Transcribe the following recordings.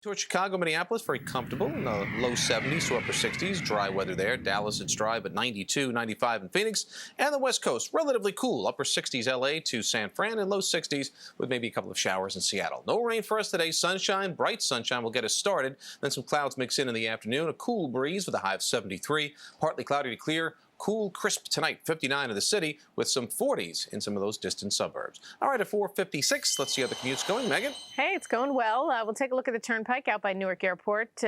Towards Chicago, Minneapolis, very comfortable in the low 70s to upper 60s. Dry weather there. Dallas, it's dry, but 92, 95 in Phoenix. And the West Coast, relatively cool. Upper 60s LA to San Fran and low 60s with maybe a couple of showers in Seattle. No rain for us today. Sunshine, bright sunshine will get us started. Then some clouds mix in the afternoon. A cool breeze with a high of 73. Partly cloudy to clear. Cool, crisp tonight, 59 in the city with some 40s in some of those distant suburbs. All right, at 4:56, let's see how the commute's going. Megan? Hey, it's going well. We'll take a look at the Turnpike out by Newark Airport.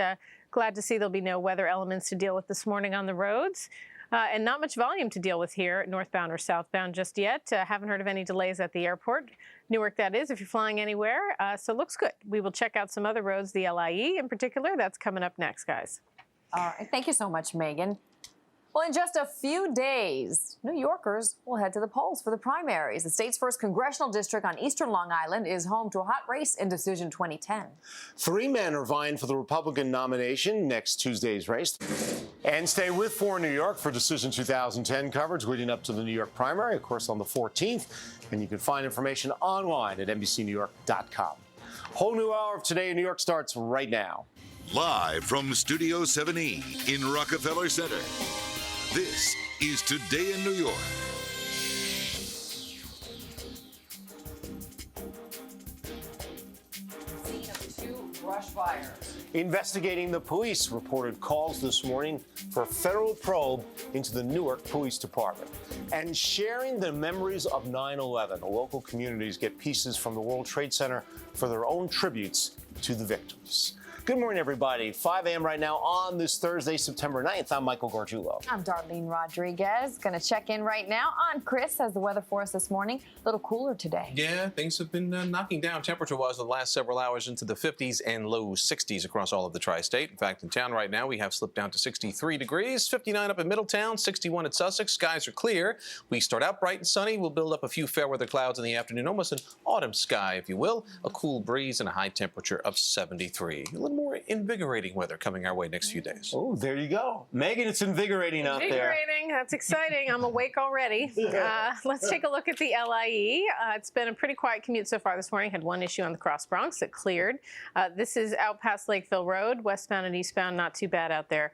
Glad to see there'll be no weather elements to deal with this morning on the roads. And not much volume to deal with here, northbound or southbound just yet. Haven't heard of any delays at the airport. Newark, that is, if you're flying anywhere. So looks good. We will check out some other roads, the LIE in particular. That's coming up next, guys. All right. Thank you so much, Megan. Well, in just a few days, New Yorkers will head to the polls for the primaries. The state's first congressional district on eastern Long Island is home to a hot race in Decision 2010. 3 men are vying for the Republican nomination next Tuesday's race. And stay with 4 New York for Decision 2010 coverage leading up to the New York primary, of course, on the 14th. And you can find information online at NBCNewYork.com. Whole new hour of Today in New York starts right now. Live from Studio 7E in Rockefeller Center. This is Today in New York. Scene of 2 brush fires. Investigating the police reported calls this morning for a federal probe into the Newark Police Department. And sharing the memories of 9/11, the local communities get pieces from the World Trade Center for their own tributes to the victims. Good morning, everybody. 5 a.m. right now on this Thursday, September 9th. I'm Michael Gargiulo. I'm Darlene Rodriguez. Going to check in right now on Chris. Has the weather for us this morning? A little cooler today. Yeah, things have been knocking down temperature-wise the last several hours into the 50s and low 60s across all of the tri-state. In fact, in town right now, we have slipped down to 63 degrees, 59 up in Middletown, 61 at Sussex. Skies are clear. We start out bright and sunny. We'll build up a few fair weather clouds in the afternoon, almost an autumn sky, if you will. A cool breeze and a high temperature of 73. A little more invigorating weather coming our way next few days. Oh, there you go. Megan, it's invigorating out there. Invigorating. That's exciting. I'm awake already. Let's take a look at the LIE. It's been a pretty quiet commute so far this morning. Had one issue on the Cross Bronx that cleared. This is out past Lakeville Road, westbound and eastbound. Not too bad out there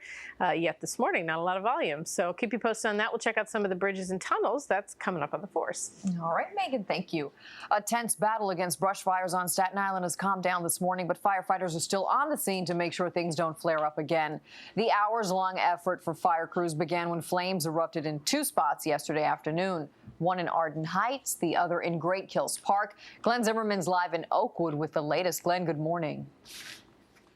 yet this morning. Not a lot of volume. So keep you posted on that. We'll check out some of the bridges and tunnels. That's coming up on the force. All right, Megan, thank you. A tense battle against brush fires on Staten Island has calmed down this morning, but firefighters are still on the scene to make sure things don't flare up again. The hours-long effort for fire crews began when flames erupted in 2 spots yesterday afternoon. One in Arden Heights, the other in Great Kills Park. Glenn Zimmerman's live in Oakwood with the latest. Glenn, good morning.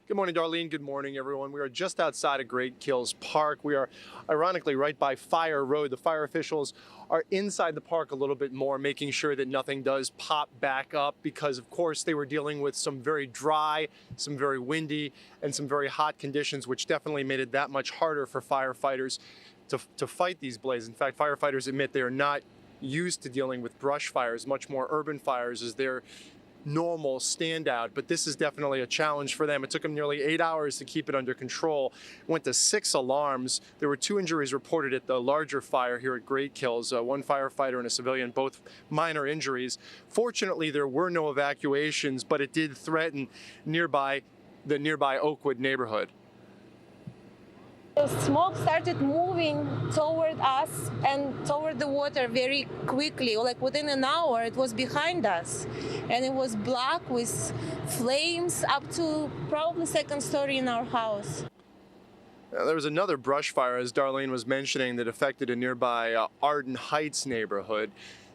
Good morning, Darlene. Good morning, everyone. We are just outside of Great Kills Park. We are, ironically, right by Fire Road. The fire officials are inside the park a little bit more, making sure that nothing does pop back up because, of course, they were dealing with some very dry, some very windy, and some very hot conditions, which definitely made it that much harder for firefighters to fight these blazes. In fact, firefighters admit they are not used to dealing with brush fires, much more urban fires as their normal standout, but this is definitely a challenge for them. It took them nearly 8 hours to keep it under control. Went to 6 alarms. There were 2 injuries reported at the larger fire here at Great Kills, 1 firefighter and a civilian, both minor injuries. Fortunately, there were no evacuations, but it did threaten the nearby Oakwood neighborhood. The smoke started moving toward us and toward the water very quickly. Like within an hour, it was behind us. And it was black with flames up to probably 2nd story in our house. There was another brush fire, as Darlene was mentioning, that affected a nearby Arden Heights neighborhood.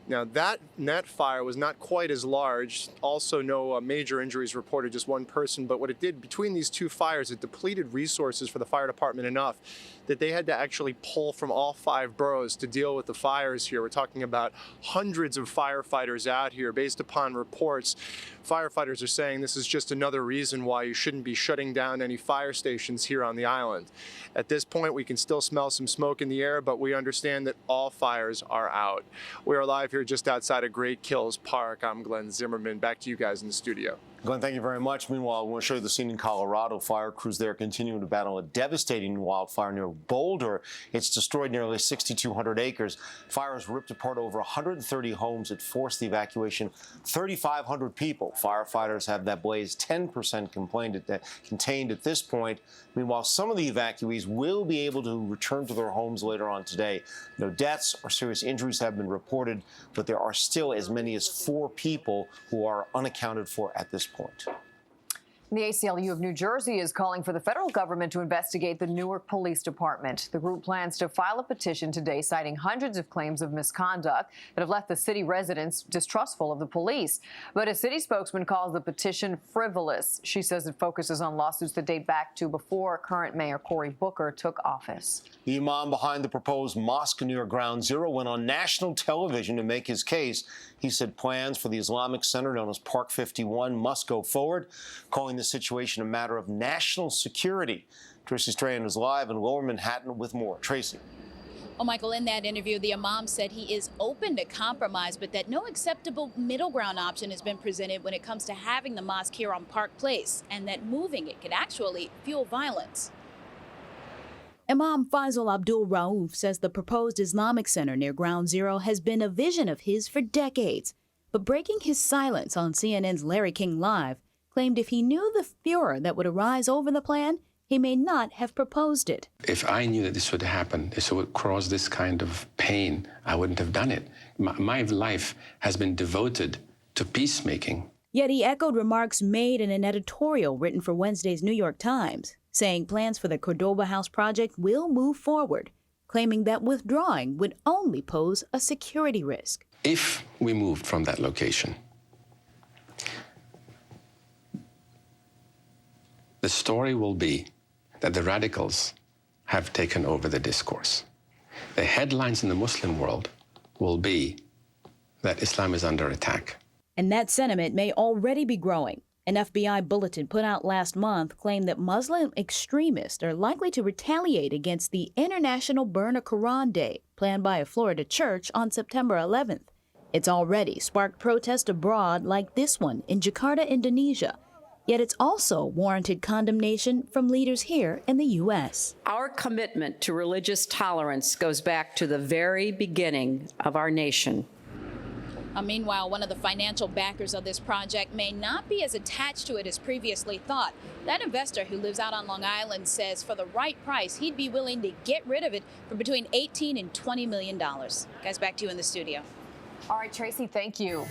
Now, that fire was not quite as large. Also, no major injuries reported, just 1 person. But what it did between these 2 fires, it depleted resources for the fire department enough that they had to actually pull from all 5 boroughs to deal with the fires here. We're talking about hundreds of firefighters out here. Based upon reports, firefighters are saying this is just another reason why you shouldn't be shutting down any fire stations here on the island. At this point, we can still smell some smoke in the air, but we understand that all fires are out. We are live here just outside of Great Kills Park. I'm Glenn Zimmerman. Back to you guys in the studio. Glenn, thank you very much. Meanwhile, I want to show you the scene in Colorado. Fire crews there continuing to battle a devastating wildfire near Boulder. It's destroyed nearly 6,200 acres. Fire has ripped apart over 130 homes. It forced the evacuation of 3,500 people. Firefighters have that blaze 10% contained at this point. Meanwhile, some of the evacuees will be able to return to their homes later on today. No deaths or serious injuries have been reported, but there are still as many as 4 people who are unaccounted for at this point. The ACLU of New Jersey is calling for the federal government to investigate the Newark Police Department. The group plans to file a petition today citing hundreds of claims of misconduct that have left the city residents distrustful of the police. But a city spokesman calls the petition frivolous. She says it focuses on lawsuits that date back to before current Mayor Cory Booker took office. The imam behind the proposed mosque near Ground Zero went on national television to make his case. He said plans for the Islamic Center known as Park 51 must go forward, calling the situation a matter of national security. Tracy Strahan is live in Lower Manhattan with more. Tracy. Well, Michael, in that interview, the imam said he is open to compromise, but that no acceptable middle ground option has been presented when it comes to having the mosque here on Park Place, and that moving it could actually fuel violence. Imam Faisal Abdul Rauf says the proposed Islamic Center near Ground Zero has been a vision of his for decades. But breaking his silence on CNN's Larry King Live, claimed if he knew the furor that would arise over the plan, he may not have proposed it. If I knew that this would happen, this would cause this kind of pain, I wouldn't have done it. My life has been devoted to peacemaking. Yet he echoed remarks made in an editorial written for Wednesday's New York Times, saying plans for the Cordoba House project will move forward, claiming that withdrawing would only pose a security risk. If we moved from that location, the story will be that the radicals have taken over the discourse. The headlines in the Muslim world will be that Islam is under attack. And that sentiment may already be growing. An FBI bulletin put out last month claimed that Muslim extremists are likely to retaliate against the International Burn a Quran Day planned by a Florida church on September 11th. It's already sparked protests abroad like this one in Jakarta, Indonesia. Yet it's also warranted condemnation from leaders here in the U.S. Our commitment to religious tolerance goes back to the very beginning of our nation. Meanwhile, one of the financial backers of this project may not be as attached to it as previously thought. That investor who lives out on Long Island says for the right price, he'd be willing to get rid of it for between $18 and $20 million. Guys, back to you in the studio. All right, Tracy, thank you.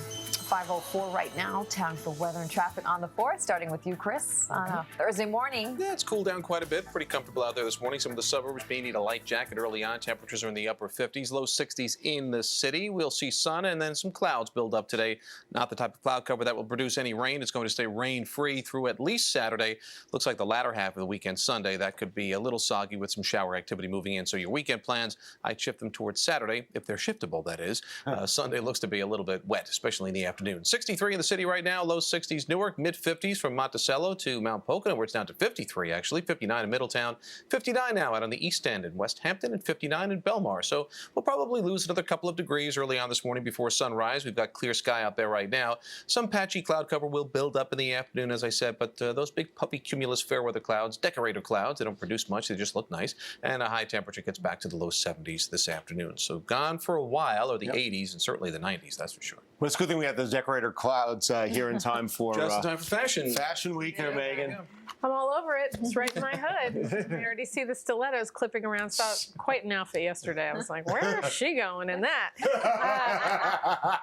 5:04 right now. Time for weather and traffic on the 4th, starting with you, Chris, on a Thursday morning. Yeah, it's cooled down quite a bit. Pretty comfortable out there this morning. Some of the suburbs may need a light jacket early on. Temperatures are in the upper 50s, low 60s in the city. We'll see sun and then some clouds build up today. Not the type of cloud cover that will produce any rain. It's going to stay rain-free through at least Saturday. Looks like the latter half of the weekend, Sunday, that could be a little soggy with some shower activity moving in. So your weekend plans, I'd shift them towards Saturday, if they're shiftable, that is. Sunday looks to be a little bit wet, especially in the afternoon. 63 in the city right now, low 60s Newark, mid-50s from Monticello to Mount Pocono, where it's down to 53, actually. 59 in Middletown, 59 now out on the East End in West Hampton, and 59 in Belmar. So we'll probably lose another couple of degrees early on this morning before sunrise. We've got clear sky out there right now. Some patchy cloud cover will build up in the afternoon, as I said, but those big puffy cumulus fair weather clouds, decorator clouds, they don't produce much. They just look nice. And a high temperature gets back to the low 70s this afternoon. So gone for a while, or the 80s and certainly the 90s, that's for sure. Well, it's a good thing we have those decorator clouds here in time for just in time for fashion. Fashion week here, Megan. I'm all over it. It's right in my hood. I already see the stilettos clipping around. Saw quite an outfit yesterday. I was like, where is she going in that?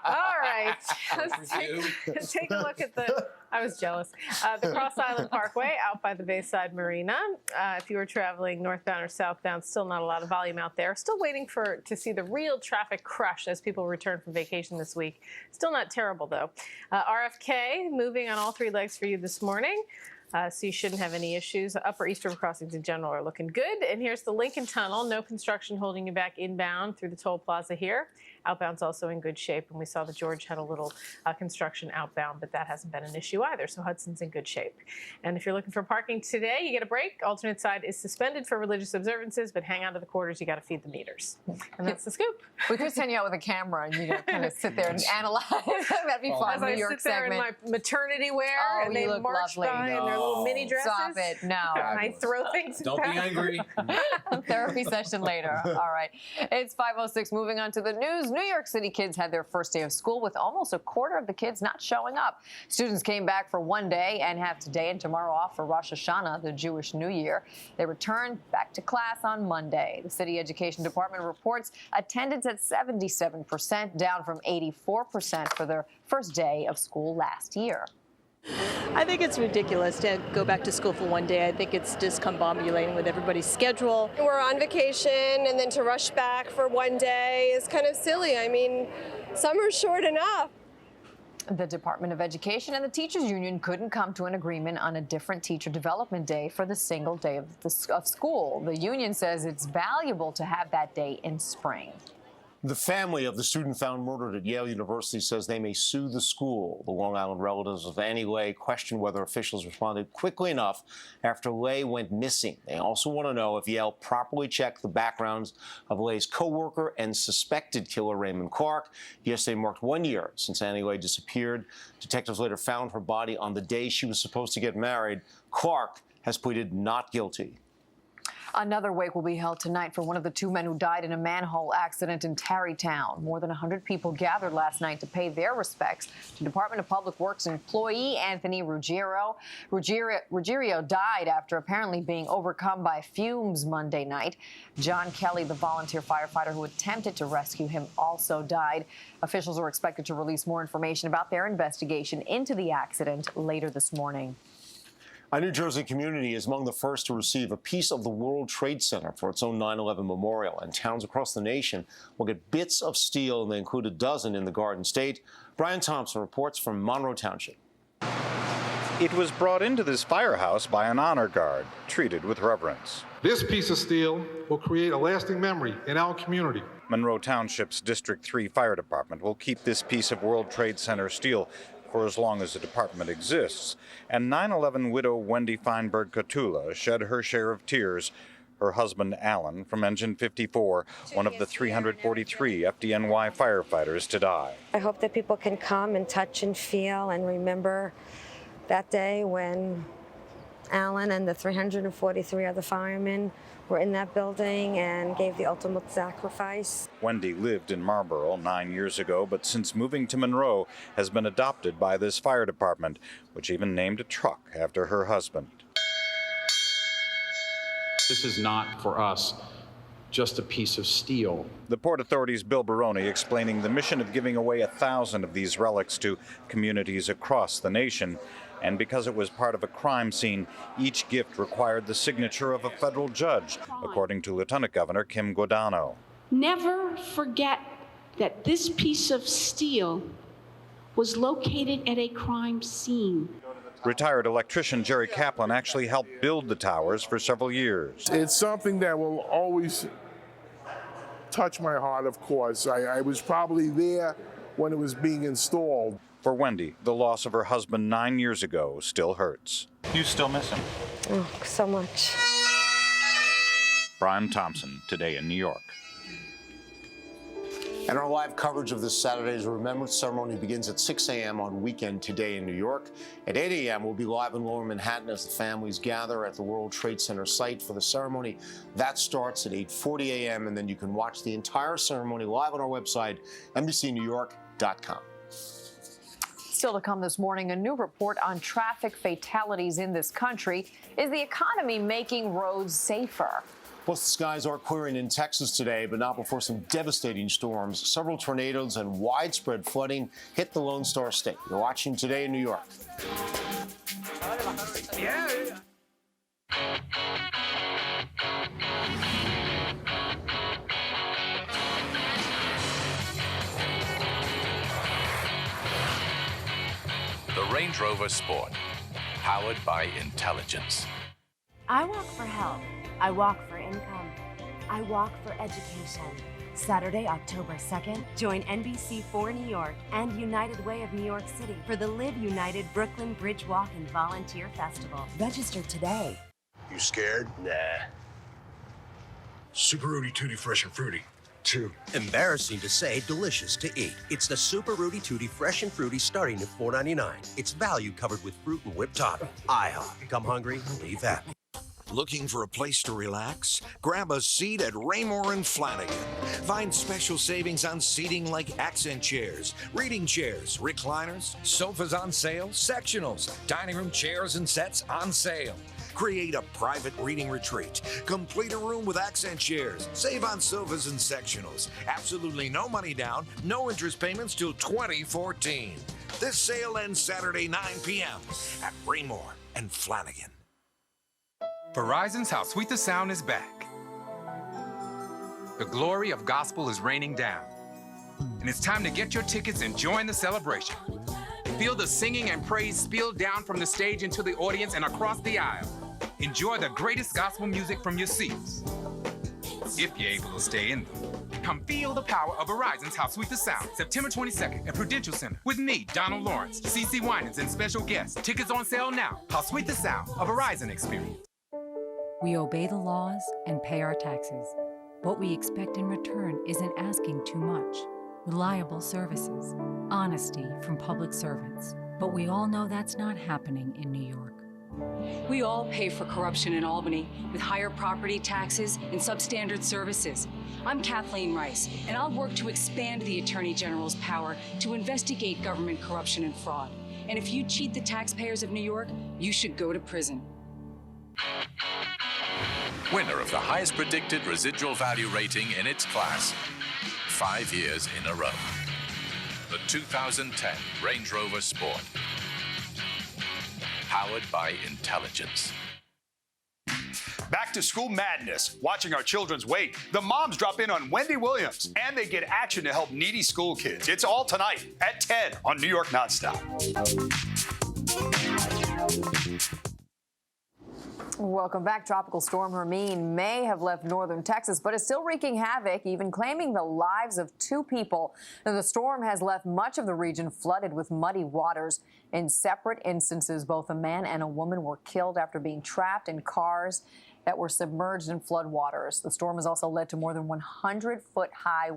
All right. Let's take a look at I was jealous. The Cross Island Parkway out by the Bayside Marina. If you were traveling northbound or southbound, still not a lot of volume out there. Still waiting to see the real traffic crush as people return from vacation this week. Still not terrible, though. RFK moving on all 3 legs for you this morning. So you shouldn't have any issues. Upper East River crossings in general are looking good. And here's the Lincoln Tunnel. No construction holding you back inbound through the toll plaza here. Outbound's also in good shape, and we saw that George had a little construction outbound, but that hasn't been an issue either, so Hudson's in good shape. And if you're looking for parking today, you get a break. Alternate side is suspended for religious observances, but hang on to the quarters. You got to feed the meters. And that's the scoop. We could send you out with a camera and you got to kind of sit there and analyze. That'd be fun. As I sit there in my maternity wear and they march by in their little mini dresses. Stop it. No. I throw things. Don't be angry. Therapy session later. All right. It's 5:06. Moving on to the news. New York City kids had their first day of school with almost a quarter of the kids not showing up. Students came back for one day and have today and tomorrow off for Rosh Hashanah, the Jewish New Year. They return back to class on Monday. The city education department reports attendance at 77%, down from 84% for their first day of school last year. I think it's ridiculous to go back to school for one day. I think it's discombobulating with everybody's schedule. We're on vacation, and then to rush back for one day is kind of silly. I mean, summer's short enough. The Department of Education and the Teachers Union couldn't come to an agreement on a different teacher development day for the single day of school. The union says it's valuable to have that day in spring. The family of the student found murdered at Yale University says they may sue the school. The Long Island relatives of Annie Lay question whether officials responded quickly enough after Lay went missing. They also want to know if Yale properly checked the backgrounds of Lay's co-worker and suspected killer Raymond Clark. Yesterday marked 1 year since Annie Lay disappeared. Detectives later found her body on the day she was supposed to get married. Clark has pleaded not guilty. Another wake will be held tonight for one of the two men who died in a manhole accident in Tarrytown. More than 100 people gathered last night to pay their respects to Department of Public Works employee Anthony Ruggiero. Ruggiero died after apparently being overcome by fumes Monday night. John Kelly, the volunteer firefighter who attempted to rescue him, also died. Officials are expected to release more information about their investigation into the accident later this morning. A New Jersey community is among the first to receive a piece of the World Trade Center for its own 9/11 memorial, and towns across the nation will get bits of steel, and they include a dozen in the Garden State. Brian Thompson reports from Monroe Township. It was brought into this firehouse by an honor guard, treated with reverence. This piece of steel will create a lasting memory in our community. Monroe Township's District 3 Fire Department will keep this piece of World Trade Center steel for as long as the department exists. And 9/11 widow Wendy Feinberg Cotula shed her share of tears. Her husband, Alan, from Engine 54, one of the 343 FDNY firefighters to die. I hope that people can come and touch and feel and remember that day when Alan and the 343 other firemen were in that building and gave the ultimate sacrifice. Wendy lived in Marlboro 9 years ago, but since moving to Monroe has been adopted by this fire department, which even named a truck after her husband. This is not, for us, just a piece of steel. The Port Authority's Bill Baroni explaining the mission of giving away 1,000 of these relics to communities across the nation. And because it was part of a crime scene, each gift required the signature of a federal judge, according to Lieutenant Governor Kim Guadagno. Never forget that this piece of steel was located at a crime scene. Retired electrician Jerry Kaplan actually helped build the towers for several years. It's something that will always touch my heart, of course. I was probably there when it was being installed. For Wendy, the loss of her husband 9 years ago still hurts. You still miss him? Oh, so much. Brian Thompson, Today in New York. And our live coverage of this Saturday's Remembrance Ceremony begins at 6 a.m. on Weekend Today in New York. At 8 a.m., we'll be live in Lower Manhattan as the families gather at the World Trade Center site for the ceremony. That starts at 8:40 a.m., and then you can watch the entire ceremony live on our website, NBCNewYork.com. Still to come this morning, a new report on traffic fatalities in this country. Is the economy making roads safer? Plus, the skies are clearing in Texas today, but not before some devastating storms. Several tornadoes and widespread flooding hit the Lone Star State. You're watching Today in New York. The Range Rover Sport, powered by intelligence. I walk for health. I walk for income. I walk for education. Saturday, October 2nd, join NBC for New York and United Way of New York City for the Live United Brooklyn Bridge Walk and Volunteer Festival. Register today. You scared? Nah. Super Rudy Tutti Fresh and Fruity. 2. Embarrassing to say, delicious to eat. It's the Super Rudy Tutti Fresh and Fruity starting at $4.99. It's value covered with fruit and whipped topping. IHOP. Come hungry, leave happy. Looking for a place to relax? Grab a seat at Raymore and Flanagan. Find special savings on seating like accent chairs, reading chairs, recliners, sofas on sale, sectionals, dining room chairs and sets on sale. Create a private reading retreat. Complete a room with accent chairs. Save on sofas and sectionals. Absolutely no money down, no interest payments till 2014. This sale ends Saturday 9 p.m. at Raymore and Flanagan. Verizon's How Sweet the Sound is back. The glory of gospel is raining down. And it's time to get your tickets and join the celebration. Feel the singing and praise spill down from the stage into the audience and across the aisle. Enjoy the greatest gospel music from your seats, if you're able to stay in them. Come feel the power of Verizon's How Sweet the Sound, September 22nd at Prudential Center with me, Donald Lawrence, CeCe Winans, and special guests. Tickets on sale now. How Sweet the Sound, a Verizon experience. We obey the laws and pay our taxes. What we expect in return isn't asking too much. Reliable services, honesty from public servants. But we all know that's not happening in New York. We all pay for corruption in Albany with higher property taxes and substandard services. I'm Kathleen Rice, and I'll work to expand the Attorney General's power to investigate government corruption and fraud. And if you cheat the taxpayers of New York, you should go to prison. Winner of the highest predicted residual value rating in its class, 5 years in a row. The 2010 Range Rover Sport. Powered by intelligence. Back to school madness, watching our children's weight. The moms drop in on Wendy Williams, and they get action to help needy school kids. It's all tonight at 10 on New York Nonstop. Welcome back. Tropical storm Hermine may have left northern Texas, but is still wreaking havoc, even claiming the lives of 2 people. Now, the storm has left much of the region flooded with muddy waters. In separate instances, both a man and a woman were killed after being trapped in cars that were submerged in flood waters. The storm has also led to more than 100 high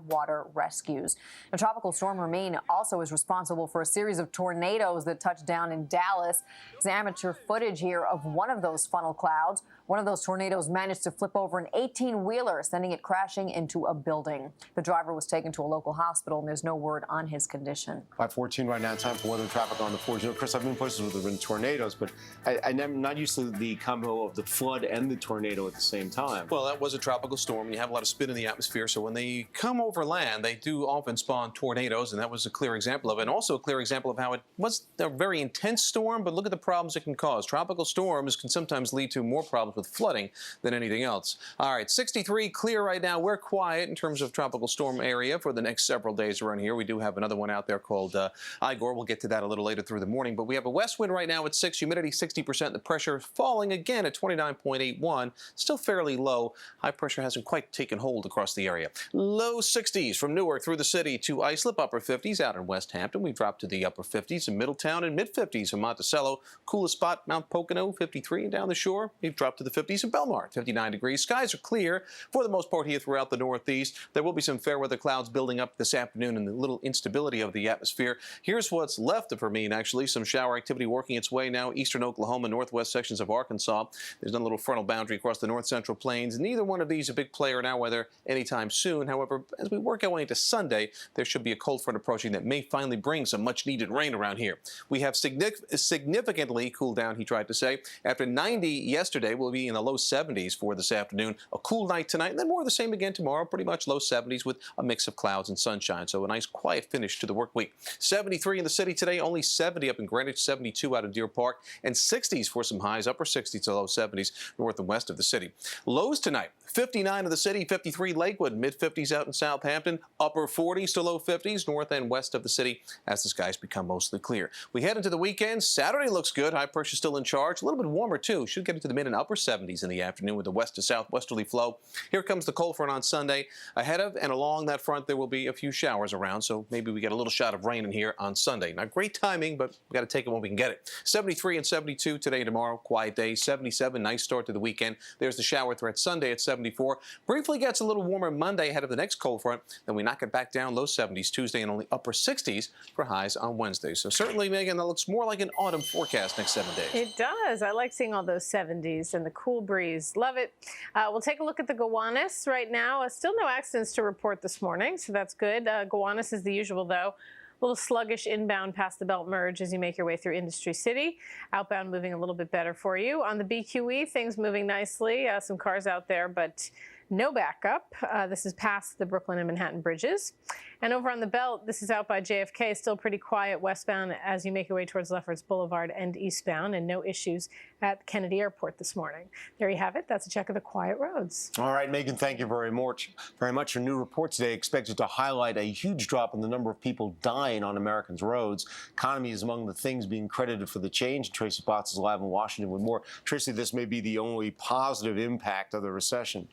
water rescues. Now, Tropical Storm Hermine also is responsible for a series of tornadoes that touched down in Dallas. There's amateur footage here of one of those funnel clouds. One of those tornadoes managed to flip over an 18-wheeler, sending it crashing into a building. The driver was taken to a local hospital, and there's no word on his condition. 5:14 right now, time for weather and traffic on the 4s. You know, Chris, I've been in places where there have been tornadoes, but I'm not used to the combo of the flood and the tornado at the same time. Well, that was a tropical storm. You have a lot of spin in the atmosphere, so when they come over land, they do often spawn tornadoes, and that was a clear example of it. And also a clear example of how it was a very intense storm, but look at the problems it can cause. Tropical storms can sometimes lead to more problems with flooding than anything else. All right, 63 clear right now. We're quiet in terms of tropical storm area for the next several days around here. We do have another one out there called Igor. We'll get to that a little later through the morning, but we have a west wind right now at 6, humidity 60%. The pressure falling again at 29.81, still fairly low. High pressure hasn't quite taken hold across the area. Low 60s from Newark through the city to Islip, upper 50s out in West Hampton. We've dropped to the upper 50s in Middletown and mid 50s in Monticello. Coolest spot, Mount Pocono, 53, and down the shore, we've dropped to the 50s in Belmar, 59 degrees. Skies are clear for the most part here throughout the Northeast. There will be some fair weather clouds building up this afternoon and the little instability of the atmosphere. Here's what's left of Hermine, actually. Some shower activity working its way now eastern Oklahoma, northwest sections of Arkansas. There's a little frontal boundary across the north central plains. Neither one of these a big player now, whether anytime soon. However, as we work our way into Sunday, there should be a cold front approaching that may finally bring some much-needed rain around here. We have significantly cooled down, he tried to say. After 90 yesterday, we'll be in the low 70s for this afternoon. A cool night tonight, and then more of the same again tomorrow. Pretty much low 70s with a mix of clouds and sunshine. So a nice quiet finish to the work week. 73 in the city today, only 70 up in Greenwich, 72 out in Deer Park, and 60s for some highs, upper 60s to low 70s north and west of the city. Lows tonight, 59 in the city, 53 Lakewood, mid-50s out in Southampton, upper 40s to low 50s north and west of the city as the skies become mostly clear. We head into the weekend. Saturday looks good. High pressure still in charge. A little bit warmer, too. Should get into the mid and upper 70s in the afternoon with a west to southwesterly flow. Here comes the cold front on Sunday. Ahead of and along that front, there will be a few showers around, so maybe we get a little shot of rain in here on Sunday. Not great timing, but we got to take it when we can get it. 73 and 72 today and tomorrow. Quiet day. 77. Nice start to the weekend. There's the shower threat Sunday at 74. Briefly gets a little warmer Monday ahead of the next cold front. Then we knock it back down, low 70s Tuesday and only upper 60s for highs on Wednesday. So certainly, Megan, that looks more like an autumn forecast next 7 days. It does. I like seeing all those 70s and the cool breeze. Love it. We'll take a look at the Gowanus right now. Still no accidents to report this morning, so that's good. Gowanus is the usual, though. A little sluggish inbound past the belt merge as you make your way through Industry City. Outbound moving a little bit better for you. On the BQE, things moving nicely. Some cars out there, but no backup. This is past the Brooklyn and Manhattan bridges. And over on the belt, this is out by JFK, still pretty quiet westbound as you make your way towards Lefferts Boulevard and eastbound, and no issues at Kennedy Airport this morning. There you have it. That's a check of the quiet roads. All right, Megan, thank you very much. Your new report today expected to highlight a huge drop in the number of people dying on Americans' roads. Economy is among the things being credited for the change. Tracy Potts is live in Washington with more. Tracy, this may be the only positive impact of the recession.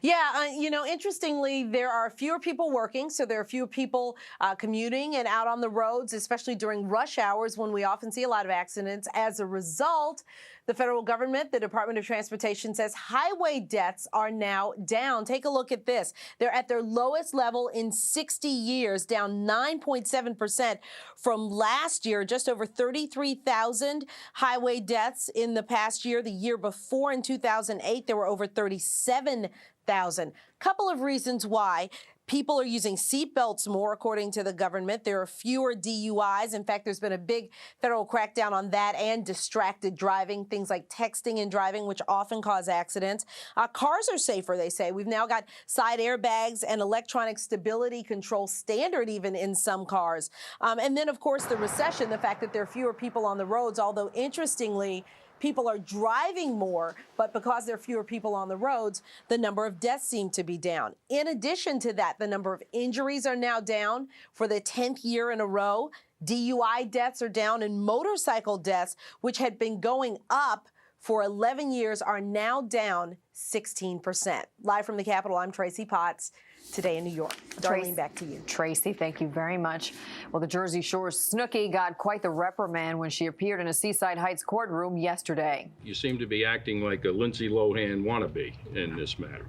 Yeah, interestingly, there are fewer people working, so there are fewer people commuting and out on the roads, especially during rush hours when we often see a lot of accidents. As a result, the federal government, the Department of Transportation, says highway deaths are now down. Take a look at this. They're at their lowest level in 60 years, down 9.7% from last year, just over 33,000 highway deaths in the past year. The year before, in 2008, there were over 37,000. Couple of reasons why. People are using seat belts more, according to the government. There are fewer DUIs. In fact, there's been a big federal crackdown on that and distracted driving, things like texting and driving, which often cause accidents. Cars are safer, they say. We've now got side airbags and electronic stability control standard even in some cars. And then, of course, the recession, the fact that there are fewer people on the roads, although interestingly, people are driving more, but because there are fewer people on the roads, the number of deaths seem to be down. In addition to that, the number of injuries are now down for the 10th year in a row. DUI deaths are down, and motorcycle deaths, which had been going up for 11 years, are now down 16%. Live from the Capitol, I'm Tracy Potts. Today in New York. Darlene, back to you. Tracy, thank you very much. Well, the Jersey Shore's Snooki got quite the reprimand when she appeared in a Seaside Heights courtroom yesterday. You seem to be acting like a Lindsay Lohan wannabe in this matter.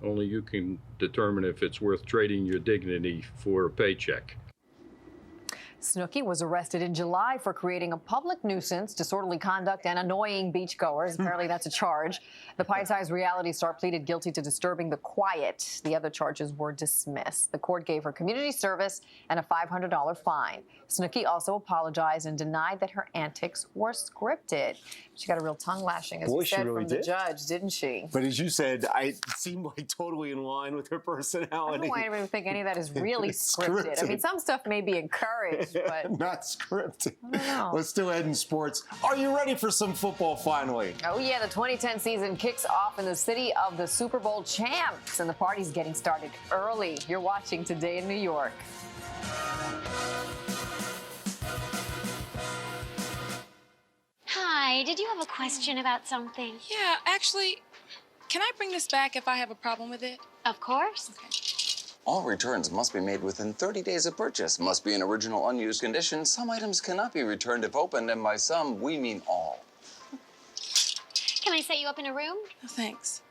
Only you can determine if it's worth trading your dignity for a paycheck. Snooki was arrested in July for creating a public nuisance, disorderly conduct, and annoying beachgoers. Apparently, that's a charge. The Pie-Size reality star pleaded guilty to disturbing the quiet. The other charges were dismissed. The court gave her community service and a $500 fine. Snooki also apologized and denied that her antics were scripted. She got a real tongue lashing, as you said, from the judge, didn't she? But as you said, it seemed like totally in line with her personality. I don't know why anybody would think any of that is really scripted. I mean, some stuff may be encouraged, but not scripted. I don't know. Let's do it in sports. Are you ready for some football finally? Oh, yeah. The 2010 season kicks off in the city of the Super Bowl champs, and the party's getting started early. You're watching Today in New York. Hi, did you have a question about something? Yeah, actually, can I bring this back if I have a problem with it? Of course. Okay. All returns must be made within 30 days of purchase. Must be in original unused condition. Some items cannot be returned if opened, and by some, we mean all. Can I set you up in a room? Oh, thanks.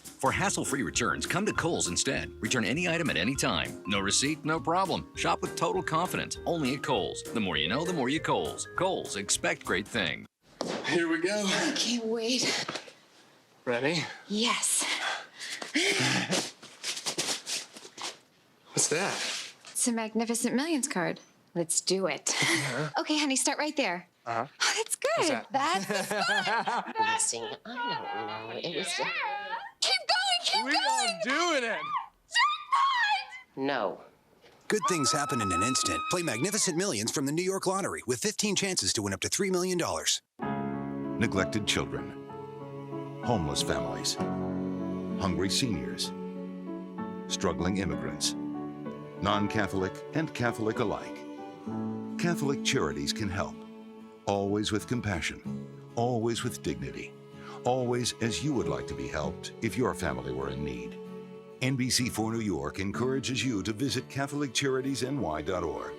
For hassle-free returns, come to Kohl's instead. Return any item at any time. No receipt, no problem. Shop with total confidence, only at Kohl's. The more you know, the more you Kohl's. Kohl's, expect great things. Here we go. I can't wait. Ready? Yes. What's that? It's a Magnificent Millions card. Let's do it. Okay, honey, start right there. Uh-huh. Oh, that's good. What's that? That's good. Blessing, I don't know. It was... Keep going, We are doing it. No. Good things happen in an instant. Play Magnificent Millions from the New York Lottery with 15 chances to win up to $3 million. Neglected children, homeless families, hungry seniors, struggling immigrants, non-Catholic and Catholic alike. Catholic Charities can help, always with compassion, always with dignity, always as you would like to be helped if your family were in need. NBC4 New York encourages you to visit CatholicCharitiesNY.org.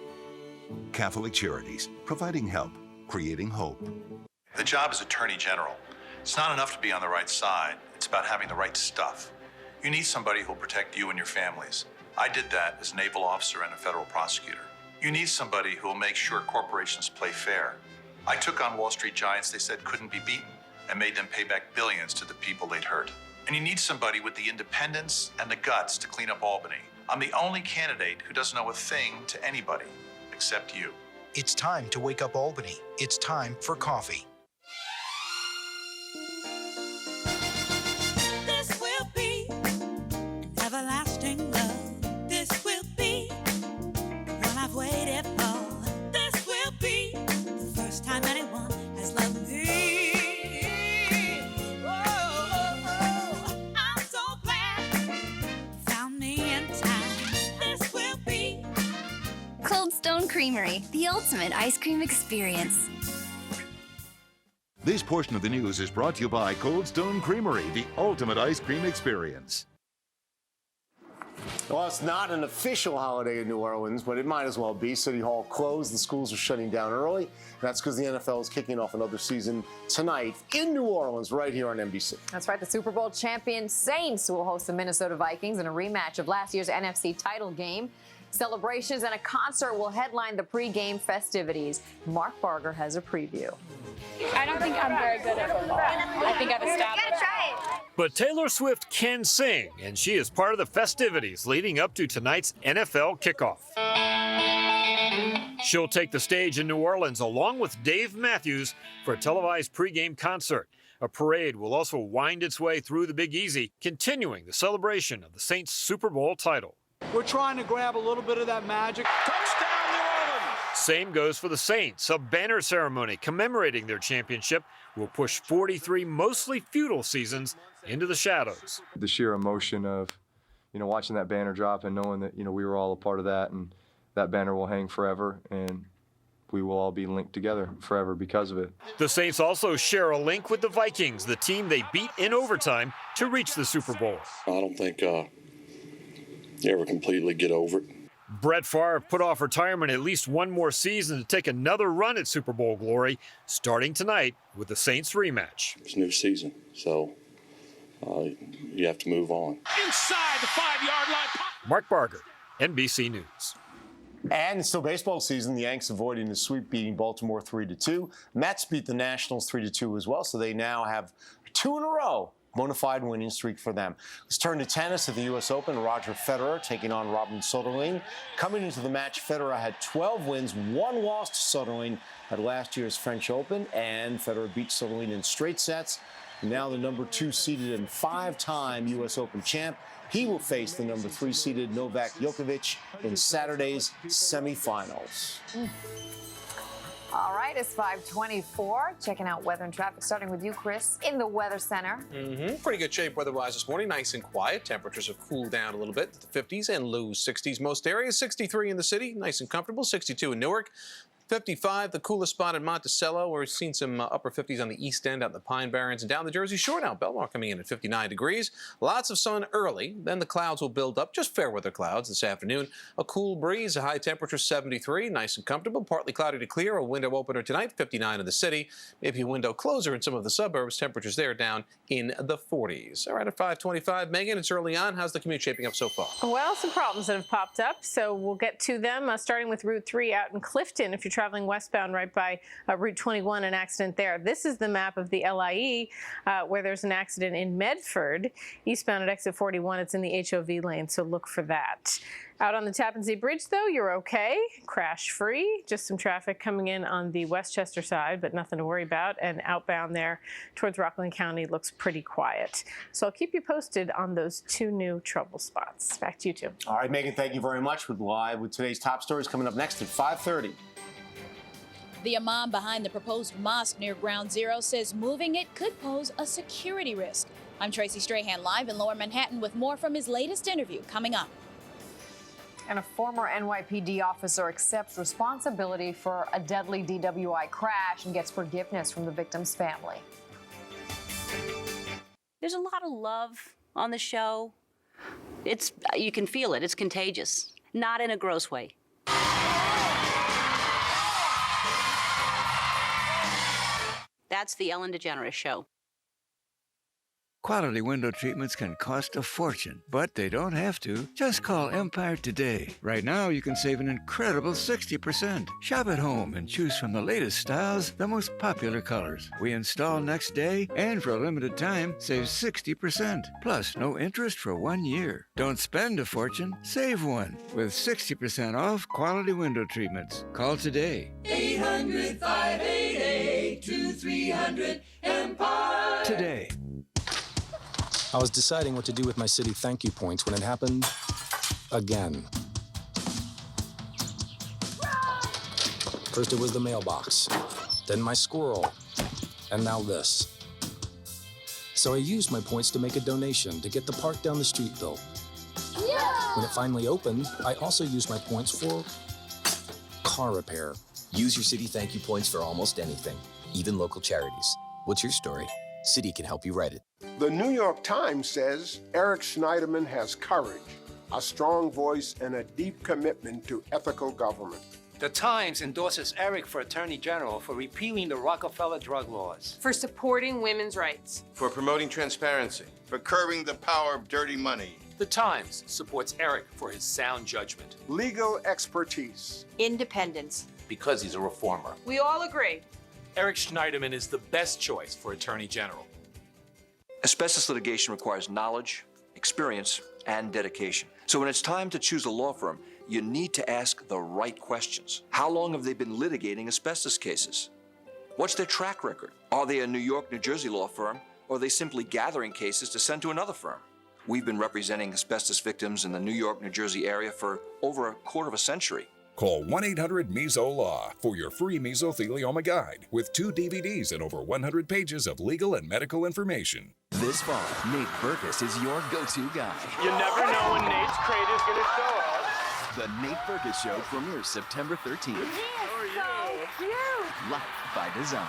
Catholic Charities, providing help, creating hope. The job as Attorney General, it's not enough to be on the right side. It's about having the right stuff. You need somebody who will protect you and your families. I did that as a naval officer and a federal prosecutor. You need somebody who will make sure corporations play fair. I took on Wall Street giants they said couldn't be beaten and made them pay back billions to the people they'd hurt. And you need somebody with the independence and the guts to clean up Albany. I'm the only candidate who doesn't owe a thing to anybody except you. It's time to wake up Albany. It's time for coffee. This will be an everlasting love. This will be what I've waited for. This will be the first time anyone has loved me. I'm so glad you found me in time. This will be Cold Stone Creamery, the ultimate ice cream experience. This portion of the news is brought to you by Cold Stone Creamery, the ultimate ice cream experience. Well, it's not an official holiday in New Orleans, but it might as well be. City Hall closed. The schools are shutting down early. That's because the NFL is kicking off another season tonight in New Orleans, right here on NBC. That's right. The Super Bowl champion Saints will host the Minnesota Vikings in a rematch of last year's NFC title game. Celebrations and a concert will headline the pregame festivities. Mark Barger has a preview. I don't think I'm very good at football. I think I've established. But Taylor Swift can sing, and she is part of the festivities leading up to tonight's NFL kickoff. She'll take the stage in New Orleans along with Dave Matthews for a televised pregame concert. A parade will also wind its way through the Big Easy, continuing the celebration of the Saints' Super Bowl title. We're trying to grab a little bit of that magic. Touchdown, New Orleans! Same goes for the Saints. A banner ceremony commemorating their championship will push 43 mostly futile seasons into the shadows. The sheer emotion of, watching that banner drop and knowing that, we were all a part of that, and that banner will hang forever, and we will all be linked together forever because of it. The Saints also share a link with the Vikings, the team they beat in overtime to reach the Super Bowl. I don't think you ever completely get over it. Brett Favre put off retirement at least one more season to take another run at Super Bowl glory, starting tonight with the Saints rematch. It's a new season, so you have to move on. Inside the 5-yard line. Mark Barger, NBC News. And it's still baseball season. The Yanks avoiding the sweep, beating Baltimore 3-2. Mets beat the Nationals 3-2 as well, so they now have 2 in a row. Bona fide winning streak for them. Let's turn to tennis at the U.S. Open. Roger Federer taking on Robin Soderling. Coming into the match, Federer had 12 wins, 1 loss to Soderling at last year's French Open, and Federer beat Soderling in straight sets. Now the number 2 seeded and 5-time U.S. Open champ. He will face the number 3 seeded Novak Djokovic in Saturday's semifinals. All right, it's 5:24. Checking out weather and traffic, starting with you, Chris, in the Weather Center. Pretty good shape weather-wise this morning. Nice and quiet. Temperatures have cooled down a little bit to the 50s and low 60s most areas. 63 in the city, nice and comfortable. 62 in Newark. 55, the coolest spot in Monticello. We're seeing some upper 50s on the east end out in the Pine Barrens and down the Jersey Shore now. Belmar coming in at 59 degrees. Lots of sun early. Then the clouds will build up, just fair weather clouds this afternoon. A cool breeze, a high temperature 73, nice and comfortable. Partly cloudy to clear. A window opener tonight, 59 in the city. Maybe a window closer in some of the suburbs. Temperatures there down in the 40s. All right, at 5:25, Megan, it's early on. How's the commute shaping up so far? Well, some problems that have popped up, so we'll get to them, starting with Route 3 out in Clifton. If you're traveling westbound right by Route 21, an accident there. This is the map of the LIE where there's an accident in Medford. Eastbound at exit 41, it's in the HOV lane, so look for that. Out on the Tappan Zee Bridge, though, you're okay. Crash-free. Just some traffic coming in on the Westchester side, but nothing to worry about. And outbound there towards Rockland County looks pretty quiet. So I'll keep you posted on those 2 new trouble spots. Back to you, two. All right, Megan, thank you very much. We're live with today's top stories coming up next at 5:30. The imam behind the proposed mosque near Ground Zero says moving it could pose a security risk. I'm Tracy Strahan, live in Lower Manhattan with more from his latest interview coming up. And a former NYPD officer accepts responsibility for a deadly DWI crash and gets forgiveness from the victim's family. There's a lot of love on the show. You can feel it. It's contagious. Not in a gross way. That's the Ellen DeGeneres Show. Quality window treatments can cost a fortune, but they don't have to. Just call Empire today. Right now, you can save an incredible 60%. Shop at home and choose from the latest styles, the most popular colors. We install next day, and for a limited time, save 60%. Plus, no interest for 1 year. Don't spend a fortune, save one with 60% off quality window treatments. Call today. 800-588-2300 Empire. Today. I was deciding what to do with my city thank you points when it happened again. First it was the mailbox, then my squirrel, and now this. So I used my points to make a donation to get the park down the street built. Yeah! When it finally opened, I also used my points for car repair. Use your city thank you points for almost anything, even local charities. What's your story? City can help you write it. The New York Times says Eric Schneiderman has courage, a strong voice, and a deep commitment to ethical government. The Times endorses Eric for Attorney General for repealing the Rockefeller drug laws. For supporting women's rights. For promoting transparency. For curbing the power of dirty money. The Times supports Eric for his sound judgment. Legal expertise. Independence. Because he's a reformer. We all agree. Eric Schneiderman is the best choice for Attorney General. Asbestos litigation requires knowledge, experience, and dedication. So when it's time to choose a law firm, you need to ask the right questions. How long have they been litigating asbestos cases? What's their track record? Are they a New York, New Jersey law firm, or are they simply gathering cases to send to another firm? We've been representing asbestos victims in the New York, New Jersey area for over a quarter of a century. Call 1-800-MESO-LAW for your free mesothelioma guide with 2 DVDs and over 100 pages of legal and medical information. This fall, Nate Berkus is your go-to guy. You never know when Nate's crate is going to show up. The Nate Berkus Show premieres September 13th. He is so cute. Life by design.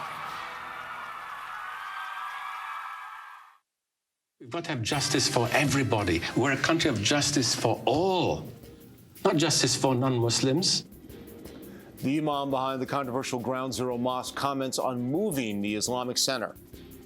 We've got to have justice for everybody. We're a country of justice for all. Not justice for non-Muslims. The imam behind the controversial Ground Zero Mosque comments on moving the Islamic Center.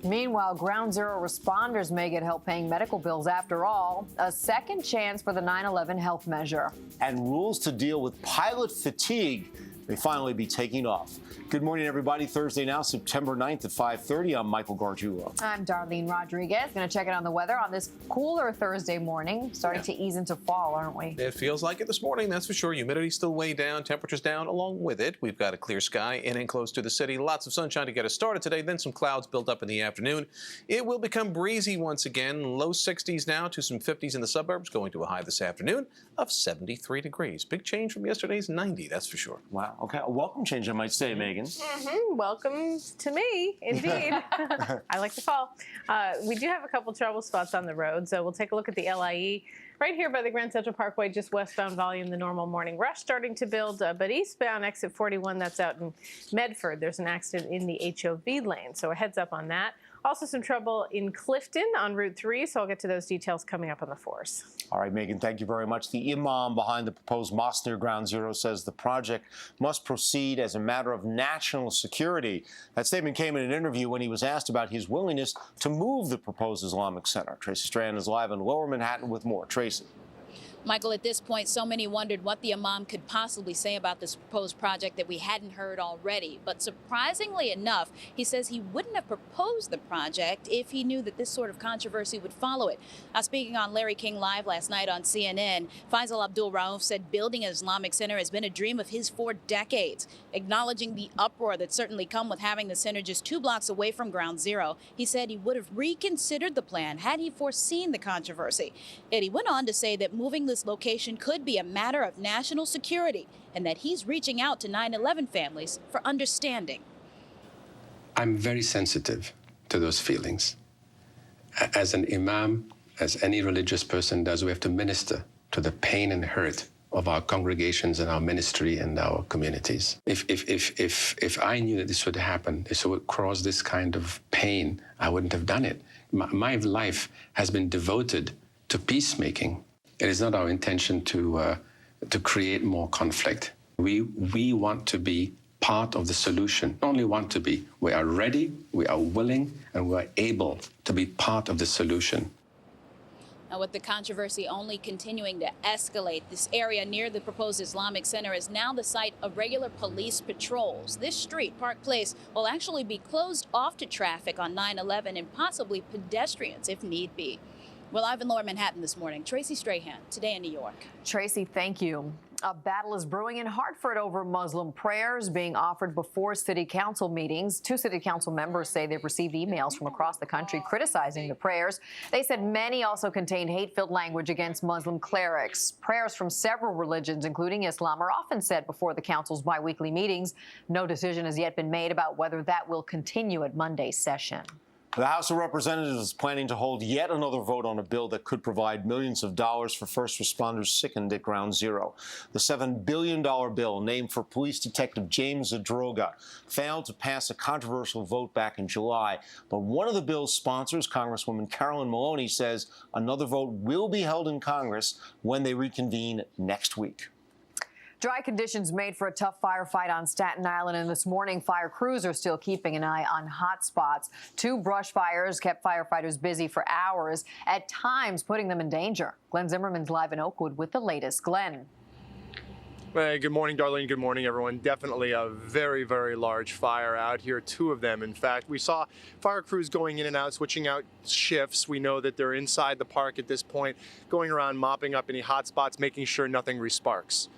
Meanwhile, Ground Zero responders may get help paying medical bills after all. A second chance for the 9/11 health measure. And rules to deal with pilot fatigue may finally be taking off. Good morning, everybody. Thursday now, September 9th at 5:30. I'm Michael Gargiulo. I'm Darlene Rodriguez. Going to check in on the weather on this cooler Thursday morning. Starting to ease into fall, aren't we? It feels like it this morning, that's for sure. Humidity's still way down, temperatures down along with it. We've got a clear sky in and close to the city. Lots of sunshine to get us started today, then some clouds build up in the afternoon. It will become breezy once again. Low 60s now to some 50s in the suburbs, going to a high this afternoon of 73 degrees. Big change from yesterday's 90, that's for sure. Wow. Okay. A welcome change, I might say, Megan. Welcome to me, indeed. I like the fall. We do have a couple trouble spots on the road, so we'll take a look at the LIE. Right here by the Grand Central Parkway, just westbound volume, the normal morning rush starting to build, but eastbound exit 41, that's out in Medford. There's an accident in the HOV lane, so a heads up on that. Also some trouble in Clifton on Route 3, so I'll get to those details coming up on the 4s. All right, Megan, thank you very much. The imam behind the proposed mosque near Ground Zero says the project must proceed as a matter of national security. That statement came in an interview when he was asked about his willingness to move the proposed Islamic Center. Tracy Strand is live in Lower Manhattan with more. Tracy. Michael, at this point, so many wondered what the imam could possibly say about this proposed project that we hadn't heard already. But surprisingly enough, he says he wouldn't have proposed the project if he knew that this sort of controversy would follow it. Speaking on Larry King Live last night on CNN, Faisal Abdul Rauf said building an Islamic center has been a dream of his for decades. Acknowledging the uproar that certainly come with having the center just 2 blocks away from Ground Zero, he said he would have reconsidered the plan had he foreseen the controversy. Yet he went on to say that moving this location could be a matter of national security and that he's reaching out to 9/11 families for understanding. I'm very sensitive to those feelings. As an imam, as any religious person does, we have to minister to the pain and hurt of our congregations and our ministry and our communities. If I knew that this would happen, this would cause this kind of pain, I wouldn't have done it. My life has been devoted to peacemaking. It is not our intention to create more conflict. We want to be part of the solution. Not only want to be, we are ready, we are willing, and we are able to be part of the solution. Now, with the controversy only continuing to escalate, this area near the proposed Islamic Center is now the site of regular police patrols. This street, Park Place, will actually be closed off to traffic on 9/11 and possibly pedestrians if need be. We're live in Lower Manhattan this morning. Tracy Strahan, Today in New York. Tracy, thank you. A battle is brewing in Hartford over Muslim prayers being offered before city council meetings. 2 city council members say they've received emails from across the country criticizing the prayers. They said many also contain hate-filled language against Muslim clerics. Prayers from several religions, including Islam, are often said before the council's biweekly meetings. No decision has yet been made about whether that will continue at Monday's session. The House of Representatives is planning to hold yet another vote on a bill that could provide millions of dollars for first responders sickened at Ground Zero. The $7 billion bill, named for police detective James Zadroga, failed to pass a controversial vote back in July. But one of the bill's sponsors, Congresswoman Carolyn Maloney, says another vote will be held in Congress when they reconvene next week. Dry conditions made for a tough firefight on Staten Island, and this morning fire crews are still keeping an eye on hot spots. 2 brush fires kept firefighters busy for hours, at times putting them in danger. Glenn Zimmerman's live in Oakwood with the latest. Glenn. Hey, good morning, Darlene. Good morning, everyone. Definitely a very, very large fire out here. 2 of them, in fact. We saw fire crews going in and out, switching out shifts. We know that they're inside the park at this point, going around mopping up any hot spots, making sure nothing resparks.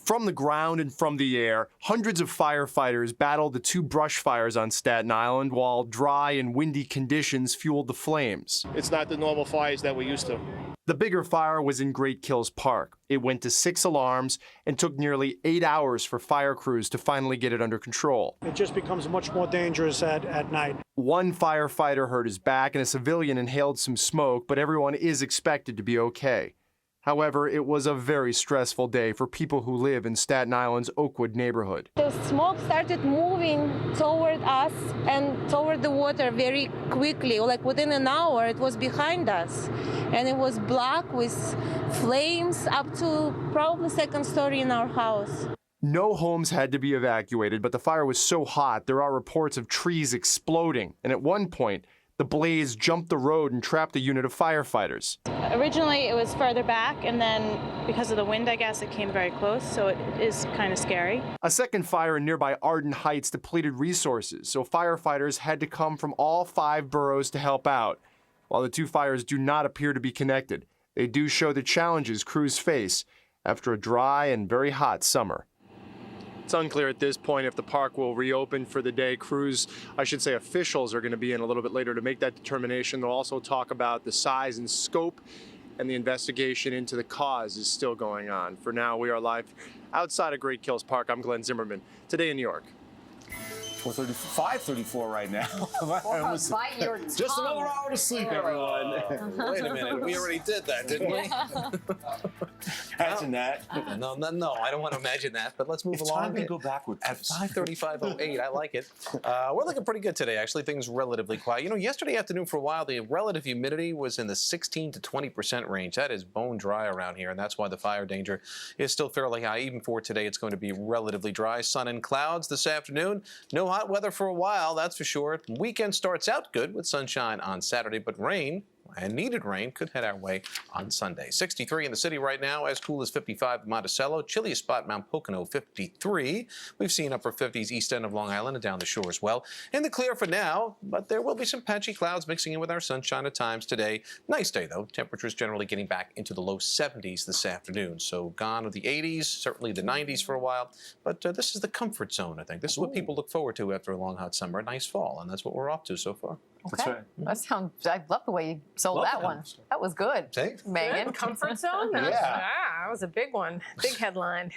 From the ground and from the air, hundreds of firefighters battled the 2 brush fires on Staten Island while dry and windy conditions fueled the flames. It's not the normal fires that we're used to. The bigger fire was in Great Kills Park. It went to 6 alarms and took nearly 8 hours for fire crews to finally get it under control. It just becomes much more dangerous at night. 1 firefighter hurt his back and a civilian inhaled some smoke, but everyone is expected to be okay. However, it was a very stressful day for people who live in Staten Island's Oakwood neighborhood. The smoke started moving toward us and toward the water very quickly. Like within an hour, it was behind us. And it was black with flames up to probably 2nd story in our house. No homes had to be evacuated, but the fire was so hot, there are reports of trees exploding. And at one point, the blaze jumped the road and trapped a unit of firefighters. Originally, it was further back, and then because of the wind, I guess, it came very close, so it is kind of scary. A second fire in nearby Arden Heights depleted resources, so firefighters had to come from all 5 boroughs to help out. While the 2 fires do not appear to be connected, they do show the challenges crews face after a dry and very hot summer. It's unclear at this point if the park will reopen for the day. Crews, I should say officials, are going to be in a little bit later to make that determination. They'll also talk about the size and scope, and the investigation into the cause is still going on. For now, we are live outside of Great Kills Park. I'm Glenn Zimmerman, Today in New York. 5:34 right now. Bite your tongue. Just another hour to sleep, everyone. Wait a minute, we already did that, didn't we? Imagine that. No, I don't want to imagine that, but let's move along. Time to go backwards. At 5:35:08, I like it. We're looking pretty good today, actually. Things relatively quiet. You know, yesterday afternoon for a while, the relative humidity was in the 16 to 20% range. That is bone dry around here, and that's why the fire danger is still fairly high. Even for today, it's going to be relatively dry. Sun and clouds this afternoon. No hot weather for a while, that's for sure. Weekend starts out good with sunshine on Saturday, but rain, and needed rain, could head our way on Sunday. 63 in the city right now, as cool as 55 in Monticello. Chilliest spot, Mount Pocono, 53. We've seen upper 50s east end of Long Island and down the shore as well. In the clear for now, but there will be some patchy clouds mixing in with our sunshine at times today. Nice day, though. Temperatures generally getting back into the low 70s this afternoon. So gone are the 80s, certainly the 90s for a while. But this is the comfort zone, I think. This is what people look forward to after a long, hot summer. A nice fall, and that's what we're off to so far. Okay. That sounds. I love the way you sold that one. That was good. Megan. Good. Comfort zone? That was a big one. Big headline.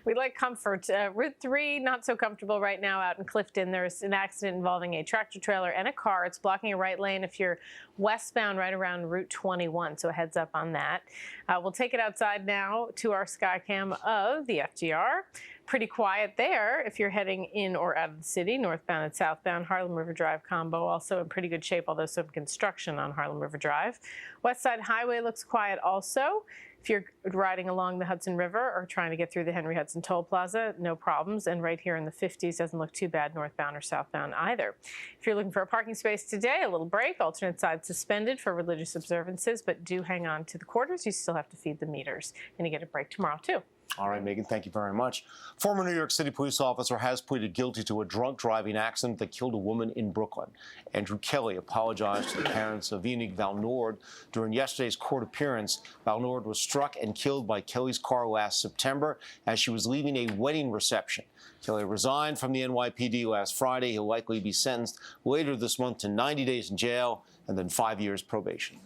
We like comfort. Route 3, not so comfortable right now out in Clifton. There's an accident involving a tractor trailer and a car. It's blocking a right lane if you're westbound right around Route 21, so a heads up on that. We'll take it outside now to our Skycam of the FDR. Pretty quiet there if you're heading in or out of the city, northbound and southbound. Harlem River Drive combo also in pretty good shape, although some construction on Harlem River Drive. West Side Highway looks quiet also. If you're riding along the Hudson River or trying to get through the Henry Hudson Toll Plaza, no problems. And right here in the 50s doesn't look too bad northbound or southbound either. If you're looking for a parking space today, a little break. Alternate side suspended for religious observances, but do hang on to the quarters. You still have to feed the meters. And you get a break tomorrow, too. All right, Megan, thank you very much. Former New York City police officer has pleaded guilty to a drunk driving accident that killed a woman in Brooklyn. Andrew Kelly apologized to the parents of Unique Valnord during yesterday's court appearance. Valnord was struck and killed by Kelly's car last September as she was leaving a wedding reception. Kelly resigned from the NYPD last Friday. He'll likely be sentenced later this month to 90 days in jail and then 5 years probation.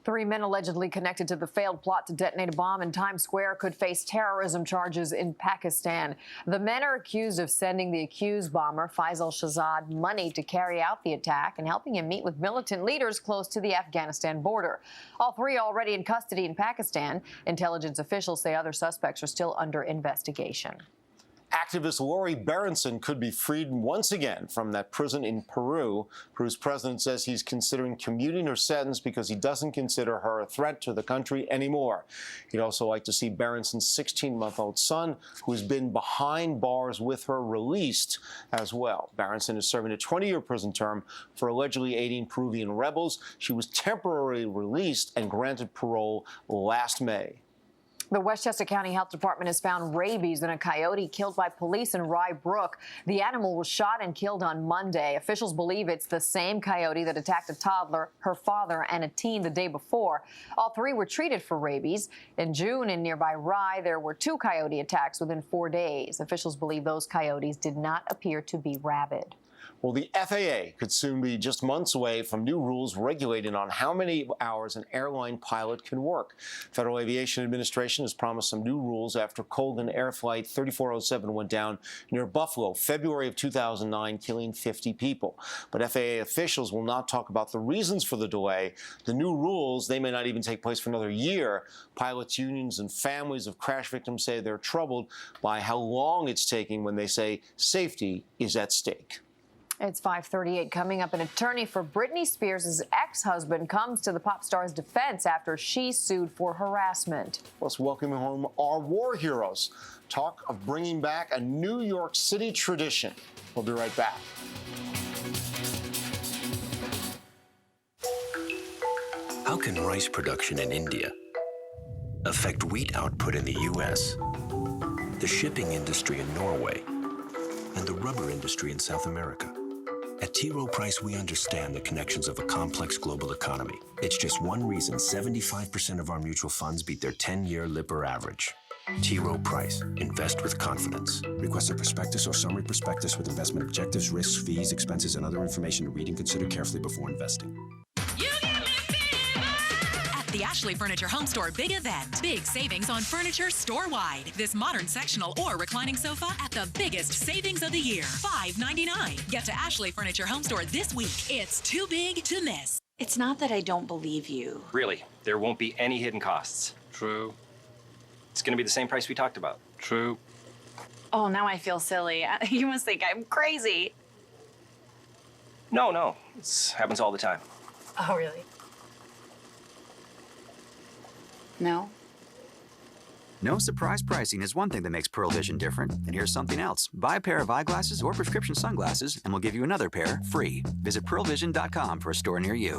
3 men allegedly connected to the failed plot to detonate a bomb in Times Square could face terrorism charges in Pakistan. The men are accused of sending the accused bomber, Faisal Shahzad, money to carry out the attack and helping him meet with militant leaders close to the Afghanistan border. All 3 already in custody in Pakistan. Intelligence officials say other suspects are still under investigation. Activist Lori Berenson could be freed once again from that prison in Peru. Peru's president says he's considering commuting her sentence because he doesn't consider her a threat to the country anymore. He'd also like to see Berenson's 16-month-old son, who's been behind bars with her, released as well. Berenson is serving a 20-year prison term for allegedly aiding Peruvian rebels. She was temporarily released and granted parole last May. The Westchester County Health Department has found rabies in a coyote killed by police in Rye Brook. The animal was shot and killed on Monday. Officials believe it's the same coyote that attacked a toddler, her father, and a teen the day before. All 3 were treated for rabies. In June, in nearby Rye, there were 2 coyote attacks within 4 days. Officials believe those coyotes did not appear to be rabid. Well, the FAA could soon be just months away from new rules regulating on how many hours an airline pilot can work. Federal Aviation Administration has promised some new rules after Colgan Air Flight 3407 went down near Buffalo, February of 2009, killing 50 people. But FAA officials will not talk about the reasons for the delay. The new rules, they may not even take place for another year. Pilots' unions and families of crash victims say they're troubled by how long it's taking when they say safety is at stake. It's 5:38. Coming up, an attorney for Britney Spears' ex-husband comes to the pop star's defense after she sued for harassment. Plus, welcoming home our war heroes. Talk of bringing back a New York City tradition. We'll be right back. How can rice production in India affect wheat output in the U.S., the shipping industry in Norway, and the rubber industry in South America? At T. Rowe Price, we understand the connections of a complex global economy. It's just one reason 75% of our mutual funds beat their 10-year Lipper average. T. Rowe Price. Invest with confidence. Request a prospectus or summary prospectus with investment objectives, risks, fees, expenses, and other information to read and consider carefully before investing. The Ashley Furniture Home Store Big Event. Big savings on furniture store-wide. This modern sectional or reclining sofa at the biggest savings of the year. $5.99. Get to Ashley Furniture Home Store this week. It's too big to miss. It's not that I don't believe you. Really, there won't be any hidden costs. True. It's going to be the same price we talked about. True. Oh, now I feel silly. You must think I'm crazy. No, it happens all the time. Oh, really? No? No surprise pricing is one thing that makes Pearl Vision different. And here's something else. Buy a pair of eyeglasses or prescription sunglasses, and we'll give you another pair free. Visit pearlvision.com for a store near you.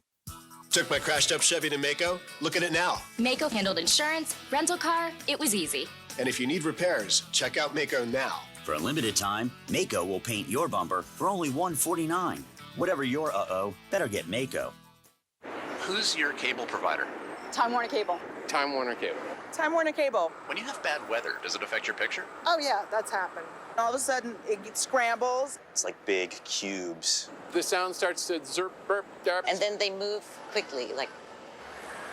Took my crashed up Chevy to Mako. Look at it now. Mako handled insurance, rental car. It was easy. And if you need repairs, check out Mako now. For a limited time, Mako will paint your bumper for only $149. Whatever your better get Mako. Who's your cable provider? Time Warner Cable. Time Warner Cable. Time Warner Cable. When you have bad weather, does it affect your picture? Oh, yeah, that's happened. All of a sudden, it scrambles. It's like big cubes. The sound starts to zerp, burp, derp. And then they move quickly, like.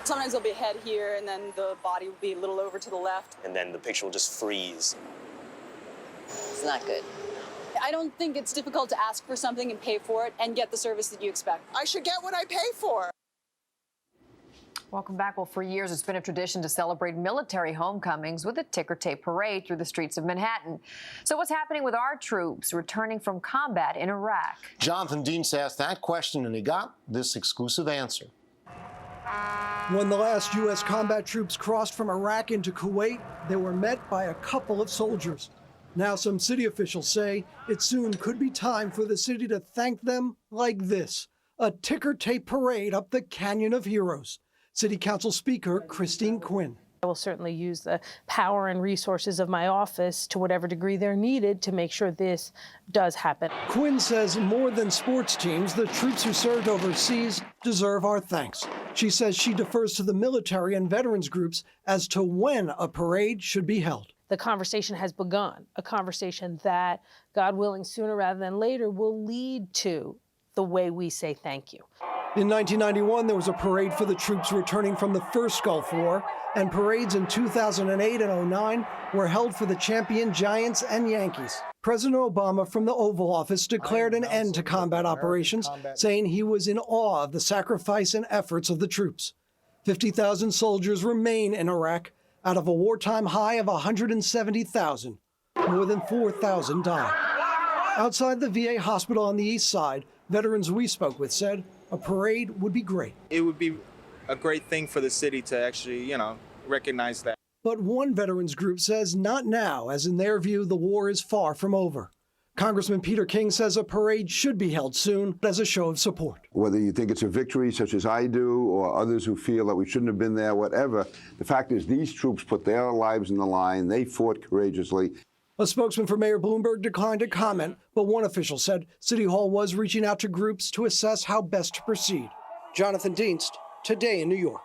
Sometimes there'll be a head here, and then the body will be a little over to the left. And then the picture will just freeze. It's not good. I don't think it's difficult to ask for something and pay for it and get the service that you expect. I should get what I pay for. Welcome back. Well, for years, it's been a tradition to celebrate military homecomings with a ticker tape parade through the streets of Manhattan. So what's happening with our troops returning from combat in Iraq? Jonathan Dienst asked that question, and he got this exclusive answer. When the last U.S. combat troops crossed from Iraq into Kuwait, they were met by a couple of soldiers. Now some city officials say it soon could be time for the city to thank them like this, a ticker tape parade up the Canyon of Heroes. City Council Speaker Christine Quinn. I will certainly use the power and resources of my office to whatever degree they're needed to make sure this does happen. Quinn says more than sports teams, the troops who served overseas deserve our thanks. She says she defers to the military and veterans groups as to when a parade should be held. The conversation has begun, a conversation that, God willing, sooner rather than later will lead to the way we say thank you. In 1991, there was a parade for the troops returning from the first Gulf War, and parades in 2008 and 09 were held for the champion Giants and Yankees. President Obama from the Oval Office declared an end to combat operations, saying he was in awe of the sacrifice and efforts of the troops. 50,000 soldiers remain in Iraq out of a wartime high of 170,000. More than 4,000 died. Outside the VA hospital on the east side, veterans we spoke with said a parade would be great. It would be a great thing for the city to actually, recognize that. But one veterans group says not now, as in their view, the war is far from over. Congressman Peter King says a parade should be held soon as a show of support. Whether you think it's a victory, such as I do, or others who feel that we shouldn't have been there, whatever, the fact is these troops put their lives in the line. They fought courageously. A spokesman for Mayor Bloomberg declined to comment, but one official said City Hall was reaching out to groups to assess how best to proceed. Jonathan Dienst, Today in New York.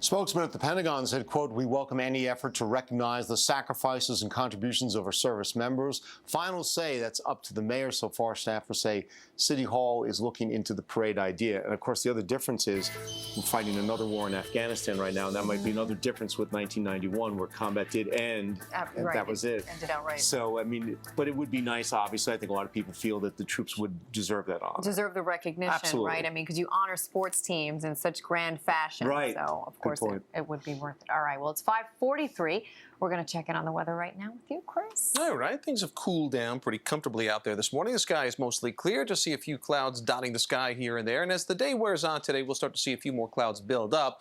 Spokesman at the Pentagon said, quote, "We welcome any effort to recognize the sacrifices and contributions of our service members. Final say, that's up to the mayor. So far, staffers say City Hall is looking into the parade idea. And of course, the other difference is we're fighting another war in Afghanistan right now. And that might be another difference with 1991, where combat did end. And that was it. Ended outright. So, but it would be nice, obviously. I think a lot of people feel that the troops would deserve that honor. Deserve the recognition, Absolutely. Right? I mean, because you honor sports teams in such grand fashion. Right. So, of course, it would be worth it. All right, well, it's 5:43. We're going to check in on the weather right now with you, Chris. All right, things have cooled down pretty comfortably out there this morning. The sky is mostly clear. Just see a few clouds dotting the sky here and there. And as the day wears on today, we'll start to see a few more clouds build up.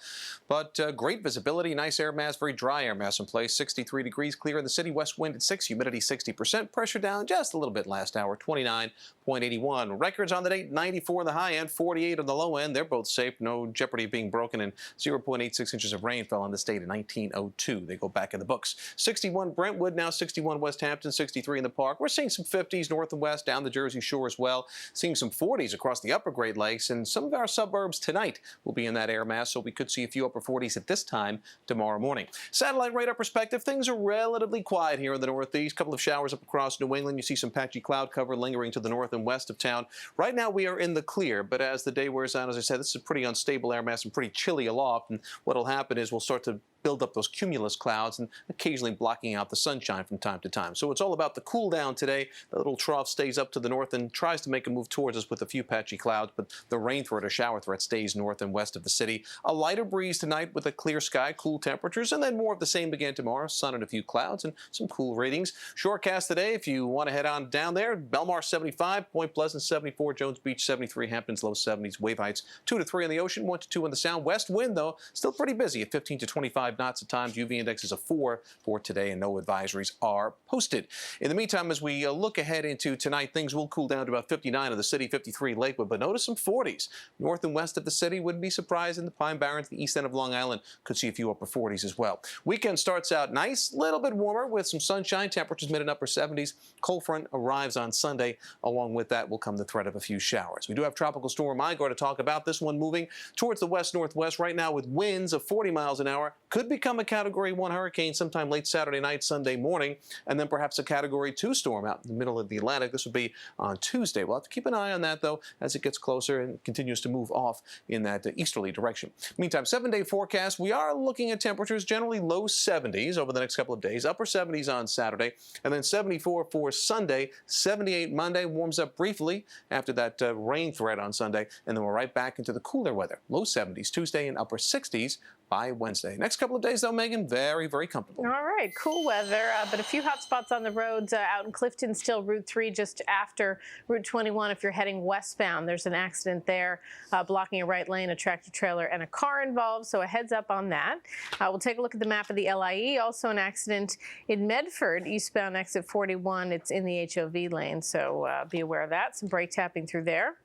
But great visibility, nice air mass, very dry air mass in place. 63 degrees clear in the city. West wind at 6, humidity 60%. Pressure down just a little bit last hour, 29.81. Records on the date, 94 on the high end, 48 on the low end. They're both safe. No jeopardy of being broken. And 0.86 inches of rain fell on this date in 1902. They go back in the books. 61 Brentwood, now 61 West Hampton, 63 in the Park. We're seeing some 50s north and west down the Jersey Shore as well. Seeing some 40s across the upper Great Lakes, and some of our suburbs tonight will be in that air mass, so we could see a few upper 40s at this time tomorrow morning. Satellite radar perspective, things are relatively quiet here in the Northeast. A couple of showers up across New England. You see some patchy cloud cover lingering to the north and west of town. Right now we are in the clear, but as the day wears on, as I said, this is a pretty unstable air mass and pretty chilly aloft, and what will happen is we'll start to build up those cumulus clouds and occasionally blocking out the sunshine from time to time. So it's all about the cool down today. The little trough stays up to the north and tries to make a move towards us with a few patchy clouds, but the rain threat or shower threat stays north and west of the city. A lighter breeze tonight with a clear sky, cool temperatures, and then more of the same again tomorrow. Sun and a few clouds and some cool readings. Shortcast today, if you want to head on down there, Belmar 75, Point Pleasant 74, Jones Beach 73, Hamptons low 70s, wave heights 2 to 3 on the ocean, 1 to 2 on the sound. West wind, though, still pretty busy at 15 to 25 knots at times. UV index is a 4 for today, and no advisories are posted. In the meantime, as we look ahead into tonight, things will cool down to about 59 in the city, 53 Lakewood, but notice some 40s. North and west of the city, wouldn't be surprised in the Pine Barrens, the east end of Long Island, could see a few upper 40s as well. Weekend starts out nice, a little bit warmer with some sunshine, temperatures mid and upper 70s. Cold front arrives on Sunday. Along with that will come the threat of a few showers. We do have Tropical Storm Igor to talk about. This one moving towards the west-northwest right now with winds of 40 miles an hour. Could could become a Category 1 hurricane sometime late Saturday night, Sunday morning, and then perhaps a Category 2 storm out in the middle of the Atlantic. This would be on Tuesday. We'll have to keep an eye on that, though, as it gets closer and continues to move off in that easterly direction. Meantime, 7-day forecast, we are looking at temperatures generally low 70s over the next couple of days, upper 70s on Saturday, and then 74 for Sunday, 78 Monday, warms up briefly after that rain threat on Sunday, and then we're right back into the cooler weather. Low 70s Tuesday and upper 60s by Wednesday. Next couple of days, though, Megan, very, very comfortable. All right, cool weather, but a few hot spots on the roads out in Clifton, still Route 3 just after Route 21 if you're heading westbound. There's an accident there blocking a right lane, a tractor trailer and a car involved, so a heads up on that. We'll take a look at the map of the LIE. Also an accident in Medford, eastbound exit 41. It's in the HOV lane, so be aware of that. Some brake tapping through there.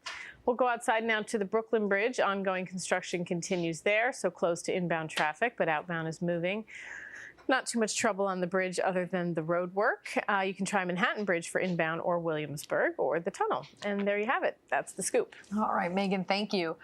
We'll go outside now to the Brooklyn Bridge. Ongoing construction continues there, so close to inbound traffic, but outbound is moving. Not too much trouble on the bridge other than the road work. You can try Manhattan Bridge for inbound or Williamsburg or the tunnel. And there you have it. That's the scoop. All right, Megan, thank you.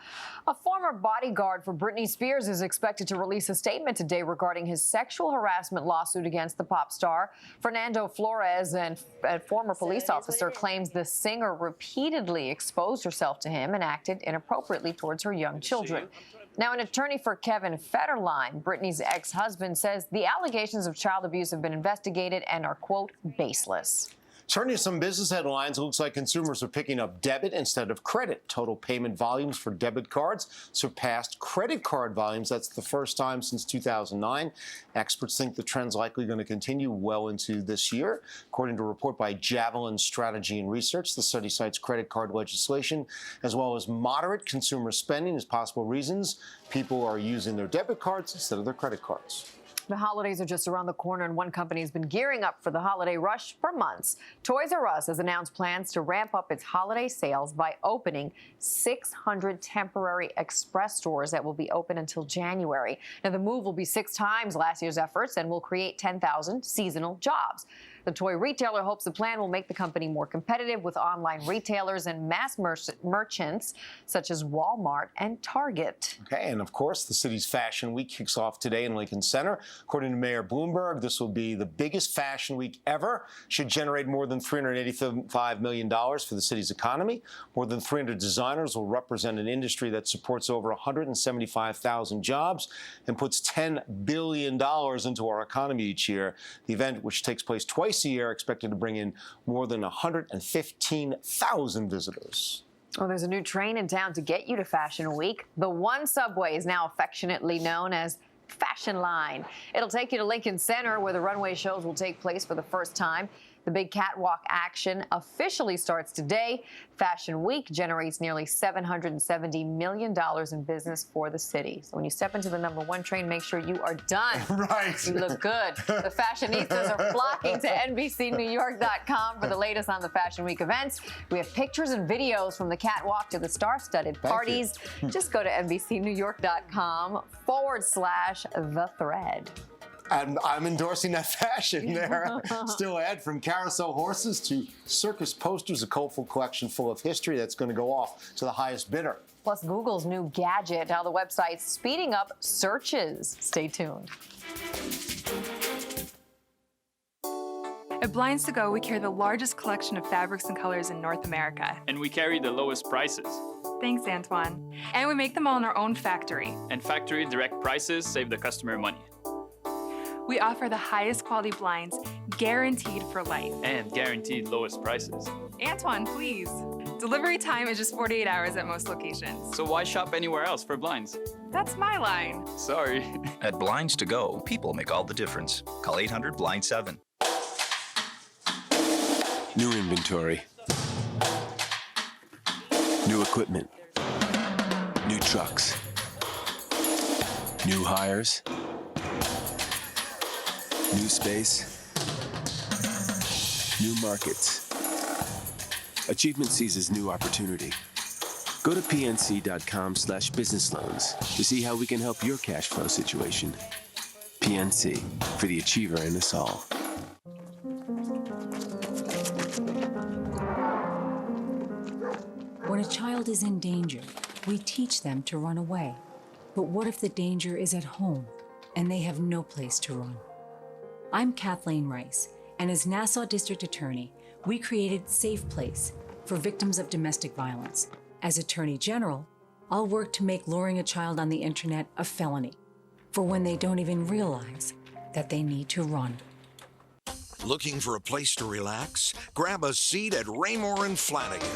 A former bodyguard for Britney Spears is expected to release a statement today regarding his sexual harassment lawsuit against the pop star. Fernando Flores, and a former police officer, claims the singer repeatedly exposed herself to him and acted inappropriately towards her young children. Now, an attorney for Kevin Federline, Britney's ex-husband, says the allegations of child abuse have been investigated and are, quote, baseless. Turning to some business headlines, it looks like consumers are picking up debit instead of credit. Total payment volumes for debit cards surpassed credit card volumes. That's the first time since 2009. Experts think the trend's likely going to continue well into this year. According to a report by Javelin Strategy and Research, the study cites credit card legislation as well as moderate consumer spending as possible reasons people are using their debit cards instead of their credit cards. The holidays are just around the corner, and one company has been gearing up for the holiday rush for months. Toys R Us has announced plans to ramp up its holiday sales by opening 600 temporary express stores that will be open until January. Now, the move will be 6 times last year's efforts and will create 10,000 seasonal jobs. The toy retailer hopes the plan will make the company more competitive with online retailers and mass merchants such as Walmart and Target. Okay, and of course, the city's Fashion Week kicks off today in Lincoln Center. According to Mayor Bloomberg, this will be the biggest fashion week ever. Should generate more than $385 million for the city's economy. More than 300 designers will represent an industry that supports over 175,000 jobs and puts $10 billion into our economy each year. The event, which takes place twice a year, expected to bring in more than 115,000 visitors. Oh, there's a new train in town to get you to Fashion Week. The One Subway is now affectionately known as Fashion Line. It'll take you to Lincoln Center, where the runway shows will take place for the first time. The big catwalk action officially starts today. Fashion Week generates nearly $770 million in business for the city. So when you step into the #1 train, make sure you are done. Right. You look good. The fashionistas are flocking to NBCNewYork.com for the latest on the Fashion Week events. We have pictures and videos from the catwalk to the star-studded parties. Just go to NBCNewYork.com/thethread. And I'm endorsing that fashion there. Still add from carousel horses to circus posters, a colorful collection full of history that's going to go off to the highest bidder. Plus Google's new gadget, how the website's speeding up searches. Stay tuned. At Blinds to Go, we carry the largest collection of fabrics and colors in North America. And we carry the lowest prices. Thanks, Antoine. And we make them all in our own factory. And factory direct prices save the customer money. We offer the highest quality blinds, guaranteed for life. And guaranteed lowest prices. Antoine, please. Delivery time is just 48 hours at most locations. So why shop anywhere else for blinds? That's my line. Sorry. At Blinds to Go, people make all the difference. Call 800-BLIND-7. New inventory. New equipment. New trucks. New hires. New space. New markets. Achievement seizes new opportunity. Go to pnc.com/business loans to see how we can help your cash flow situation. PNC, for the achiever in us all. When a child is in danger, we teach them to run away. But what if the danger is at home? and they have no place to run. I'm Kathleen Rice, and as Nassau District Attorney, we created Safe Place for victims of domestic violence. As Attorney General, I'll work to make luring a child on the internet a felony for when they don't even realize that they need to run. Looking for a place to relax? Grab a seat at Raymore and Flanagan.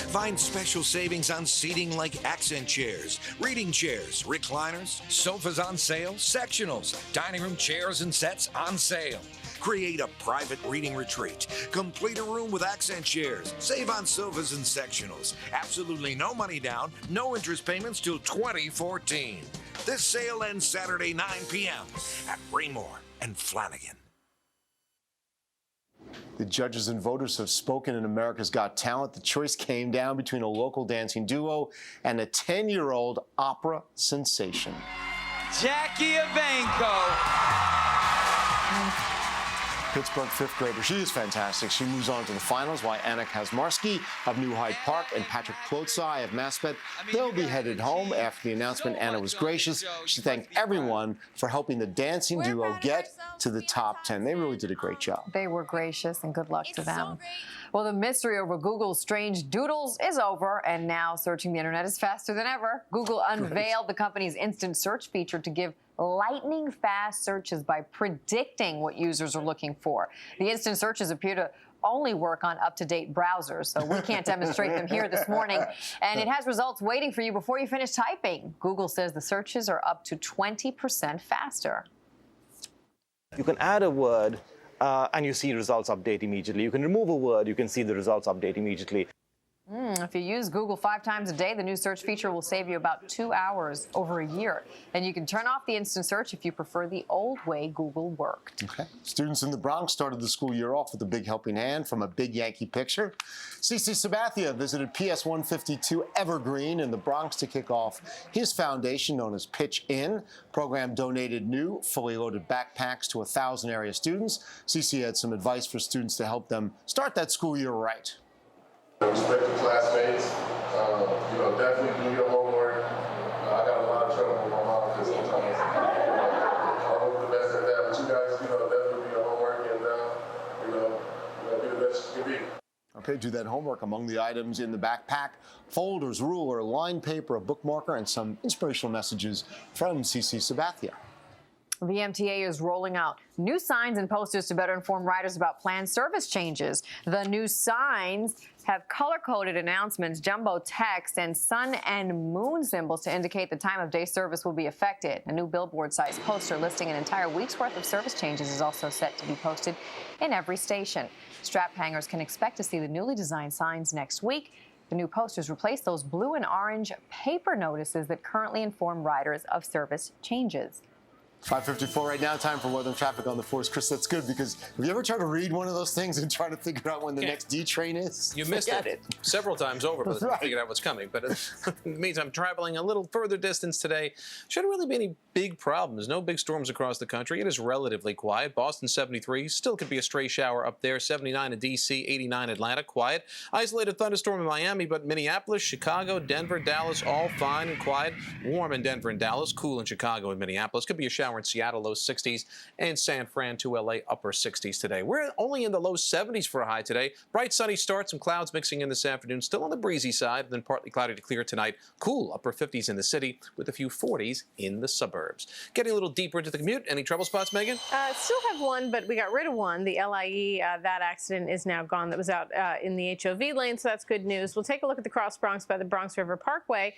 Find special savings on seating like accent chairs, reading chairs, recliners, sofas on sale, sectionals, dining room chairs and sets on sale. Create a private reading retreat. Complete a room with accent chairs. Save on sofas and sectionals. Absolutely no money down, no interest payments till 2014. This sale ends Saturday, 9 p.m. at Raymore and Flanagan. The judges and voters have spoken in America's Got Talent. The choice came down between a local dancing duo and a 10-year-old opera sensation. Jackie Evanko. Pittsburgh fifth grader. She is fantastic. She moves on to the finals, while Anna Kazmarski of New Hyde Park and Patrick Klotzai of Maspeth, they'll be headed home. After the announcement, Anna was gracious. She thanked everyone for helping the dancing duo get to the top 10. They really did a great job. They were gracious, and good luck to them. Well, the mystery over Google's strange doodles is over, and now searching the internet is faster than ever. Google unveiled the company's instant search feature to give lightning fast searches by predicting what users are looking for. The instant searches appear to only work on up-to-date browsers, so we can't demonstrate them here this morning. And it has results waiting for you before you finish typing. Google says the searches are up to 20% faster. You can add a word and you see results update immediately. You can remove a word, you can see the results update immediately. If you use Google 5 times a day, the new search feature will save you about 2 hours over a year. And you can turn off the instant search if you prefer the old way Google worked. Okay. Students in the Bronx started the school year off with a big helping hand from a big Yankee picture. CC Sabathia visited PS 152 Evergreen in the Bronx to kick off his foundation known as Pitch In. Program donated new, fully loaded backpacks to 1,000 area students. CC had some advice for students to help them start that school year right. Respect your classmates. Definitely do your homework. I got a lot of trouble with my mom because sometimes I hope the best at that. But you guys, definitely do your homework and be the best you can be. Okay, do that homework. Among the items in the backpack: folders, ruler, line paper, a bookmarker, and some inspirational messages from CC Sabathia. The MTA is rolling out new signs and posters to better inform riders about planned service changes. The new signs have color-coded announcements, jumbo text, and sun and moon symbols to indicate the time of day service will be affected. A new billboard-sized poster listing an entire week's worth of service changes is also set to be posted in every station. Strap hangers can expect to see the newly designed signs next week. The new posters replace those blue and orange paper notices that currently inform riders of service changes. 5:54 right now, time for weather and traffic on the 4s. Chris, that's good, because have you ever tried to read one of those things and try to figure out when the next D train is? You missed it several times over, but Right. figured out what's coming. But in the meantime, traveling a little further distance today, shouldn't really be any big problems. No big storms across the country. It is relatively quiet. Boston 73, still could be a stray shower up there. 79 in D.C., 89 Atlanta, quiet. Isolated thunderstorm in Miami, but Minneapolis, Chicago, Denver, Dallas, all fine and quiet. Warm in Denver and Dallas, cool in Chicago and Minneapolis. Could be a shower in Seattle, low 60s, and San Fran to L.A., upper 60s today. We're only in the low 70s for a high today. Bright sunny start, some clouds mixing in this afternoon, still on the breezy side, then partly cloudy to clear tonight. Cool, upper 50s in the city with a few 40s in the suburbs. Getting a little deeper into the commute. Any trouble spots, Megan? Still have one, but we got rid of one. The LIE, that accident is now gone. That was out in the HOV lane, so that's good news. We'll take a look at the Cross Bronx by the Bronx River Parkway.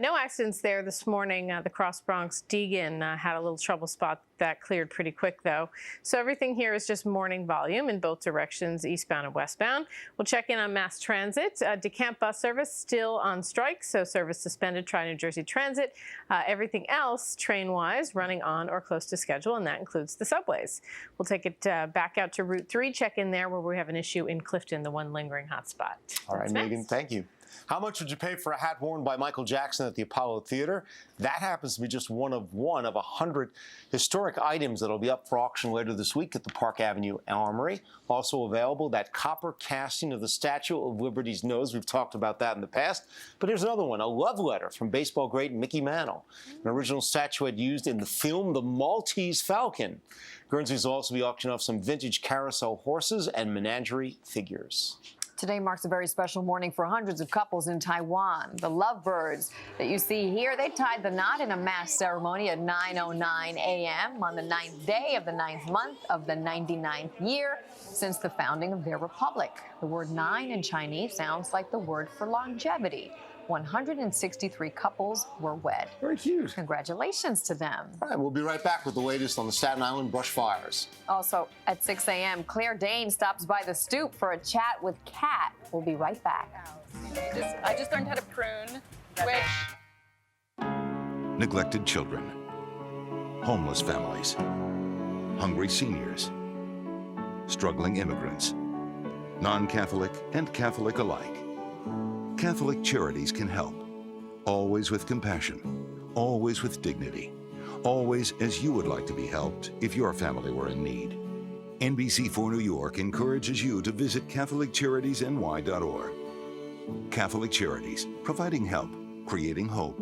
No accidents there this morning. The Cross Bronx Deegan had a little trouble spot that cleared pretty quick, though. So everything here is just morning volume in both directions, eastbound and westbound. We'll check in on mass transit. DeKalb bus service still on strike, so service suspended. Tri New Jersey Transit. Everything else, train-wise, running on or close to schedule, and that includes the subways. We'll take it back out to Route 3, check in there where we have an issue in Clifton, the one lingering hot spot. All right, Megan, thank you. How much would you pay for a hat worn by Michael Jackson at the Apollo Theater? That happens to be just one of 100 historic items that'll be up for auction later this week at the Park Avenue Armory. Also available, that copper casting of the Statue of Liberty's nose. We've talked about that in the past. But here's another one, a love letter from baseball great Mickey Mantle, an original statuette used in the film The Maltese Falcon. Guernsey's will also be auctioning off some vintage carousel horses and menagerie figures. Today marks a very special morning for hundreds of couples in Taiwan. The lovebirds that you see here, they tied the knot in a mass ceremony at 9:09 a.m. on the 9th day of the 9th month of the 99th year since the founding of their republic. The word 9 in Chinese sounds like the word for longevity. 163 couples were wed. Very cute. Congratulations to them. All right, we'll be right back with the latest on the Staten Island brush fires. Also, at 6 a.m., Claire Dane stops by the stoop for a chat with Kat. We'll be right back. I just learned how to prune, which... Neglected children, homeless families, hungry seniors, struggling immigrants, non-Catholic and Catholic alike. Catholic Charities can help, always with compassion, always with dignity, always as you would like to be helped if your family were in need. NBC4 New York encourages you to visit CatholicCharitiesNY.org. Catholic Charities, providing help, creating hope.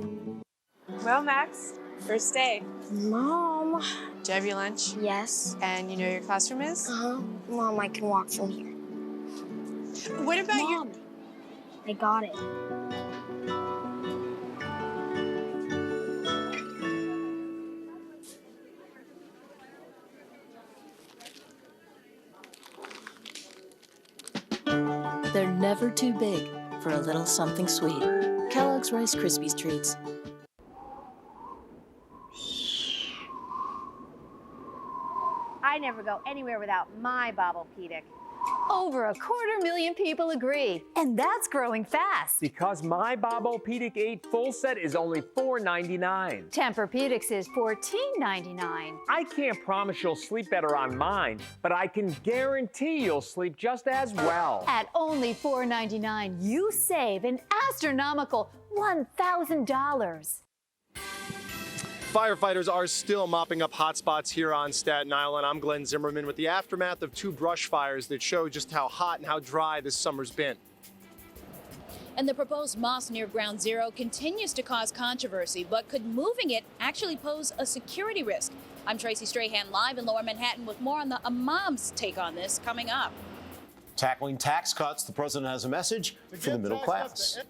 Well, Max, first day. Mom. Did you have your lunch? Yes. And you know where your classroom is? Uh-huh. Mom, I can walk from here. What about Mom, I got it. They're never too big for a little something sweet. Kellogg's Rice Krispies Treats. I never go anywhere without my Bobblepedic. Over 250,000 people agree, and that's growing fast. Because my Bobblepedic 8 full set is only $4.99. Tempur-Pedic's is $14.99. I can't promise you'll sleep better on mine, but I can guarantee you'll sleep just as well. At only $4.99, you save an astronomical $1,000. Firefighters are still mopping up hot spots here on Staten Island. I'm Glenn Zimmerman with the aftermath of 2 brush fires that show just how hot and how dry this summer's been. And the proposed mosque near Ground Zero continues to cause controversy, but could moving it actually pose a security risk? I'm Tracy Strahan, live in Lower Manhattan with more on the imam's take on this coming up. Tackling tax cuts, the president has a message for the middle class.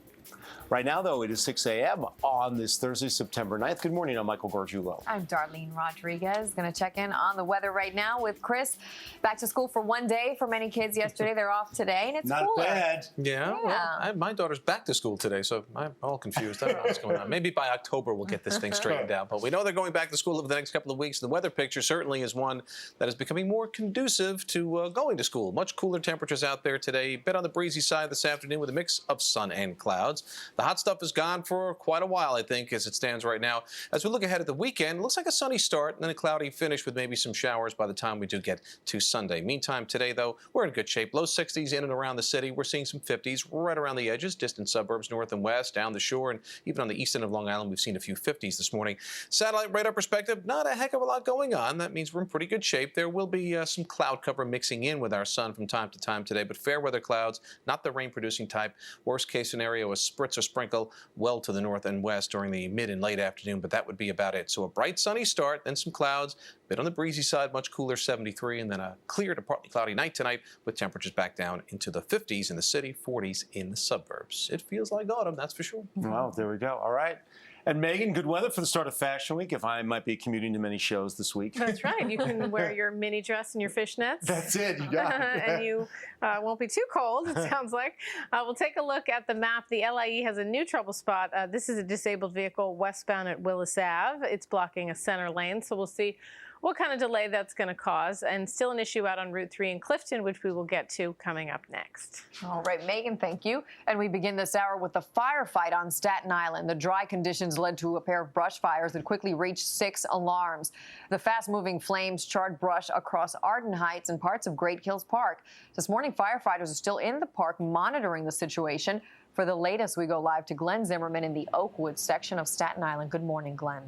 Right now, though, it is 6 a.m. on this Thursday, September 9th. Good morning, I'm Michael Gargiulo. I'm Darlene Rodriguez. Going to check in on the weather right now with Chris. Back to school for one day for many kids yesterday. They're off today, and it's Not cooler. bad. Yeah. Well, my daughter's back to school today, so I'm all confused. I don't know what's going on. Maybe by October we'll get this thing straightened out. But we know they're going back to school over the next couple of weeks. The weather picture certainly is one that is becoming more conducive to going to school. Much cooler temperatures out there today. A bit on the breezy side this afternoon with a mix of sun and clouds. The hot stuff is gone for quite a while, I think, as it stands right now. As we look ahead at the weekend, it looks like a sunny start and then a cloudy finish with maybe some showers by the time we do get to Sunday. Meantime, today, though, we're in good shape. Low 60s in and around the city. We're seeing some 50s right around the edges, distant suburbs north and west, down the shore, and even on the east end of Long Island, we've seen a few 50s this morning. Satellite radar perspective, not a heck of a lot going on. That means we're in pretty good shape. There will be some cloud cover mixing in with our sun from time to time today, but fair weather clouds, not the rain-producing type. Worst case scenario, a spritz or sprinkle well to the north and west during the mid and late afternoon, but that would be about it. So a bright sunny start, then some clouds, a bit on the breezy side, much cooler 73, and then a clear to partly cloudy night tonight with temperatures back down into the 50s in the city, 40s in the suburbs. It feels like autumn, that's for sure. Well, there we go. All right. And Megan, good weather for the start of Fashion Week, if I might be commuting to many shows this week. That's right. You can wear your mini dress and your fishnets. That's it. You got it. And you won't be too cold, it sounds like. We'll take a look at the map. The LIE has a new trouble spot. This is a disabled vehicle westbound at Willis Ave. It's blocking a center lane, so we'll see what kind of delay that's going to cause. And still an issue out on Route 3 in Clifton, which we will get to coming up next. All right, Megan, thank you. And we begin this hour with the firefight on Staten Island. The dry conditions led to a pair of brush fires that quickly reached 6 alarms. The fast-moving flames charred brush across Arden Heights and parts of Great Hills Park. This morning, firefighters are still in the park monitoring the situation. For the latest, we go live to Glenn Zimmerman in the Oakwood section of Staten Island. Good morning, Glenn.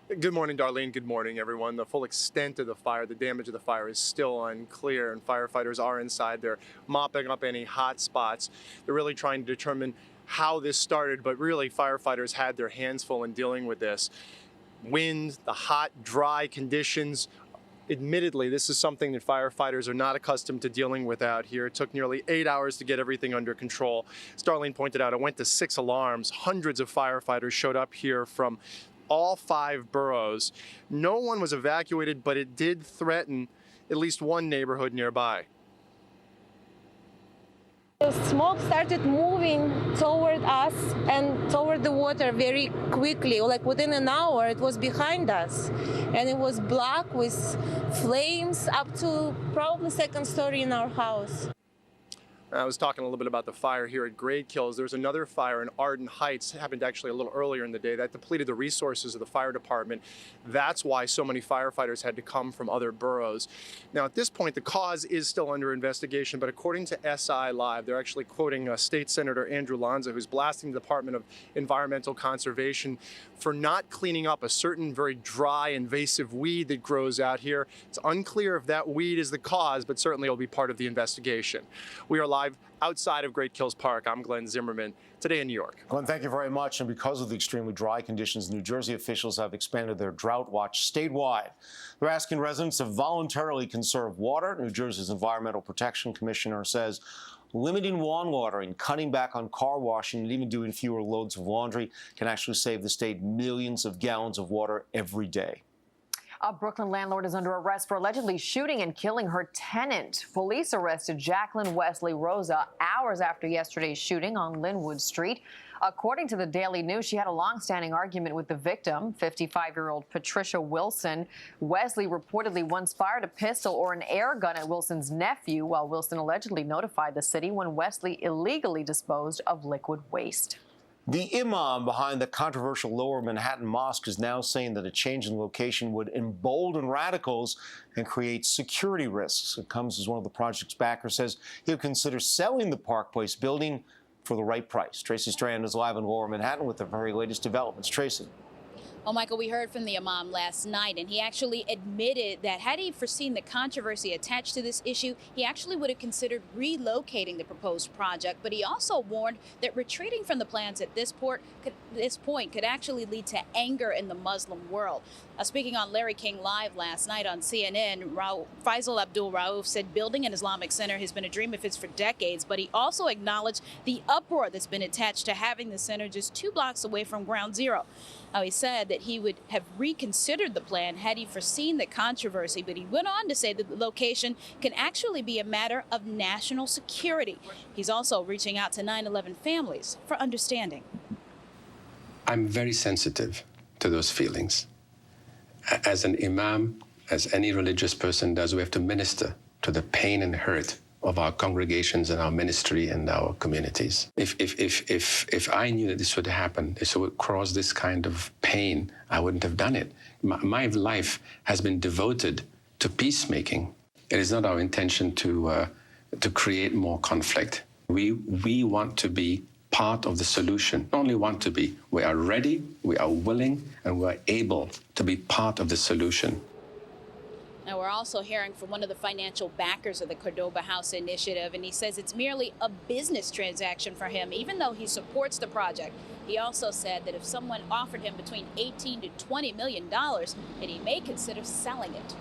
Good morning, Darlene. Good morning, everyone. The full extent of the fire, the damage of the fire is still unclear, and firefighters are inside. They're mopping up any hot spots. They're really trying to determine how this started, but really firefighters had their hands full in dealing with this. Wind, the hot, dry conditions. Admittedly, this is something that firefighters are not accustomed to dealing with out here. It took nearly 8 hours to get everything under control. As Darlene pointed out, it went to 6 alarms. Hundreds of firefighters showed up here from all 5 boroughs. No one was evacuated, but it did threaten at least one neighborhood nearby. The smoke started moving toward us and toward the water very quickly. Like within an hour, it was behind us. And it was black with flames up to probably second story in our house. I was talking a little bit about the fire here at Great Kills. There's another fire in Arden Heights, happened actually a little earlier in the day, that depleted the resources of the fire department. That's why so many firefighters had to come from other boroughs. Now, at this point, the cause is still under investigation, but according to SI Live, they're actually quoting State Senator Andrew Lanza, who's blasting the Department of Environmental Conservation for not cleaning up a certain very dry, invasive weed that grows out here. It's unclear if that weed is the cause, but certainly it'll be part of the investigation. We are live outside of Great Kills Park. I'm Glenn Zimmerman, today in New York. Glenn, thank you very much. And because of the extremely dry conditions, New Jersey officials have expanded their drought watch statewide. They're asking residents to voluntarily conserve water. New Jersey's Environmental Protection Commissioner says limiting lawn watering, cutting back on car washing, and even doing fewer loads of laundry can actually save the state millions of gallons of water every day. A Brooklyn landlord is under arrest for allegedly shooting and killing her tenant. Police arrested Jacqueline Wesley Rosa hours after yesterday's shooting on Linwood Street. According to the Daily News, she had a long-standing argument with the victim, 55-year-old Patricia Wilson. Wesley reportedly once fired a pistol or an air gun at Wilson's nephew, while Wilson allegedly notified the city when Wesley illegally disposed of liquid waste. The imam behind the controversial Lower Manhattan Mosque is now saying that a change in location would embolden radicals and create security risks. It comes as one of the project's backers says he'll consider selling the Park Place building for the right price. Tracy Strand is live in Lower Manhattan with the very latest developments. Tracy. Well, Michael, we heard from the imam last night, and he actually admitted that had he foreseen the controversy attached to this issue, he actually would have considered relocating the proposed project. But he also warned that retreating from the plans at this point could actually lead to anger in the Muslim world. Speaking on Larry King Live last night on CNN, Faisal Abdul Rauf said building an Islamic center has been a dream of his for decades, but he also acknowledged the uproar that's been attached to having the center just 2 blocks away from Ground Zero. Now, he said that he would have reconsidered the plan had he foreseen the controversy, but he went on to say that the location can actually be a matter of national security. He's also reaching out to 9/11 families for understanding. I'm very sensitive to those feelings. As an imam, as any religious person does, we have to minister to the pain and hurt of our congregations and our ministry and our communities. If I knew that this would happen, this would cause this kind of pain, I wouldn't have done it. My life has been devoted to peacemaking. It is not our intention to create more conflict. We want to be part of the solution. Not only want to be, we are ready, we are willing, and we are able to be part of the solution. Now, we're also hearing from one of the financial backers of the Cordoba House Initiative, and he says it's merely a business transaction for him, even though he supports the project. He also said that if someone offered him between $18 to $20 million, that he may consider selling it.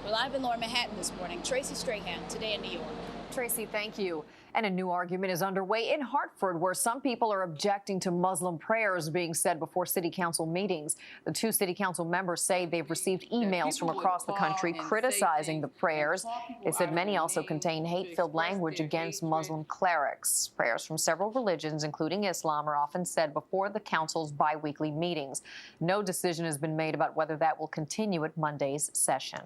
We're live in Lower Manhattan this morning. Tracy Strahan, today in New York. Tracy, thank you. And a new argument is underway in Hartford, where some people are objecting to Muslim prayers being said before city council meetings. The 2 city council members say they've received emails from across the country criticizing the prayers. They said many also contain hate-filled language against Muslim clerics. Prayers from several religions, including Islam, are often said before the council's bi-weekly meetings. No decision has been made about whether that will continue at Monday's session.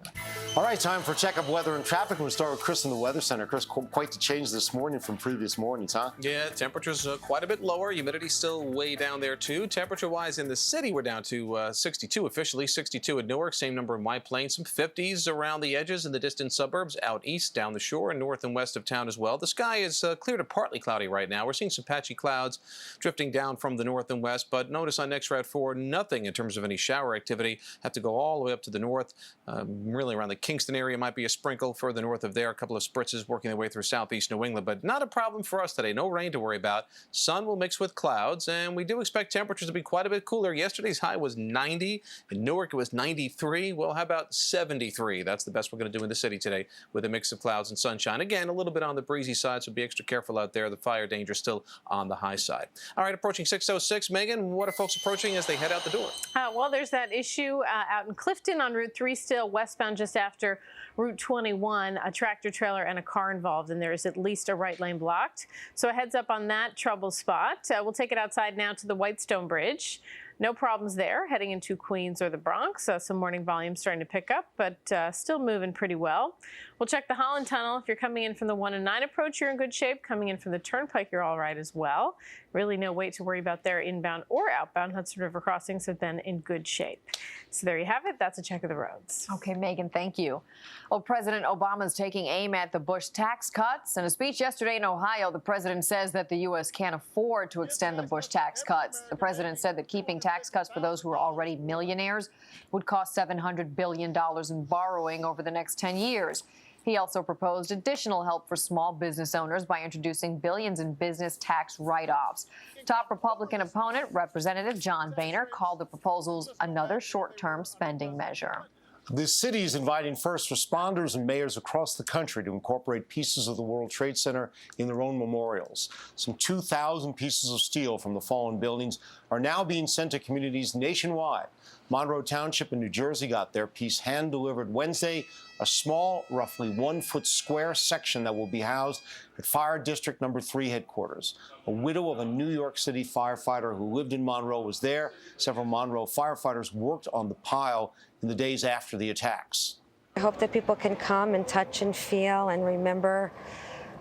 All right, time for check-up weather and traffic. We'll start with Chris in the Weather Center. Chris, quite the change this morning different from previous mornings, huh? Yeah, temperatures quite a bit lower. Humidity still way down there, too. Temperature-wise in the city, we're down to 62 officially, 62 at Newark, same number in White Plains, some 50s around the edges in the distant suburbs, out east, down the shore, and north and west of town as well. The sky is clear to partly cloudy right now. We're seeing some patchy clouds drifting down from the north and west, but notice on next Route 4, nothing in terms of any shower activity. Have to go all the way up to the north, really around the Kingston area might be a sprinkle. Further north of there, a couple of spritzes working their way through southeast New England, but not a problem for us today. No rain to worry about. Sun will mix with clouds, and we do expect temperatures to be quite a bit cooler. Yesterday's high was 90. In Newark, it was 93. Well, how about 73? That's the best we're going to do in the city today with a mix of clouds and sunshine. Again, a little bit on the breezy side, so be extra careful out there. The fire danger still on the high side. All right, approaching 6:06. Megan, what are folks approaching as they head out the door? Well, there's that issue out in Clifton on Route 3 still, westbound just after Route 21, a tractor trailer and a car involved, and there is at least a right lane blocked. So a heads up on that trouble spot. We'll take it outside now to the Whitestone Bridge. No problems there, heading into Queens or the Bronx. Some morning volume starting to pick up, but still moving pretty well. We'll check the Holland Tunnel. If you're coming in from the 1 and 9 approach, you're in good shape. Coming in from the Turnpike, you're all right as well. Really no wait to worry about there inbound or outbound. Hudson River crossings have been in good shape. So there you have it. That's a check of the roads. Okay, Megan, thank you. Well, President Obama is taking aim at the Bush tax cuts. In a speech yesterday in Ohio, the president says that the U.S. can't afford to extend the Bush tax cuts. The president said that keeping tax cuts for those who are already millionaires would cost $700 billion in borrowing over the next 10 years. He also proposed additional help for small business owners by introducing billions in business tax write-offs. Top Republican opponent, Representative John Boehner, called the proposals another short-term spending measure. The city is inviting first responders and mayors across the country to incorporate pieces of the World Trade Center in their own memorials. Some 2,000 pieces of steel from the fallen buildings are now being sent to communities nationwide. Monroe Township in New Jersey got their piece hand-delivered Wednesday, a small, roughly 1-foot square section that will be housed at Fire District Number 3 headquarters. A widow of a New York City firefighter who lived in Monroe was there. Several Monroe firefighters worked on the pile in the days after the attacks. I hope that people can come and touch and feel and remember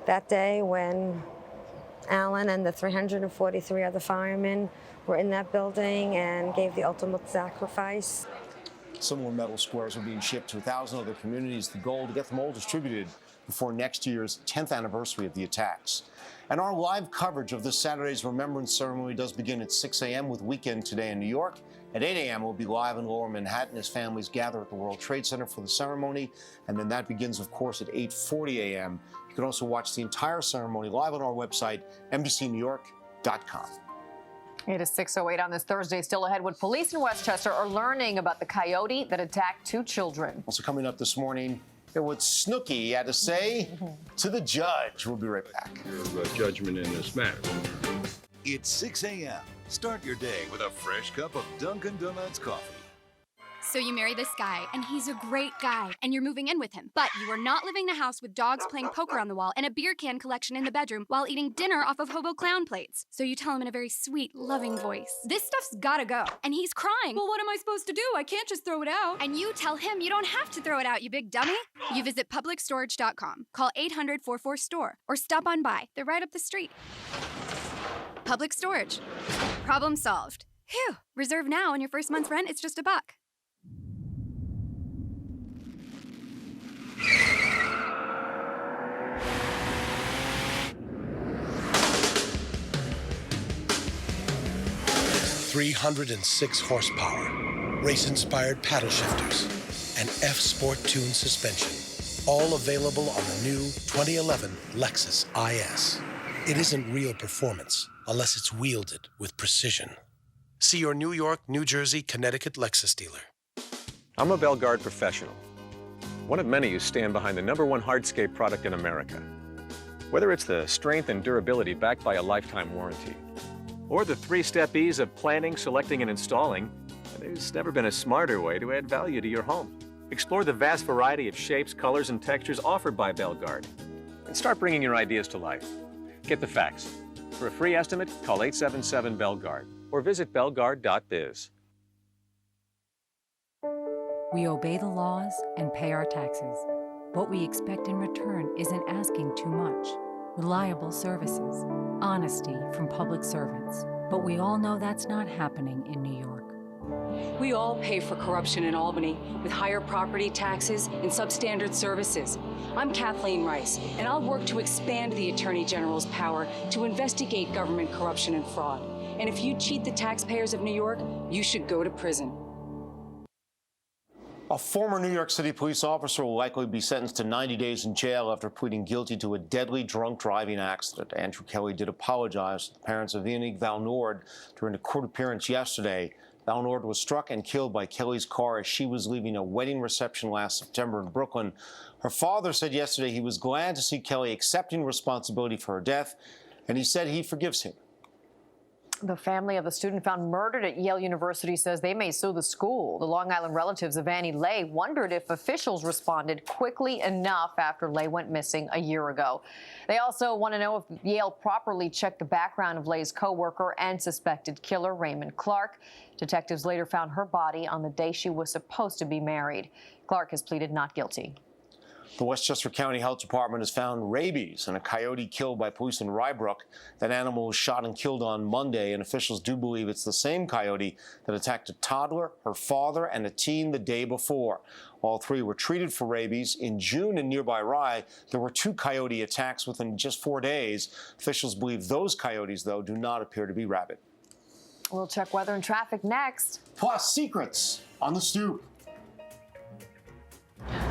that day when Alan and the 343 other firemen were in that building and gave the ultimate sacrifice. Similar metal squares are being shipped to 1,000 other communities. The goal to get them all distributed before next year's 10th anniversary of the attacks. And our live coverage of this Saturday's Remembrance Ceremony does begin at 6 a.m. with Weekend Today in New York. At 8 a.m., we'll be live in Lower Manhattan as families gather at the World Trade Center for the ceremony. And then that begins, of course, at 8:40 a.m. You can also watch the entire ceremony live on our website, NBCNewYork.com. It is 6:08 on this Thursday. Still ahead, what police in Westchester are learning about the coyote that attacked 2 children. Also coming up this morning, hear what Snooki had to say to the judge. We'll be right back. Your judgment in this matter. It's 6 a.m. Start your day with a fresh cup of Dunkin' Donuts coffee. So you marry this guy, and he's a great guy, and you're moving in with him. But you are not living in a house with dogs playing poker on the wall and a beer can collection in the bedroom while eating dinner off of hobo clown plates. So you tell him in a very sweet, loving voice, "This stuff's gotta go." And he's crying. "Well, what am I supposed to do? I can't just throw it out." And you tell him you don't have to throw it out, you big dummy. You visit publicstorage.com, call 800-44-STORE, or stop on by. They're right up the street. Public Storage. Problem solved. Phew. Reserve now, and your first month's rent is just $1. .306 horsepower, race-inspired paddle shifters, and F-Sport tuned suspension, all available on the new 2011 Lexus IS. It isn't real performance unless it's wielded with precision. See your New York, New Jersey, Connecticut Lexus dealer. I'm a Belgard professional, one of many who stand behind the #1 hardscape product in America. Whether it's the strength and durability backed by a lifetime warranty, or the 3-step ease of planning, selecting, and installing, there's never been a smarter way to add value to your home. Explore the vast variety of shapes, colors, and textures offered by Belgard, and start bringing your ideas to life. Get the facts. For a free estimate, call 877-BELGARD or visit belgard.biz. We obey the laws and pay our taxes. What we expect in return isn't asking too much. reliable services, honesty from public servants. But we all know that's not happening in New York. We all pay for corruption in Albany with higher property taxes and substandard services. I'm Kathleen Rice, and I'll work to expand the Attorney General's power to investigate government corruption and fraud. And if you cheat the taxpayers of New York, you should go to prison. A former New York City police officer will likely be sentenced to 90 days in jail after pleading guilty to a deadly drunk driving accident. Andrew Kelly did apologize to the parents of Yannick Valnord during a court appearance yesterday. Valnord was struck and killed by Kelly's car as she was leaving a wedding reception last September in Brooklyn. Her father said yesterday he was glad to see Kelly accepting responsibility for her death, and he said he forgives him. The family of the student found murdered at Yale University says they may sue the school. The Long Island relatives of Annie Lay wondered if officials responded quickly enough after Lay went missing a year ago. They also want to know if Yale properly checked the background of Lay's co-worker and suspected killer, Raymond Clark. Detectives later found her body on the day she was supposed to be married. Clark has pleaded not guilty. The Westchester County Health Department has found rabies in a coyote killed by police in Rybrook. That animal was shot and killed on Monday, and officials do believe it's the same coyote that attacked a toddler, her father, and a teen the day before. All three were treated for rabies. In June in nearby Rye, there were 2 coyote attacks within just 4 days. Officials believe those coyotes, though, do not appear to be rabid. We'll check weather and traffic next. Plus, secrets on the stoop.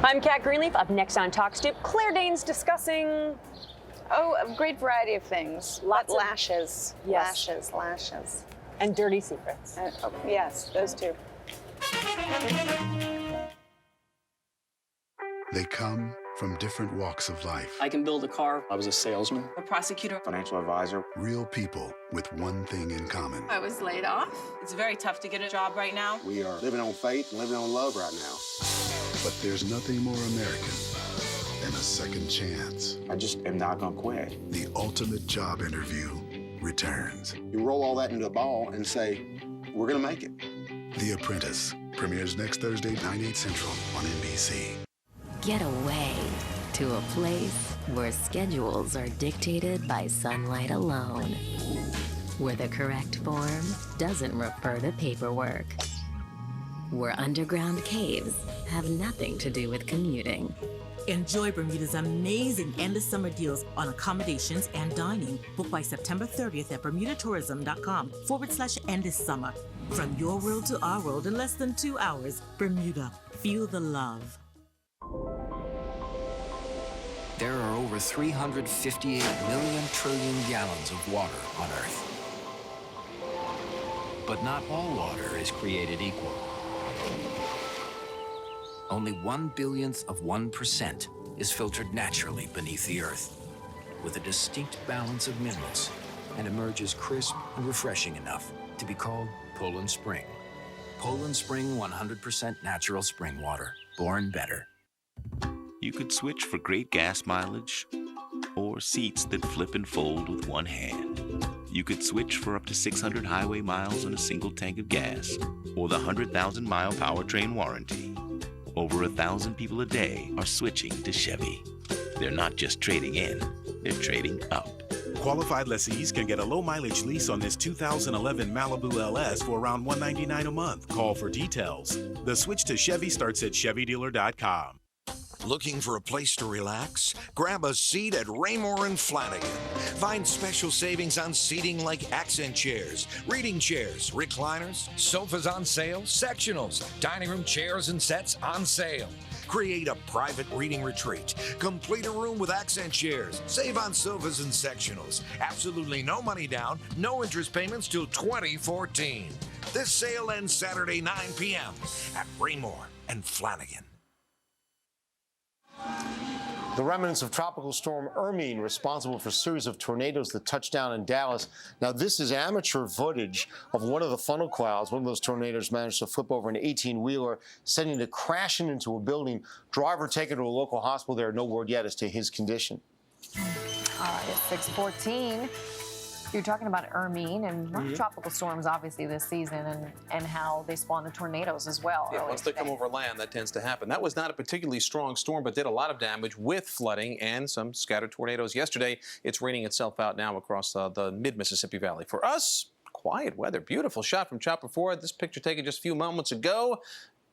I'm Kat Greenleaf. Up next on Talk Stoop, Claire Danes discussing... a great variety of things. Lots of lashes. Yes. Lashes. And dirty secrets. Yes, those two. They come from different walks of life. I can build a car. I was a salesman. A prosecutor. Financial advisor. Real people with one thing in common. I was laid off. It's very tough to get a job right now. We are living on faith and living on love right now. But there's nothing more American than a second chance. I just am not gonna quit. The ultimate job interview returns. You roll all that into a ball and say, we're gonna make it. The Apprentice premieres next Thursday, 9/8 Central on NBC. Get away to a place where schedules are dictated by sunlight alone, where the correct form doesn't refer to paperwork, where underground caves have nothing to do with commuting. Enjoy Bermuda's amazing endless summer deals on accommodations and dining. Book by September 30th at bermudatourism.com/endless summer. From your world to our world in less than 2 hours. Bermuda, feel the love. There are over 358 million trillion gallons of water on Earth. But not all water is created equal. Only 1/1000,000,000% is filtered naturally beneath the Earth, with a distinct balance of minerals, and emerges crisp and refreshing enough to be called Poland Spring. Poland Spring 100% natural spring water, born better. You could switch for great gas mileage or seats that flip and fold with one hand. You could switch for up to 600 highway miles on a single tank of gas or the 100,000-mile powertrain warranty. Over 1,000 people a day are switching to Chevy. They're not just trading in, they're trading up. Qualified lessees can get a low-mileage lease on this 2011 Malibu LS for around $199 a month. Call for details. The switch to Chevy starts at ChevyDealer.com. Looking for a place to relax? Grab a seat at Raymore and Flanagan. Find special savings on seating like accent chairs, reading chairs, recliners, sofas on sale, sectionals, dining room chairs and sets on sale. Create a private reading retreat. Complete a room with accent chairs. Save on sofas and sectionals. Absolutely no money down, no interest payments till 2014. This sale ends Saturday, 9 p.m. at Raymore and Flanagan. The remnants of Tropical Storm Hermine, responsible for a series of tornadoes that touched down in Dallas. Now, this is amateur footage of one of the funnel clouds. One of those tornadoes managed to flip over an 18-wheeler, sending it crashing into a building. Driver taken to a local hospital. There, no word yet as to his condition. All right, it's 6:14. You're talking about Hermine and tropical storms, obviously, this season, and how they spawn the tornadoes as well. Yeah, once they come over land, that tends to happen. That was not a particularly strong storm, but did a lot of damage with flooding and some scattered tornadoes yesterday. It's raining itself out now across the mid-Mississippi Valley. For us, quiet weather. Beautiful shot from Chopper 4. This picture taken just a few moments ago.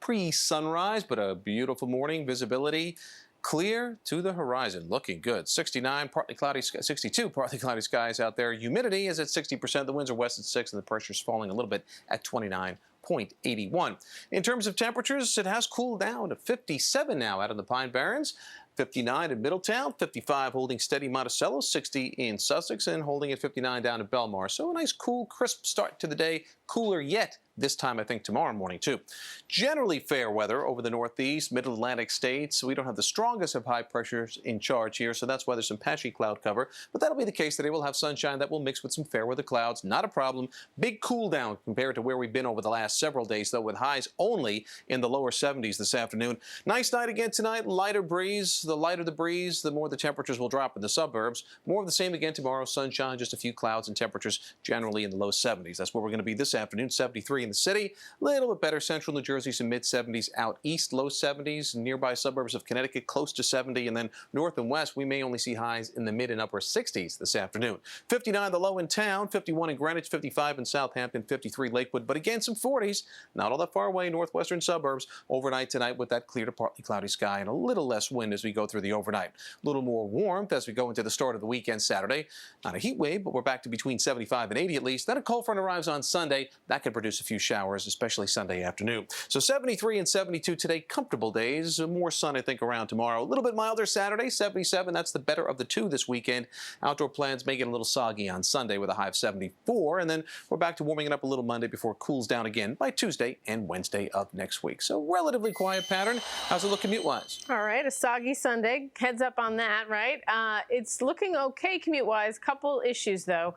Pre-sunrise, but a beautiful morning. Visibility clear to the horizon, looking good. 69, partly cloudy, 62, partly cloudy skies out there. Humidity is at 60%. The winds are west at 6, and the pressure's falling a little bit at 29.81. In terms of temperatures, it has cooled down to 57 now out in the Pine Barrens. 59 in Middletown, 55 holding steady Monticello, 60 in Sussex, and holding at 59 down in Belmar. So a nice, cool, crisp start to the day. Cooler yet this time, I think, tomorrow morning, too. Generally fair weather over the Northeast, Mid-Atlantic states. We don't have the strongest of high pressures in charge here, so that's why there's some patchy cloud cover. But that'll be the case today. We'll have sunshine that will mix with some fair weather clouds. Not a problem. Big cool down compared to where we've been over the last several days, though, with highs only in the lower 70s this afternoon. Nice night again tonight. Lighter breeze. The lighter the breeze, the more the temperatures will drop in the suburbs. More of the same again tomorrow. Sunshine, just a few clouds, and temperatures generally in the low 70s. That's where we're going to be this afternoon. 73 in the city. A little bit better central New Jersey, some mid-70s. Out east, low 70s. Nearby suburbs of Connecticut, close to 70. And then north and west, we may only see highs in the mid and upper 60s this afternoon. 59 the low in town, 51 in Greenwich, 55 in Southampton, 53 Lakewood. But again, some 40s. Not all that far away, northwestern suburbs. Overnight tonight with that clear to partly cloudy sky and a little less wind as we go through the overnight. A little more warmth as we go into the start of the weekend Saturday. Not a heat wave, but we're back to between 75 and 80 at least. Then a cold front arrives on Sunday. That could produce a few showers, especially Sunday afternoon. So 73 and 72 today, comfortable days. More sun, I think, around tomorrow. A little bit milder Saturday, 77. That's the better of the two this weekend. Outdoor plans may get a little soggy on Sunday with a high of 74. And then we're back to warming it up a little Monday before it cools down again by Tuesday and Wednesday of next week. So relatively quiet pattern. How's it look commute-wise? All right, a soggy Sunday. Heads up on that, right? It's looking okay commute-wise. Couple issues, though.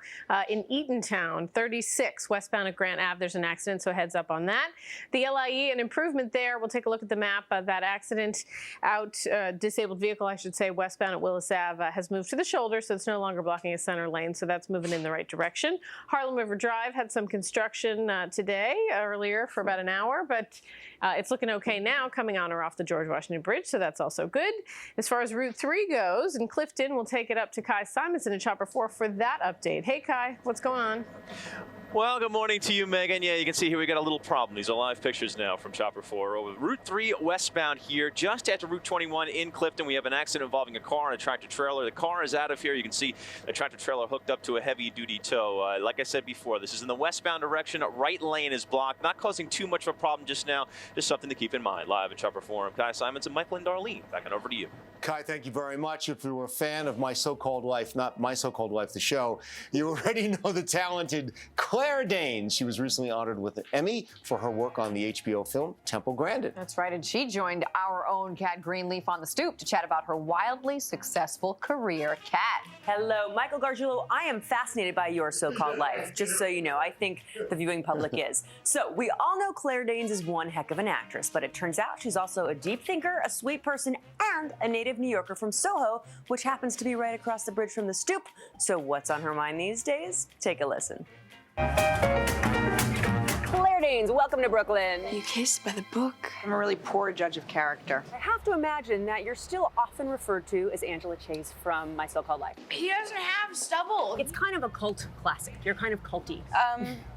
In Eatontown, 36 westbound at Grant Ave, there's an accident, so heads up on that. The LIE, an improvement there. We'll take a look at the map. That accident disabled vehicle, I should say, westbound at Willis Ave, has moved to the shoulder, so it's no longer blocking a center lane, so that's moving in the right direction. Harlem River Drive had some construction today, earlier for about an hour, but it's looking okay now, coming on or off the George Washington Bridge, so that's also good. As far as Route 3 goes, in Clifton, we'll take it up to Kai Simonson in Chopper 4 for that update. Hey, Kai, what's going on? Well, good morning to you, Megan. Yeah, you can see here we got a little problem. These are live pictures now from Chopper 4 over Route 3 westbound here. Just after Route 21 in Clifton, we have an accident involving a car and a tractor trailer. The car is out of here. You can see the tractor trailer hooked up to a heavy-duty tow. Like I said before, this is in the westbound direction. Right lane is blocked. Not causing too much of a problem just now. Just something to keep in mind. Live at Chopper 4, I'm Kai Simons and Michael and Darlene. Back on over to you. Kai, thank you very much. If you were a fan of My So-Called Life, not My So-Called Life, the show, you already know the talented Claire Danes. She was recently honored with an Emmy for her work on the HBO film Temple Grandin. That's right, and she joined our own Kat Greenleaf on the stoop to chat about her wildly successful career. Kat. Hello, Michael Gargiulo. I am fascinated by your so-called life, just so you know. I think the viewing public is. So we all know Claire Danes is one heck of an actress, but it turns out she's also a deep thinker, a sweet person, and a native New Yorker from Soho, which happens to be right across the bridge from the stoop. So what's on her mind these days? Take a listen. Claire Danes, welcome to Brooklyn. You kissed by the book. I'm a really poor judge of character. I have to imagine that you're still often referred to as Angela Chase from My So-Called Life. He doesn't have stubble. It's kind of a cult classic. You're kind of culty.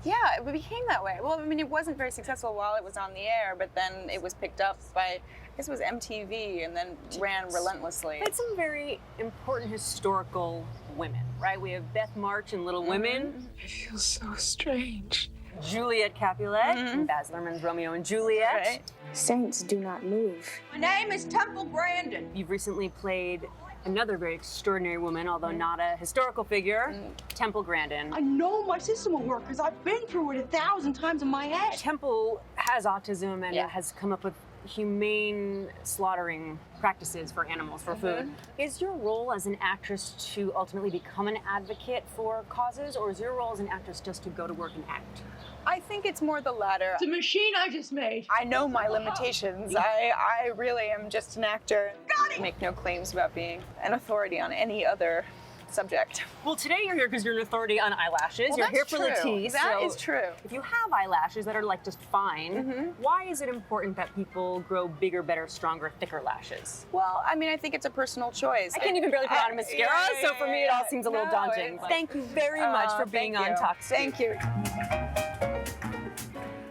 Yeah, it became that way. Well, I mean, it wasn't very successful while it was on the air, but then it was picked up by, I guess it was MTV, and then ran relentlessly. It's some very important historical women, right? We have Beth March in Little Women. It feels so strange. Juliet Capulet, Baz Luhrmann's Romeo and Juliet. Right. Saints do not move. My name is Temple Grandin. You've recently played another very extraordinary woman, although not a historical figure, Temple Grandin. I know my system will work because I've been through it 1,000 times in my head. Temple has autism and has come up with humane slaughtering practices for animals for food. Is your role as an actress to ultimately become an advocate for causes, or is your role as an actress just to go to work and act? I think it's more the latter. It's a machine I just made. I know my limitations. I really am just an actor. Got it! Make no claims about being an authority on any other subject. Well, today you're here because you're an authority on eyelashes. Well, you're that's here for the true. tea. That so is true. If you have eyelashes that are like just fine, why is it important that people grow bigger, better, stronger, thicker lashes? Well, I mean, I think it's a personal choice. I can't even barely put on a mascara, so for me it all seems a little daunting. Thank you very much for being on Talk Scoop. Thank you.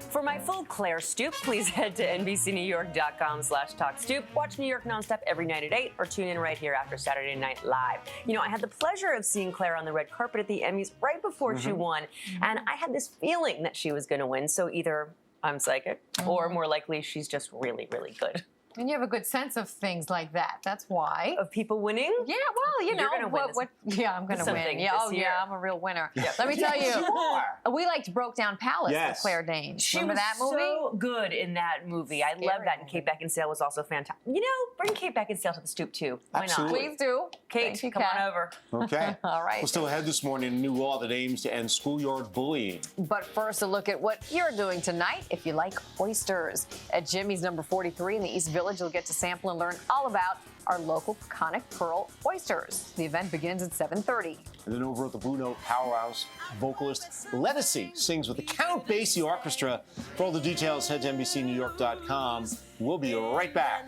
For my full Claire Stoop, please head to NBCNewYork.com/TalkStoop. Watch New York nonstop every night at 8 or tune in right here after Saturday Night Live. You know, I had the pleasure of seeing Claire on the red carpet at the Emmys right before she won, and I had this feeling that she was going to win, so either I'm psychic or more likely she's just really, really good. And you have a good sense of things like that. That's why. Of people winning? Yeah, well, you know. You're gonna win Yeah, I'm going to win. Yeah, this year. yeah, I'm a real winner. Yeah. Let me tell Yes, you, you are. we liked Broke Down Palace with Claire Danes. She Remember was that movie? so good in that movie. I love that, and Kate Beckinsale was also fantastic. You know, bring Kate Beckinsale to the Stoop too. Why Absolutely. not? Please do. Kate, Thank you, come Kat. on over. Okay. All right. Well, still ahead this morning, a new law that aims to end schoolyard bullying. But first, a look at what you're doing tonight if you like oysters. At Jimmy's number 43 in the East Village, you'll get to sample and learn all about our local Conic Pearl oysters. The event begins at 7:30. And then over at the Blue Note Powerhouse, vocalist Lettucey sings with the Count Basie Orchestra. For all the details, head to NBCNewYork.com. We'll be right back.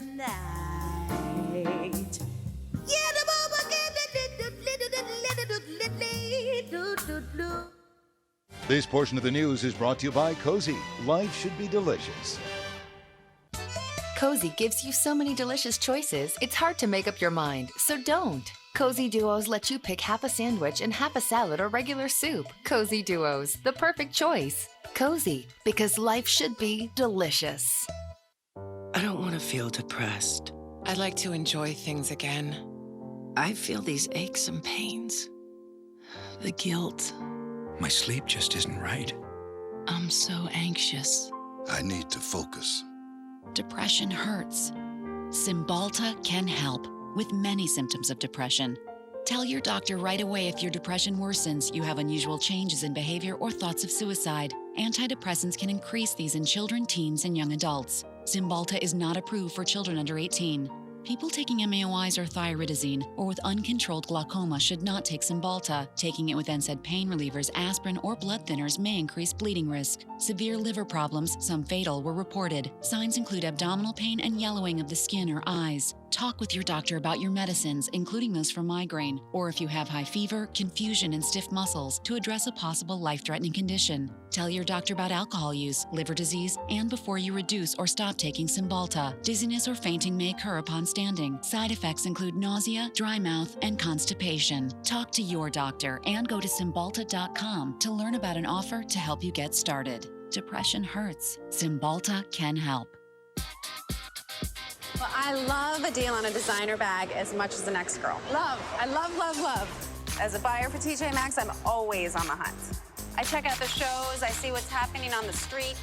This portion of the news is brought to you by Cozy. Life should be delicious. Cozy gives you so many delicious choices, it's hard to make up your mind, so don't. Cozy Duos let you pick half a sandwich and half a salad or regular soup. Cozy Duos, the perfect choice. Cozy, because life should be delicious. I don't want to feel depressed. I'd like to enjoy things again. I feel these aches and pains. The guilt. My sleep just isn't right. I'm so anxious. I need to focus. Depression hurts. Cymbalta can help with many symptoms of depression. Tell your doctor right away if your depression worsens, you have unusual changes in behavior, or thoughts of suicide. Antidepressants can increase these in children, teens, and young adults. Cymbalta is not approved for children under 18. People taking MAOIs or thyroidazine or with uncontrolled glaucoma should not take Cymbalta. Taking it with NSAID pain relievers, aspirin, or blood thinners may increase bleeding risk. Severe liver problems, some fatal, were reported. Signs include abdominal pain and yellowing of the skin or eyes. Talk with your doctor about your medicines, including those for migraine, or if you have high fever, confusion, and stiff muscles, to address a possible life-threatening condition. Tell your doctor about alcohol use, liver disease, and before you reduce or stop taking Cymbalta. Dizziness or fainting may occur upon standing. Side effects include nausea, dry mouth, and constipation. Talk to your doctor and go to Cymbalta.com to learn about an offer to help you get started. Depression hurts. Cymbalta can help. Well, I love a deal on a designer bag as much as the next girl. Love. I love, love, love. As a buyer for TJ Maxx, I'm always on the hunt. I check out the shows, I see what's happening on the street.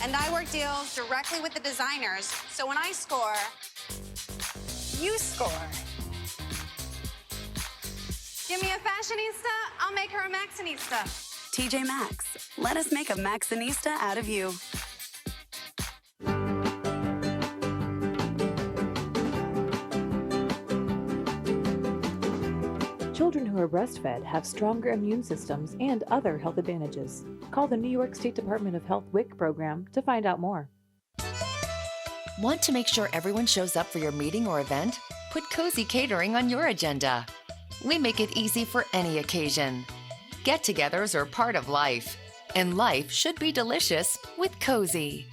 And I work deals directly with the designers, so when I score, you score. Give me a fashionista, I'll make her a Maxxinista. TJ Maxx. Let us make a Maxxinista out of you. Children who are breastfed have stronger immune systems and other health advantages. Call the New York State Department of Health WIC program to find out more. Want to make sure everyone shows up for your meeting or event? Put Cozy Catering on your agenda. We make it easy for any occasion. Get-togethers are part of life, and life should be delicious with Cozy.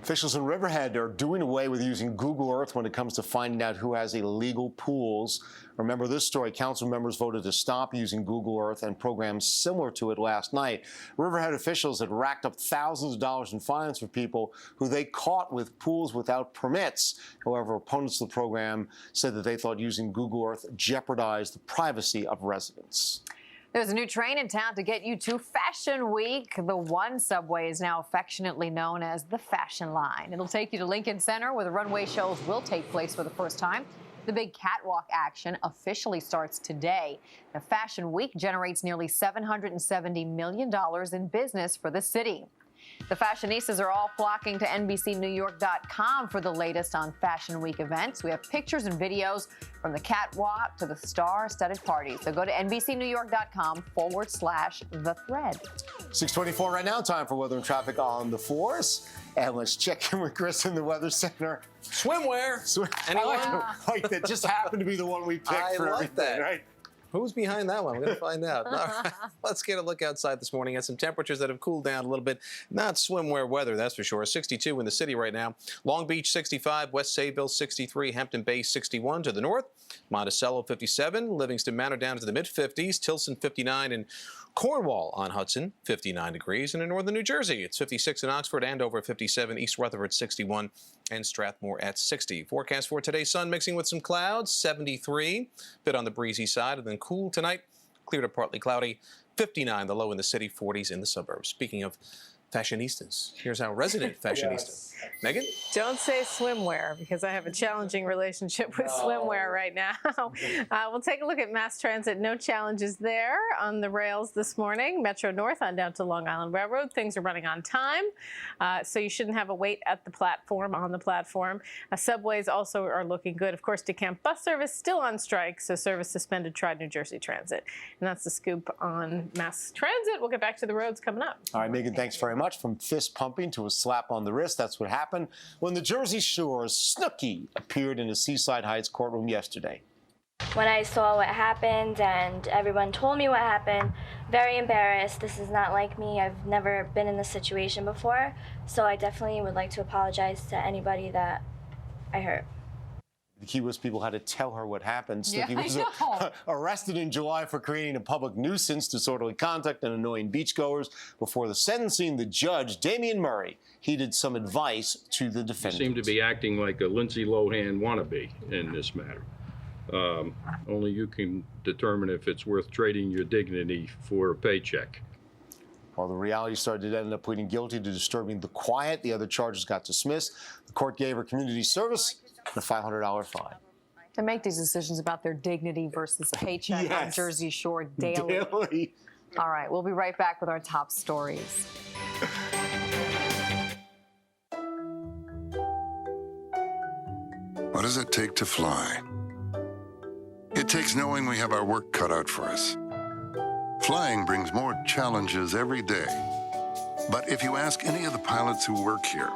Officials in Riverhead are doing away with using Google Earth when it comes to finding out who has illegal pools. Remember this story, council members voted to stop using Google Earth and programs similar to it last night. Riverhead officials had racked up thousands of dollars in fines for people who they caught with pools without permits. However, opponents of the program said that they thought using Google Earth jeopardized the privacy of residents. There's a new train in town to get you to Fashion Week. The One subway is now affectionately known as the Fashion Line. It'll take you to Lincoln Center, where the runway shows will take place for the first time. The big catwalk action officially starts today. The Fashion Week generates nearly $770 million in business for the city. The fashionistas are all flocking to NBCNewYork.com for the latest on Fashion Week events. We have pictures and videos from the catwalk to the star-studded party. So go to NBCNewYork.com/thethread. 6:24 right now. Time for weather and traffic on the 4s. And let's check in with Chris in the Weather Center. Swimwear. Anyone? Like that just happened to be the one we picked for everything, that. right? Who's behind that one? We're going to find out. All right, let's get a look outside this morning at some temperatures that have cooled down a little bit. Not swimwear weather, that's for sure. 62 in the city right now. Long Beach, 65. West Sayville, 63. Hampton Bay, 61 to the north. Monticello, 57. Livingston Manor down to the mid-50s. Tilson, 59. And Cornwall on Hudson, 59 degrees. And in northern New Jersey, it's 56 in Oxford, Andover, 57. East Rutherford, 61. And Strathmore at 60. Forecast for today, sun mixing with some clouds, 73. Bit on the breezy side, and then cool tonight. Clear to partly cloudy, 59 the low in the city, 40s in the suburbs. Speaking of fashionistas, here's our resident fashionista. Megan? Don't say swimwear, because I have a challenging relationship with swimwear right now. We'll take a look at mass transit. No challenges there on the rails this morning. Metro North on down to Long Island Railroad. Things are running on time, so you shouldn't have a wait at the platform, on the platform. Subways also are looking good. Of course, DeKalb bus service still on strike, so service suspended. Tried New Jersey Transit. And that's the scoop on mass transit. We'll get back to the roads coming up. All right, Megan, thanks very much. From fist pumping to a slap on the wrist, that's what happened when the Jersey Shore's Snooki appeared in a Seaside Heights courtroom yesterday. When I saw what happened and everyone told me what happened, very embarrassed. This is not like me. I've never been in this situation before, so I definitely would like to apologize to anybody that I hurt. The key was people had to tell her what happened. Yeah, Snooki was arrested in July for creating a public nuisance, disorderly conduct, and annoying beachgoers. Before the sentencing, the judge, Damian Murray, heeded some advice to the defendant. You seem to be acting like a Lindsay Lohan wannabe in this matter. Only you can determine if it's worth trading your dignity for a paycheck. While the reality star did end up pleading guilty to disturbing the quiet, the other charges got dismissed. The court gave her community service and a $500 fine. To make these decisions about their dignity versus paycheck on Jersey Shore daily. All right, we'll be right back with our top stories. What does it take to fly? It takes knowing we have our work cut out for us. Flying brings more challenges every day. But if you ask any of the pilots who work here,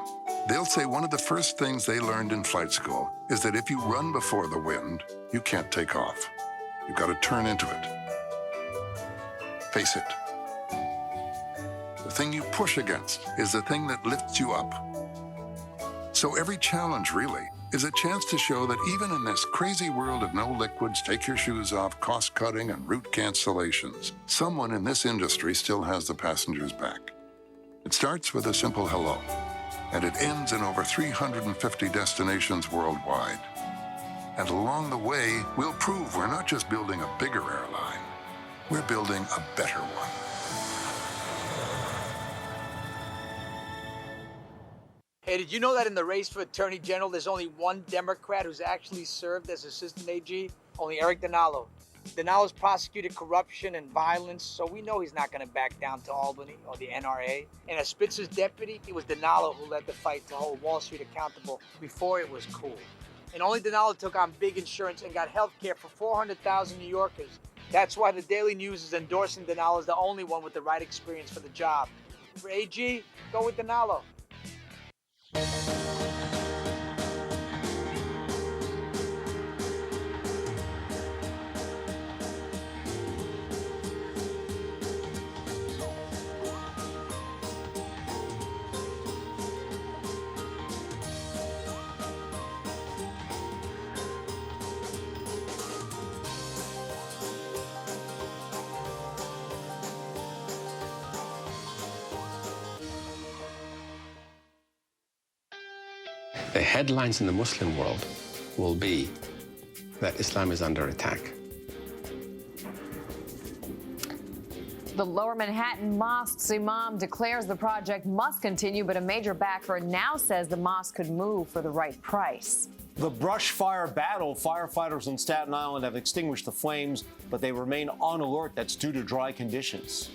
they'll say one of the first things they learned in flight school is that if you run before the wind, you can't take off. You've got to turn into it. Face it. The thing you push against is the thing that lifts you up. So every challenge, really, is a chance to show that even in this crazy world of no liquids, take your shoes off, cost-cutting, and route cancellations, someone in this industry still has the passengers back. It starts with a simple hello, and it ends in over 350 destinations worldwide. And along the way, we'll prove we're not just building a bigger airline, we're building a better one. Hey, did you know that in the race for Attorney General, there's only one Democrat who's actually served as Assistant AG? Only Eric Dinalo. Dinalo's prosecuted corruption and violence, so we know he's not going to back down to Albany or the NRA. And as Spitzer's deputy, it was Dinalo who led the fight to hold Wall Street accountable before it was cool. And only Dinalo took on big insurance and got health care for 400,000 New Yorkers. That's why the Daily News is endorsing Dinalo as the only one with the right experience for the job. For AG, go with Dinalo. The headlines in the Muslim world will be that Islam is under attack. The Lower Manhattan Mosque's imam declares the project must continue, but a major backer now says the mosque could move for the right price. The brush fire battle, firefighters in Staten Island have extinguished the flames, but they remain on alert. That's due to dry conditions.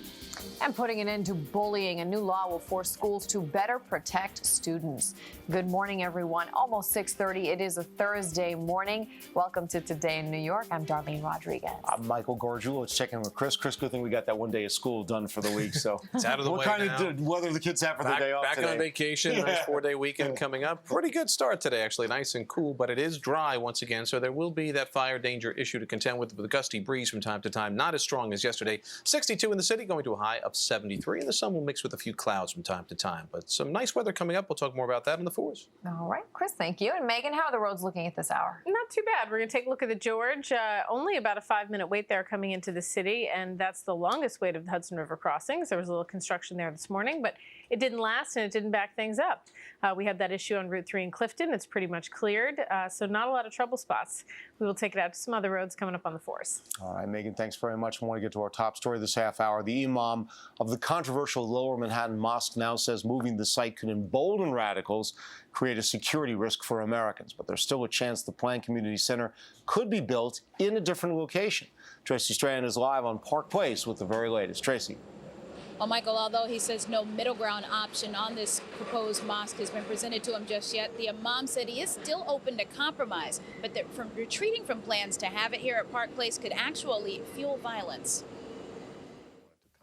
And putting an end to bullying, a new law will force schools to better protect students. Good morning, everyone. Almost 6:30. It is a Thursday morning. Welcome to Today in New York. I'm Darlene Rodriguez. I'm Michael Gargiulo. It's checking with Chris. Chris, good thing we got that one day of school done for the week. So it's out of the way what kind now. of weather the kids have for their day off Back today? on vacation. Nice 4-day weekend coming up. Pretty good start today, actually. Nice and cool, but it is dry once again, so there will be that fire danger issue to contend with a gusty breeze from time to time. Not as strong as yesterday. 62 in the city, going to a high of 73, and the sun will mix with a few clouds from time to time. But some nice weather coming up. We'll talk more about that in the 4s. All right, Chris, thank you. And Megan, how are the roads looking at this hour? Not too bad. We're going to take a look at the George. Only about a 5-minute wait there coming into the city, and that's the longest wait of the Hudson River crossings. There was a little construction there this morning, but it didn't last and it didn't back things up. We had that issue on Route 3 in Clifton. It's pretty much cleared, so not a lot of trouble spots. We will take it out to some other roads coming up on the 4s. All right, Megan, thanks very much. I want to get to our top story this half hour. The imam of the controversial Lower Manhattan Mosque now says moving the site could embolden radicals, create a security risk for Americans. But there's still a chance the planned community center could be built in a different location. Tracy Strand is live on Park Place with the very latest. Tracy. Well, Michael, although he says no middle ground option on this proposed mosque has been presented to him just yet, the imam said he is still open to compromise, but that from retreating from plans to have it here at Park Place could actually fuel violence.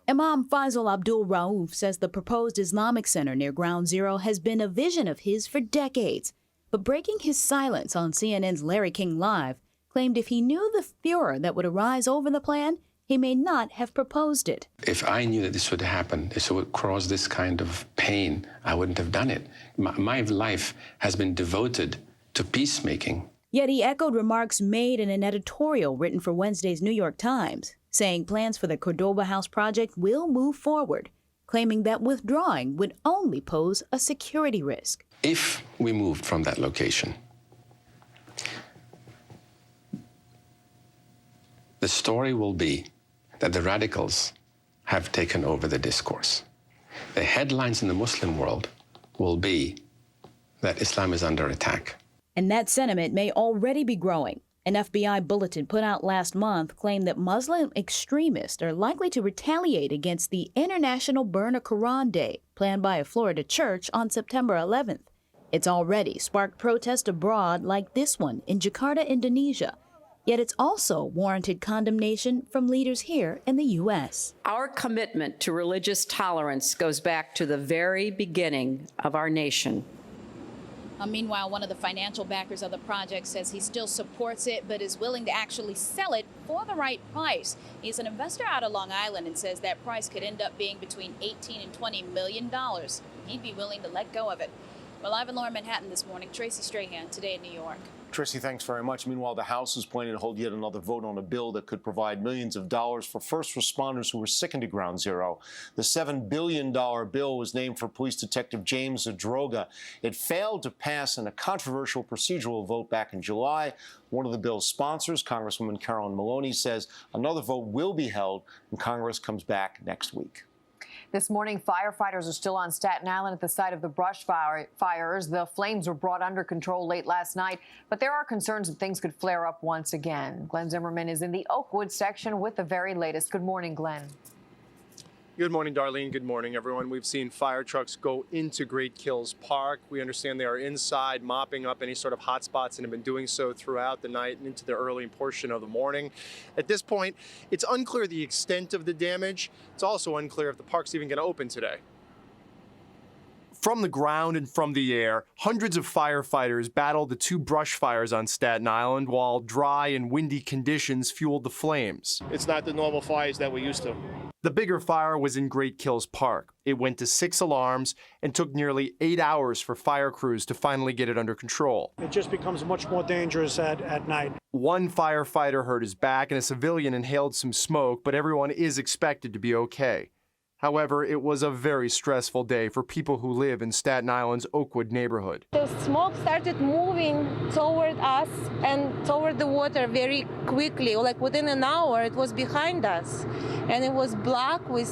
Imam Faisal Abdul Rauf says the proposed Islamic center near Ground Zero has been a vision of his for decades. But breaking his silence on CNN's Larry King Live, claimed if he knew the furor that would arise over the plan, he may not have proposed it. If I knew that this would happen, this would cause this kind of pain, I wouldn't have done it. My life has been devoted to peacemaking. Yet he echoed remarks made in an editorial written for Wednesday's New York Times, saying plans for the Cordoba House project will move forward, claiming that withdrawing would only pose a security risk. If we moved from that location, the story will be that the radicals have taken over the discourse. The headlines in the Muslim world will be that Islam is under attack. And that sentiment may already be growing. An FBI bulletin put out last month claimed that Muslim extremists are likely to retaliate against the International Burn a Quran Day planned by a Florida church on September 11th. It's already sparked protests abroad like this one in Jakarta, Indonesia. Yet it's also warranted condemnation from leaders here in the U.S. Our commitment to religious tolerance goes back to the very beginning of our nation. Meanwhile, one of the financial backers of the project says he still supports it, but is willing to actually sell it for the right price. He's an investor out of Long Island and says that price could end up being between $18 and $20 million. He'd be willing to let go of it. We're live in Lower Manhattan this morning. Tracy Strahan, Today in New York. Tracy, thanks very much. Meanwhile, the House is planning to hold yet another vote on a bill that could provide millions of dollars for first responders who were sickened to Ground Zero. The $7 billion bill was named for police detective James Zadroga. It failed to pass in a controversial procedural vote back in July. One of the bill's sponsors, Congresswoman Carolyn Maloney, says another vote will be held when Congress comes back next week. This morning, firefighters are still on Staten Island at the site of the brush fires. The flames were brought under control late last night, but there are concerns that things could flare up once again. Glenn Zimmerman is in the Oakwood section with the very latest. Good morning, Glenn. Good morning, Darlene. Good morning, everyone. We've seen fire trucks go into Great Kills Park. We understand they are inside mopping up any sort of hot spots and have been doing so throughout the night and into the early portion of the morning. At this point, it's unclear the extent of the damage. It's also unclear if the park's even going to open today. From the ground and from the air, hundreds of firefighters battled the 2 brush fires on Staten Island while dry and windy conditions fueled the flames. It's not the normal fires that we're used to. The bigger fire was in Great Kills Park. It went to 6 alarms and took nearly 8 hours for fire crews to finally get it under control. It just becomes much more dangerous at night. One firefighter hurt his back and a civilian inhaled some smoke, but everyone is expected to be okay. However, it was a very stressful day for people who live in Staten Island's Oakwood neighborhood. The smoke started moving toward us and toward the water very quickly. Like within an hour, it was behind us. And it was black with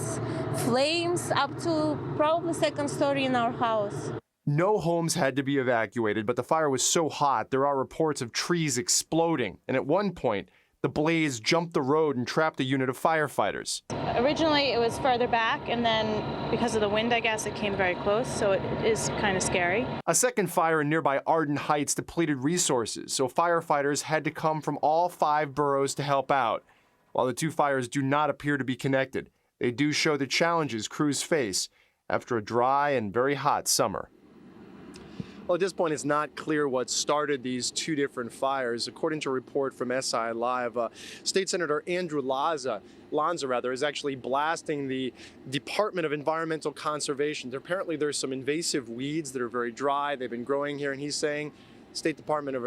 flames up to probably second story in our house. No homes had to be evacuated, but the fire was so hot, there are reports of trees exploding. And at one point, The blaze jumped the road and trapped a unit of firefighters. Originally, it was further back, and then because of the wind, I guess, it came very close, so it is kind of scary. A second fire in nearby Arden Heights depleted resources, so firefighters had to come from all 5 boroughs to help out. While the 2 fires do not appear to be connected, they do show the challenges crews face after a dry and very hot summer. Well, at this point, it's not clear what started these 2 different fires. According to a report from SI Live, State Senator Andrew Lanza is actually blasting the Department of Environmental Conservation. Apparently, there's some invasive weeds that are very dry. They've been growing here, and he's saying the Department of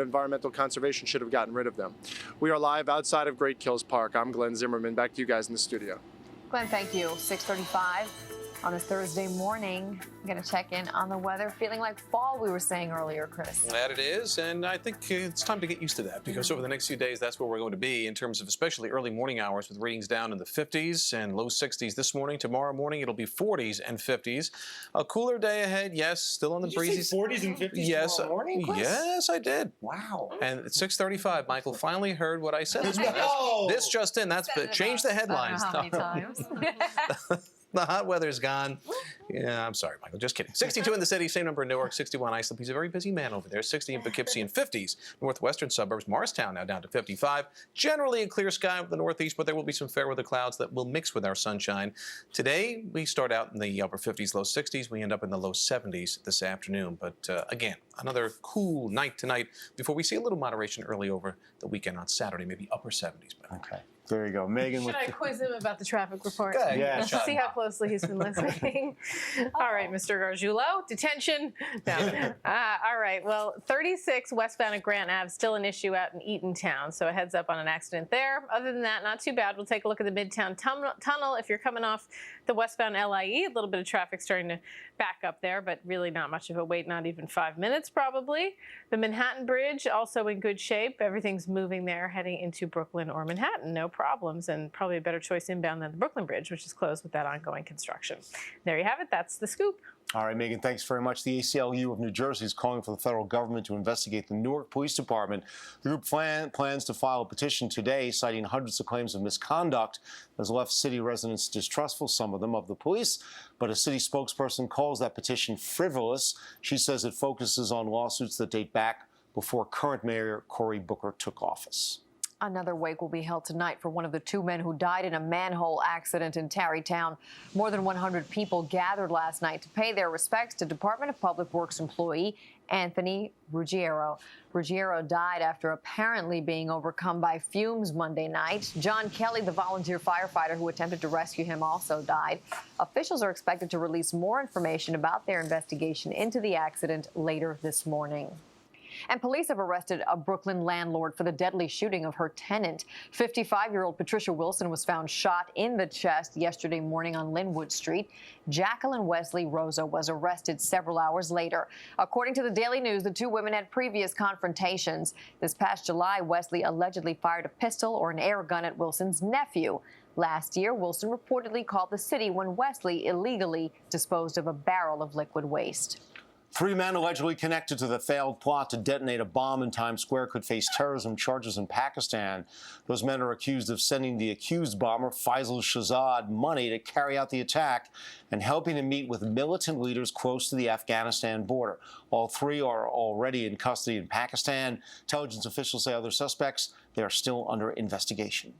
Environmental Conservation should have gotten rid of them. We are live outside of Great Kills Park. I'm Glenn Zimmerman. Back to you guys in the studio. Glenn, thank you. 6:35 on this Thursday morning. I'm going to check in on the weather. Feeling like fall, we were saying earlier, Chris. That it is, and I think it's time to get used to that because over the next few days, that's where we're going to be in terms of especially early morning hours with readings down in the 50s and low 60s this morning. Tomorrow morning, it'll be 40s and 50s. A cooler day ahead, yes, still on the breezy. Did you say 40s and 50s yes, tomorrow morning, Chris? Yes, I did. Wow. And at 6:35, Michael finally heard what I said. No. This just in, that's changed the headlines. I don't know how many times. The hot weather's gone. Yeah, I'm sorry, Michael. Just kidding. 62 in the city, same number in Newark, 61 Islip. He's a very busy man over there. 60 in Poughkeepsie and 50s. Northwestern suburbs, Morristown now down to 55. Generally a clear sky over the northeast, but there will be some fair weather clouds that will mix with our sunshine. Today, we start out in the upper 50s, low 60s. We end up in the low 70s this afternoon. But again, another cool night tonight before we see a little moderation early over the weekend on Saturday, maybe upper 70s. But okay. There you go. Megan. Should I quiz him about the traffic report? Good. Yeah, Let's see how closely he's been listening. All right, Mr. Gargiulo, detention. No. All right, well, 36 westbound at Grant Ave, still an issue out in Eatontown, so a heads up on an accident there. Other than that, not too bad. We'll take a look at the Midtown Tunnel. If you're coming off the westbound LIE, a little bit of traffic starting to back up there, but really not much of a wait, not even 5 minutes probably. The Manhattan Bridge, also in good shape. Everything's moving there, heading into Brooklyn or Manhattan. No problems, and probably a better choice inbound than the Brooklyn Bridge, which is closed with that ongoing construction. There you have it. That's the scoop. All right, Megan, thanks very much. The ACLU of New Jersey is calling for the federal government to investigate the Newark Police Department. The group plans to file a petition today citing hundreds of claims of misconduct that has left city residents distrustful, some of them, of the police. But a city spokesperson calls that petition frivolous. She says it focuses on lawsuits that date back before current Mayor Cory Booker took office. Another wake will be held tonight for one of the 2 men who died in a manhole accident in Tarrytown. More than 100 people gathered last night to pay their respects to Department of Public Works employee Anthony Ruggiero. Ruggiero died after apparently being overcome by fumes Monday night. John Kelly, the volunteer firefighter who attempted to rescue him, also died. Officials are expected to release more information about their investigation into the accident later this morning. And police have arrested a Brooklyn landlord for the deadly shooting of her tenant. 55-year-old Patricia Wilson was found shot in the chest yesterday morning on Linwood Street. Jacqueline Wesley Rosa was arrested several hours later. According to the Daily News, the 2 women had previous confrontations. This past July, Wesley allegedly fired a pistol or an air gun at Wilson's nephew. Last year, Wilson reportedly called the city when Wesley illegally disposed of a barrel of liquid waste. 3 men allegedly connected to the failed plot to detonate a bomb in Times Square could face terrorism charges in Pakistan. Those men are accused of sending the accused bomber, Faisal Shahzad, money to carry out the attack and helping him meet with militant leaders close to the Afghanistan border. All 3 are already in custody in Pakistan. Intelligence officials say other suspects, they are still under investigation.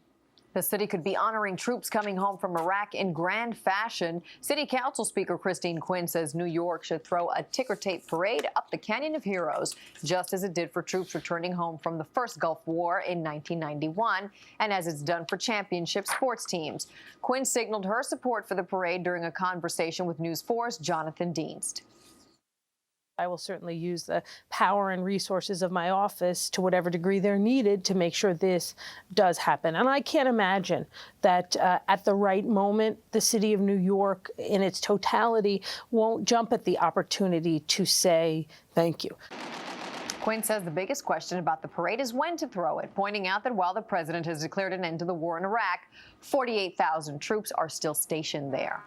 The city could be honoring troops coming home from Iraq in grand fashion. City Council Speaker Christine Quinn says New York should throw a ticker tape parade up the Canyon of Heroes, just as it did for troops returning home from the first Gulf War in 1991, and as it's done for championship sports teams. Quinn signaled her support for the parade during a conversation with News 4's Jonathan Dienst. I will certainly use the power and resources of my office to whatever degree they're needed to make sure this does happen. And I can't imagine that at the right moment, the city of New York in its totality won't jump at the opportunity to say thank you. Quinn says the biggest question about the parade is when to throw it, pointing out that while the president has declared an end to the war in Iraq, 48,000 troops are still stationed there.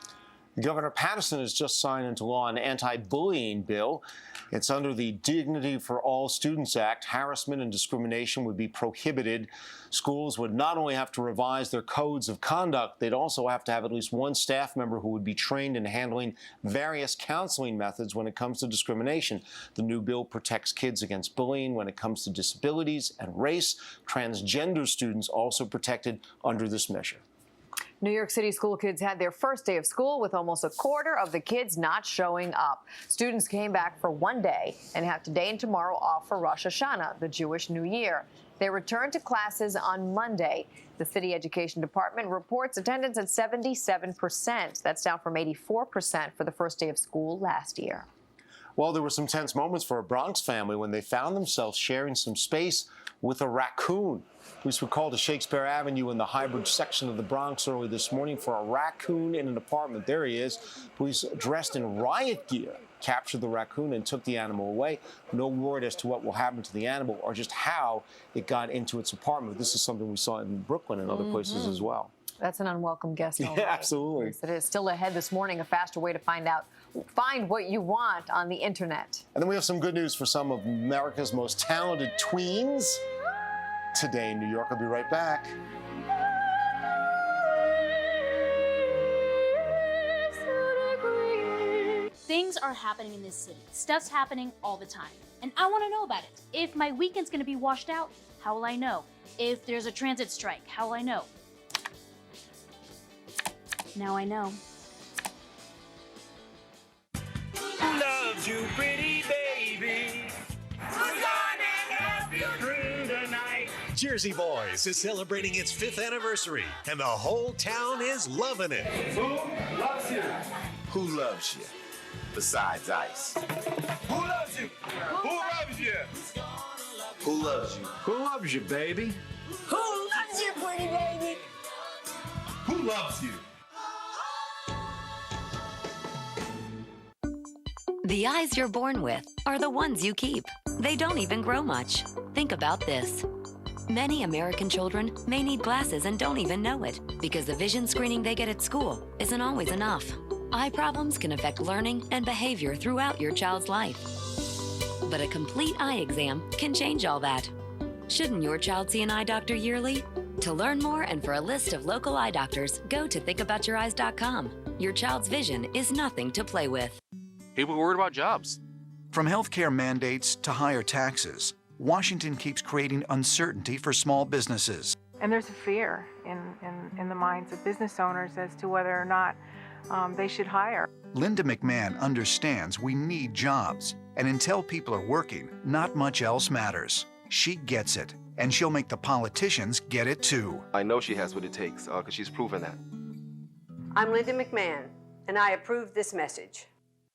Governor Patterson has just signed into law an anti-bullying bill. It's under the Dignity for All Students Act. Harassment and discrimination would be prohibited. Schools would not only have to revise their codes of conduct, they'd also have to have at least one staff member who would be trained in handling various counseling methods when it comes to discrimination. The new bill protects kids against bullying when it comes to disabilities and race. Transgender students also protected under this measure. New York City school kids had their first day of school with almost a quarter of the kids not showing up. Students came back for one day and have today and tomorrow off for Rosh Hashanah, the Jewish New Year. They return to classes on Monday. The city education department reports attendance at 77%. That's down from 84% for the first day of school last year. Well, there were some tense moments for a Bronx family when they found themselves sharing some space with a raccoon. Police were called to Shakespeare Avenue in the Highbridge section of the Bronx early this morning for a raccoon in an apartment. There he is. Police dressed in riot gear captured the raccoon and took the animal away. No word as to what will happen to the animal or just how it got into its apartment. This is something we saw in Brooklyn and other places as well. That's an unwelcome guest. Yeah, absolutely. Yes, it is. Still ahead this morning, a faster way to find what you want on the internet. And then we have some good news for some of America's most talented tweens. Today in New York. I'll be right back. Things are happening in this city. Stuff's happening all the time. And I want to know about it. If my weekend's going to be washed out, how will I know? If there's a transit strike, how will I know? Now I know. Who loves you, pretty baby? Who's gonna help you through the night? Jersey Boys is celebrating its 5th anniversary, and the whole town is loving it. Who loves you? Who loves you? Besides Ice. Who loves you? Who loves you? Who loves you? Who loves you, baby? Who loves you, pretty baby? Who loves you? The eyes you're born with are the ones you keep. They don't even grow much. Think about this. Many American children may need glasses and don't even know it because the vision screening they get at school isn't always enough. Eye problems can affect learning and behavior throughout your child's life. But a complete eye exam can change all that. Shouldn't your child see an eye doctor yearly? To learn more and for a list of local eye doctors, go to thinkaboutyoureyes.com. Your child's vision is nothing to play with. People are worried about jobs. From healthcare mandates to higher taxes, Washington keeps creating uncertainty for small businesses. And there's a fear in the minds of business owners as to whether or not they should hire. Linda McMahon understands we need jobs, and until people are working, not much else matters. She gets it, and she'll make the politicians get it too. I know she has what it takes because she's proven that. I'm Linda McMahon, and I approve this message.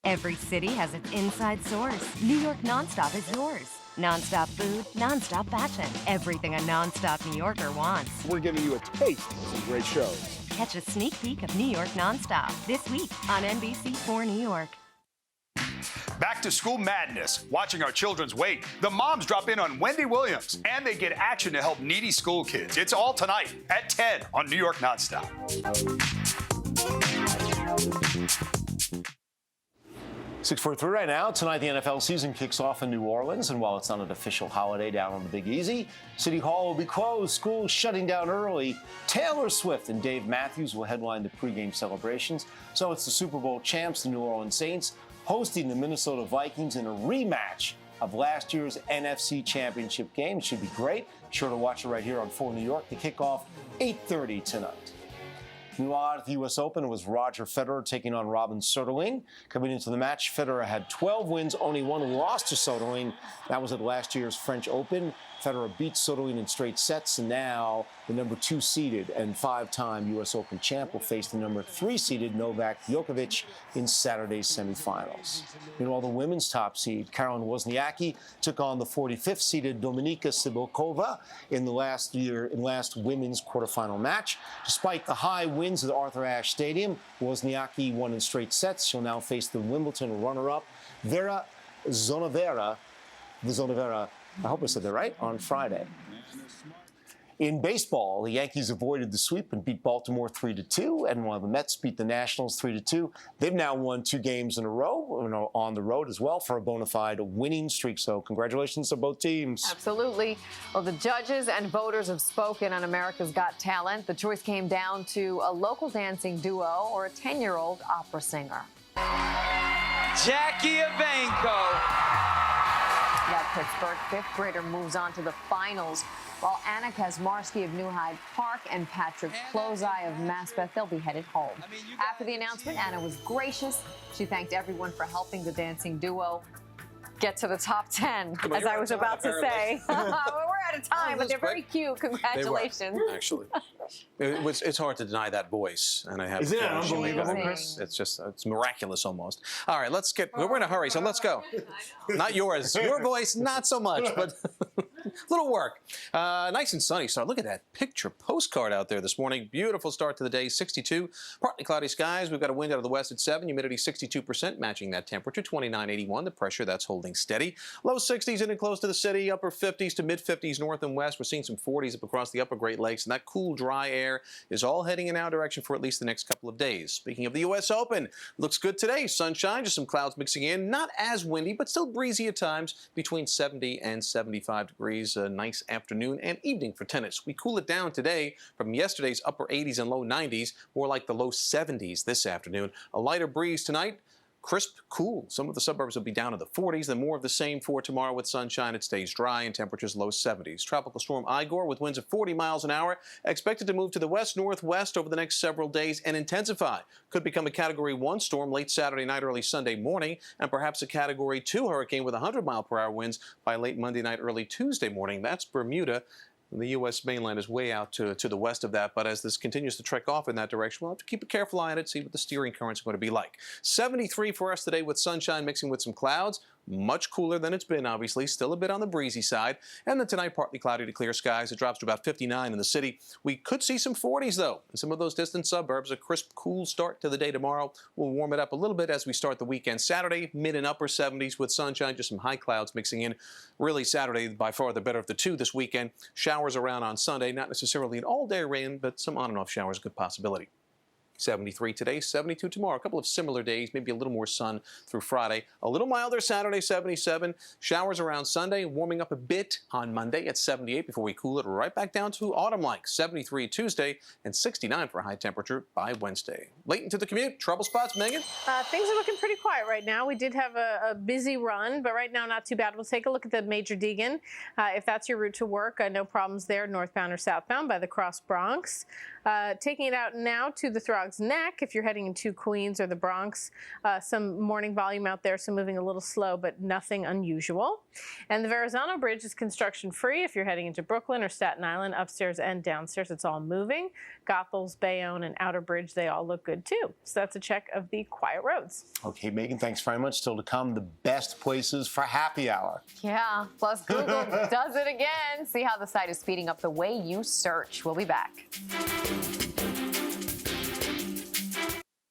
Every city has its inside source. New York Nonstop is yours. Nonstop food, nonstop fashion. Everything a nonstop New Yorker wants. We're giving you a taste of some great shows. Catch a sneak peek of New York Nonstop this week on NBC 4 New York. Back to school madness, watching our children's wait. The moms drop in on Wendy Williams, and they get action to help needy school kids. It's all tonight at 10 on New York Nonstop. 6:43 right now. Tonight, the NFL season kicks off in New Orleans, and while it's not an official holiday down on the Big Easy, City Hall will be closed, schools shutting down early. Taylor Swift and Dave Matthews will headline the pregame celebrations. So it's the Super Bowl champs, the New Orleans Saints, hosting the Minnesota Vikings in a rematch of last year's NFC Championship game. It should be great. Be sure to watch it right here on 4 New York. The kickoff 8:30 tonight. Meanwhile, at the U.S. Open, it was Roger Federer taking on Robin Soderling. Coming into the match, Federer had 12 wins, only one loss to Soderling. That was at last year's French Open. Federer beat Soderling in straight sets, and now the number 2 seeded and 5-time U.S. Open champ will face the number 3 seeded Novak Djokovic in Saturday's semifinals. Meanwhile, the women's top seed, Caroline Wozniacki, took on the 45th seeded Dominika Sibylkova in last women's quarterfinal match. Despite the high winds at the Arthur Ashe Stadium, Wozniacki won in straight sets. She'll now face the Wimbledon runner-up, Vera Zvonareva, I hope I said that right, on Friday. In baseball, the Yankees avoided the sweep and beat Baltimore 3-2, and while the Mets beat the Nationals 3-2, they've now won 2 games in a row on the road as well for a bona fide winning streak. So congratulations to both teams. Absolutely. Well, the judges and voters have spoken on America's Got Talent. The choice came down to a local dancing duo or a 10-year-old opera singer. Jackie Evanko. That Pittsburgh fifth grader moves on to the finals, while Anna Kazmarski of New Hyde Park and Patrick Klozai of Maspeth, they'll be headed home. After the announcement, Anna was gracious. She thanked everyone for helping the dancing duo get to the top 10, as I was about to say. Well, we're out of time, but they're very cute. Congratulations. Actually. It's hard to deny that voice, and I have. Isn't it unbelievable, Chris? It's miraculous almost. All right, let's get. We're in a hurry, so let's go. Not yours. Your voice, not so much, but little work. Nice and sunny start. Look at that picture postcard out there this morning. Beautiful start to the day. 62, partly cloudy skies. We've got a wind out of the west at 7. Humidity 62%, matching that temperature. 2981. The pressure that's holding steady. Low 60s in and close to the city. Upper 50s to mid 50s north and west. We're seeing some 40s up across the upper Great Lakes, and that cool, dry air is all heading in our direction for at least the next couple of days. Speaking of the U.S. Open, looks good today. Sunshine, just some clouds mixing in. Not as windy, but still breezy at times, between 70 and 75 degrees. A nice afternoon and evening for tennis. We cool it down today from yesterday's upper 80s and low 90s, more like the low 70s this afternoon. A lighter breeze tonight. Crisp, cool. Some of the suburbs will be down in the 40s, then more of the same for tomorrow with sunshine. It stays dry and temperatures low 70s. Tropical storm Igor with winds of 40 miles an hour expected to move to the west-northwest over the next several days and intensify. Could become a Category 1 storm late Saturday night, early Sunday morning, and perhaps a Category 2 hurricane with 100-mile-per-hour winds by late Monday night, early Tuesday morning. That's Bermuda. The U.S. mainland is way out to the west of that, but as this continues to trek off in that direction, we'll have to keep a careful eye on it, see what the steering currents are going to be like. 73 for us today with sunshine mixing with some clouds. Much cooler than it's been, obviously. Still a bit on the breezy side. And then tonight, partly cloudy to clear skies. It drops to about 59 in the city. We could see some 40s, though, in some of those distant suburbs. A crisp, cool start to the day tomorrow. We'll warm it up a little bit as we start the weekend. Saturday, mid and upper 70s with sunshine, just some high clouds mixing in. Really, Saturday, by far the better of the two this weekend. Showers around on Sunday. Not necessarily an all-day rain, but some on and off showers, good possibility. 73 today, 72 tomorrow. A couple of similar days, maybe a little more sun through Friday. A little milder Saturday, 77. Showers around Sunday, warming up a bit on Monday at 78 before we cool it right back down to autumn-like. 73 Tuesday and 69 for a high temperature by Wednesday. Late into the commute, trouble spots, Megan? Things are looking pretty quiet right now. We did have a busy run, but right now not too bad. We'll take a look at the Major Deegan. If that's your route to work, no problems there, northbound or southbound by the Cross Bronx. Taking it out now to the Throgs Neck if you're heading into Queens or the Bronx. Some morning volume out there, so moving a little slow, but nothing unusual. And the Verrazano Bridge is construction free if you're heading into Brooklyn or Staten Island, upstairs and downstairs. It's all moving. Goethals, Bayonne, and Outer Bridge, they all look good too. So that's a check of the quiet roads. Okay, Megan, thanks very much. Still to come, the best places for happy hour. Yeah, plus Google does it again. See how the site is speeding up the way you search. We'll be back.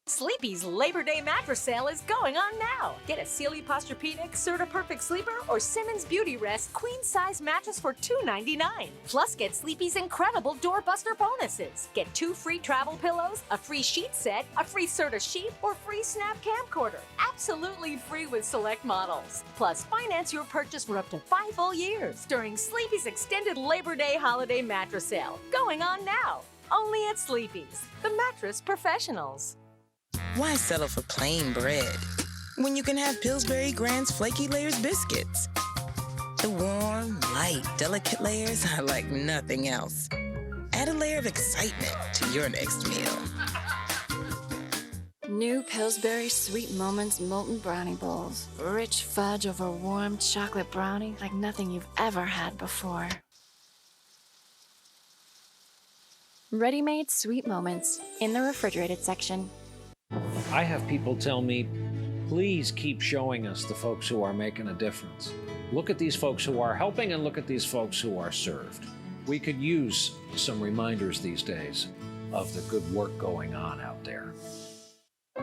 Sleepy's Labor Day mattress sale is going on now. Get a Sealy Posturepedic Serta Perfect Sleeper or Simmons Beauty Rest queen size mattress for $2.99. Plus, get Sleepy's incredible doorbuster bonuses. Get 2 free travel pillows, a free sheet set, a free Serta sheet, or free snap camcorder. Absolutely free with select models. Plus, finance your purchase for up to 5 full years during Sleepy's extended Labor Day holiday mattress sale. Going on now. Only at Sleepy's, the mattress professionals. Why settle for plain bread when you can have Pillsbury Grand's Flaky Layers biscuits? The warm, light, delicate layers are like nothing else. Add a layer of excitement to your next meal. New Pillsbury Sweet Moments Molten Brownie Bowls. Rich fudge over warm chocolate brownie like nothing you've ever had before. Ready-made Sweet Moments in the refrigerated section. I have people tell me, please keep showing us the folks who are making a difference. Look at these folks who are helping and look at these folks who are served. We could use some reminders these days of the good work going on out there.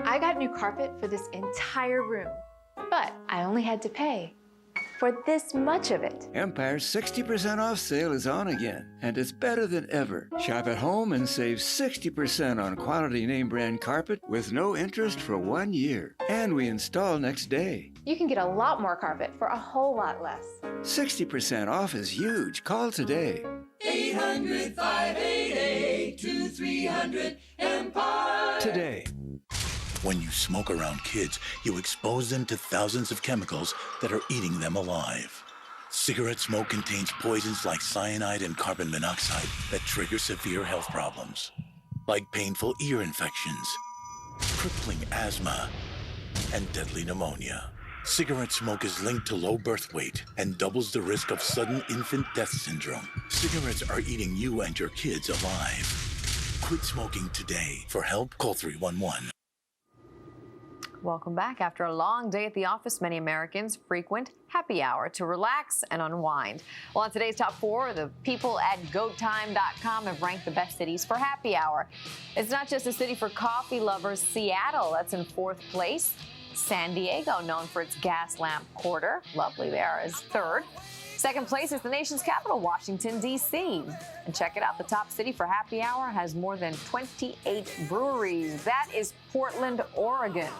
I got new carpet for this entire room, but I only had to pay for this much of it. Empire's 60% off sale is on again, and it's better than ever. Shop at home and save 60% on quality name brand carpet with no interest for 1 year. And we install next day. You can get a lot more carpet for a whole lot less. 60% off is huge. Call today. 800-588-2300 Today. When you smoke around kids, you expose them to thousands of chemicals that are eating them alive. Cigarette smoke contains poisons like cyanide and carbon monoxide that trigger severe health problems, like painful ear infections, crippling asthma, and deadly pneumonia. Cigarette smoke is linked to low birth weight and doubles the risk of sudden infant death syndrome. Cigarettes are eating you and your kids alive. Quit smoking today. For help, call 311. Welcome back. After a long day at the office, many Americans frequent happy hour to relax and unwind. Well, on today's top 4, the people at GoTime.com have ranked the best cities for happy hour. It's not just a city for coffee lovers. Seattle, that's in 4th place. San Diego, known for its gas lamp quarter, lovely there, is 3rd. 2nd place is the nation's capital, Washington, D.C. And check it out, the top city for happy hour has more than 28 breweries. That is Portland, Oregon.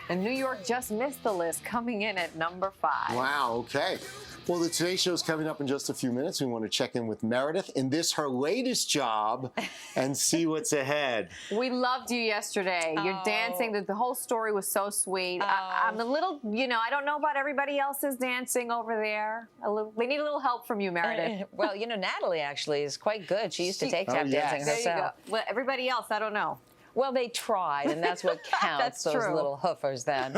And New York just missed the list, coming in at number 5. Wow, okay. Well, the Today Show is coming up in just a few minutes. We want to check in with Meredith in this, her latest job, and see what's ahead. We loved you yesterday. You're dancing. The whole story was so sweet. I'm a little, I don't know about everybody else's dancing over there. They need a little help from you, Meredith. Well, Natalie actually is quite good. She used to take tap dancing herself. There you go. Well, everybody else, I don't know. Well, they tried, and that's what counts, That's those true. little hoofers then.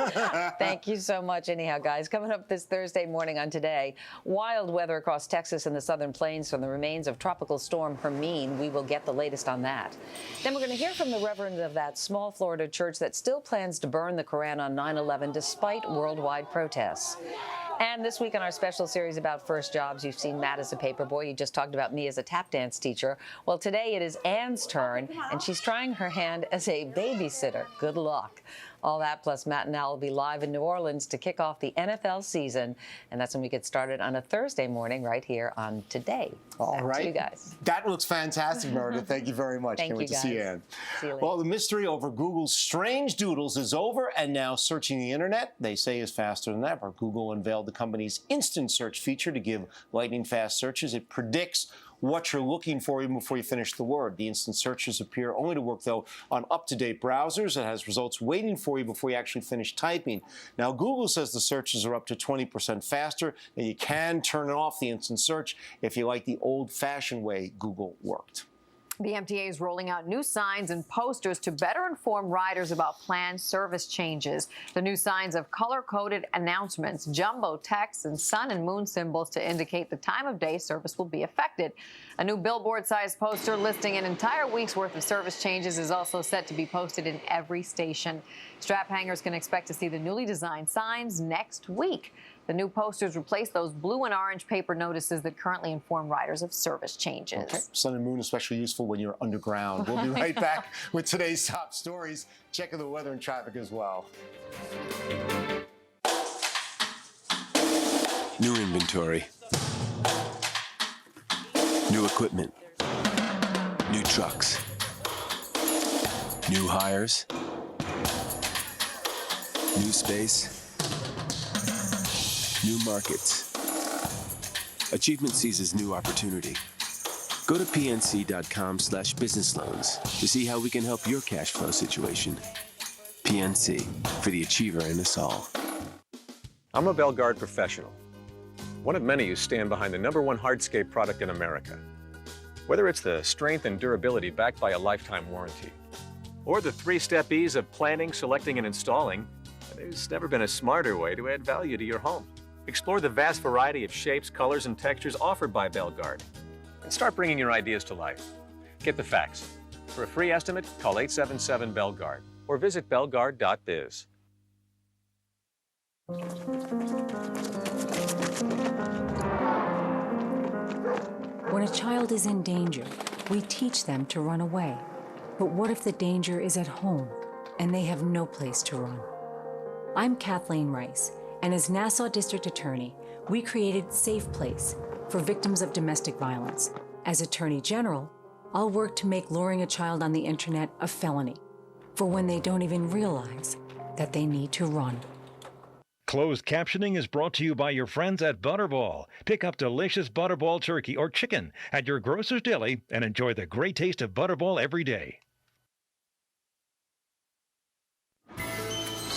Thank you so much anyhow, guys. Coming up this Thursday morning on Today, wild weather across Texas and the southern plains from the remains of Tropical Storm Hermine. We will get the latest on that. Then we're going to hear from the reverend of that small Florida church that still plans to burn the Koran on 9/11 despite worldwide protests. And this week on our special series about first jobs, you've seen Matt as a paperboy. You just talked about me as a tap dance teacher. Well, today it is Anne's turn, and she's trying her hand as a babysitter. Good luck. All that plus Matt and Al will be live in New Orleans to kick off the NFL season. And that's when we get started on a Thursday morning right here on Today. All Back right. to you guys. That looks fantastic, Meredith. Thank you very much. Thank Can't wait you, to see you, guys. Ann. See you later. Well, the mystery over Google's strange doodles is over, and now searching the internet, they say, is faster than ever. Google unveiled the company's instant search feature to give lightning-fast searches. It predicts what you're looking for even before you finish the word. The instant searches appear only to work, though, on up-to-date browsers. It has results waiting for you before you actually finish typing. Now, Google says the searches are up to 20% faster, and you can turn off the instant search if you like the old-fashioned way Google worked. The MTA is rolling out new signs and posters to better inform riders about planned service changes. The new signs have color-coded announcements, jumbo text, and sun and moon symbols to indicate the time of day service will be affected. A new billboard-sized poster listing an entire week's worth of service changes is also set to be posted in every station. Strap hangers can expect to see the newly designed signs next week. The new posters replace those blue and orange paper notices that currently inform riders of service changes. Okay. Sun and moon, especially useful when you're underground. We'll be right back with today's top stories, checking the weather and traffic as well. New inventory. New equipment. New trucks. New hires. New space. New markets. Achievement seizes new opportunity. Go to pnc.com/business loans to see how we can help your cash flow situation. PNC, for the achiever in us all. I'm a Belgard professional, one of many who stand behind the #1 hardscape product in America. Whether it's the strength and durability backed by a lifetime warranty, or the 3-step ease of planning, selecting, and installing, there's never been a smarter way to add value to your home. Explore the vast variety of shapes, colors, and textures offered by Belgard, and start bringing your ideas to life. Get the facts. For a free estimate, call 877-BELGARD or visit belgard.biz. When a child is in danger, we teach them to run away. But what if the danger is at home and they have no place to run? I'm Kathleen Rice, and as Nassau District Attorney, we created Safe Place for victims of domestic violence. As Attorney General, I'll work to make luring a child on the internet a felony for when they don't even realize that they need to run. Closed captioning is brought to you by your friends at Butterball. Pick up delicious Butterball turkey or chicken at your Grocer's Deli and enjoy the great taste of Butterball every day.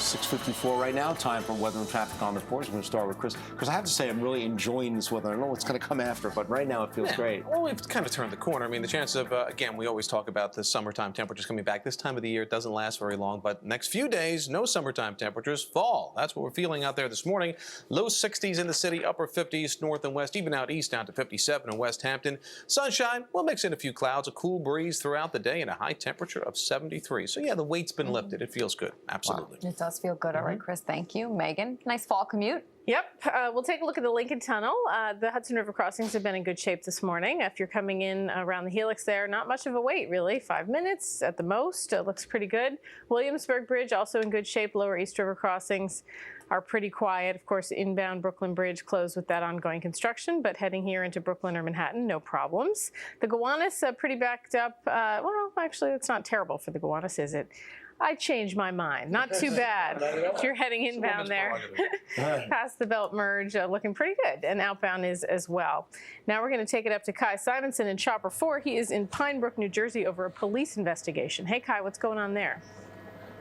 6:54 right now. Time for weather and traffic on the reports. We're going to start with Chris. Because I have to say, I'm really enjoying this weather. I don't know what's going to come after, but right now it feels great. Well, we've kind of turned the corner. I mean, the chance of, again, we always talk about the summertime temperatures coming back. This time of the year, it doesn't last very long, but next few days, no summertime temperatures. Fall. That's what we're feeling out there this morning. Low 60s in the city, upper 50s north and west, even out east down to 57 in West Hampton. Sunshine, we'll mix in a few clouds, a cool breeze throughout the day, and a high temperature of 73. So, yeah, the weight's been lifted. It feels good. Absolutely. Wow. It does feel good. All right, Chris. Thank you. Megan, nice fall commute. Yep. We'll take a look at the Lincoln Tunnel. The Hudson River crossings have been in good shape this morning. If you're coming in around the helix there, not much of a wait, really. 5 minutes at the most. It looks pretty good. Williamsburg Bridge also in good shape. Lower East River crossings are pretty quiet. Of course, inbound Brooklyn Bridge closed with that ongoing construction, but heading here into Brooklyn or Manhattan, no problems. The Gowanus pretty backed up. Well, actually, it's not terrible for the Gowanus, is it? I changed my mind. Not too bad. If you're heading inbound there, past the belt merge, looking pretty good. And outbound is as well. Now we're going to take it up to Kai Simonson in Chopper 4. He is in Pine Brook, New Jersey over a police investigation. Hey, Kai, what's going on there?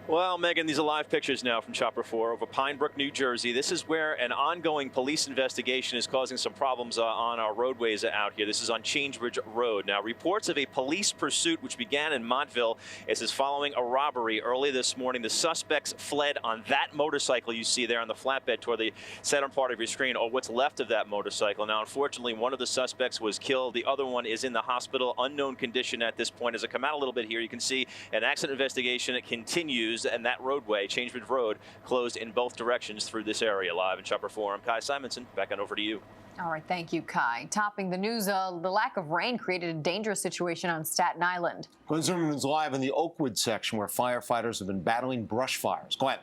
Well, Megan, these are live pictures now from Chopper 4 over Pine Brook, New Jersey. This is where an ongoing police investigation is causing some problems on our roadways out here. This is on Changebridge Road. Now, reports of a police pursuit which began in Montville is following a robbery early this morning. The suspects fled on that motorcycle you see there on the flatbed toward the center part of your screen, or what's left of that motorcycle. Now, unfortunately, one of the suspects was killed. The other one is in the hospital, unknown condition at this point. As I come out a little bit here, you can see an accident investigation. It continues. And that roadway, Changebridge Road, closed in both directions through this area. Live in Chopper 4, I'm Kai Simonson. Back on over to you. All right, thank you, Kai. Topping the news, the lack of rain created a dangerous situation on Staten Island. Glenn Zimmerman's live in the Oakwood section where firefighters have been battling brush fires. Go ahead.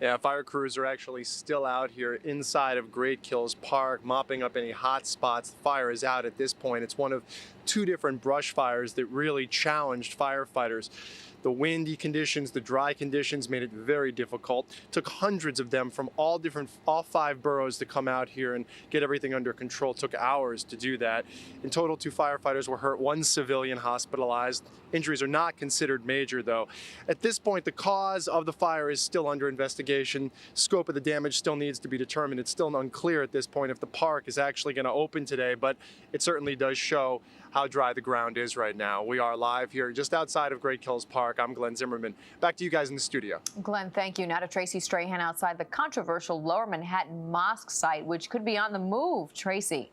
Yeah, fire crews are actually still out here inside of Great Kills Park, mopping up any hot spots. The fire is out at this point. It's one of two different brush fires that really challenged firefighters. The windy conditions, the dry conditions made it very difficult. Took hundreds of them from all 5 boroughs to come out here and get everything under control. Took hours to do that. In total, 2 firefighters were hurt, 1 civilian hospitalized. Injuries are not considered major, though. At this point, the cause of the fire is still under investigation. Scope of the damage still needs to be determined. It's still unclear at this point if the park is actually going to open today, but it certainly does show how dry the ground is right now. We are live here just outside of Great Kills Park. I'm Glenn Zimmerman. Back to you guys in the studio. Glenn, thank you. Now to Tracy Strahan outside the controversial Lower Manhattan Mosque site, which could be on the move. Tracy.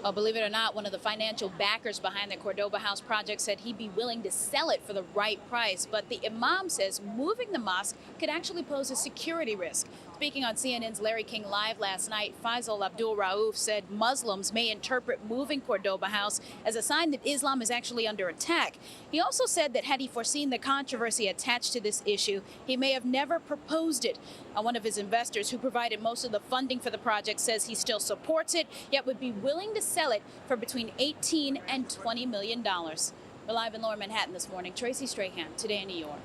Well, believe it or not, one of the financial backers behind the Cordoba House project said he'd be willing to sell it for the right price. But the imam says moving the mosque could actually pose a security risk. Speaking on CNN's Larry King Live last night, Faisal Abdul Rauf said Muslims may interpret moving Cordoba House as a sign that Islam is actually under attack. He also said that had he foreseen the controversy attached to this issue, he may have never proposed it. One of his investors who provided most of the funding for the project says he still supports it, yet would be willing to sell it for between $18 and $20 million. We're live in Lower Manhattan this morning. Tracy Strahan, Today in New York.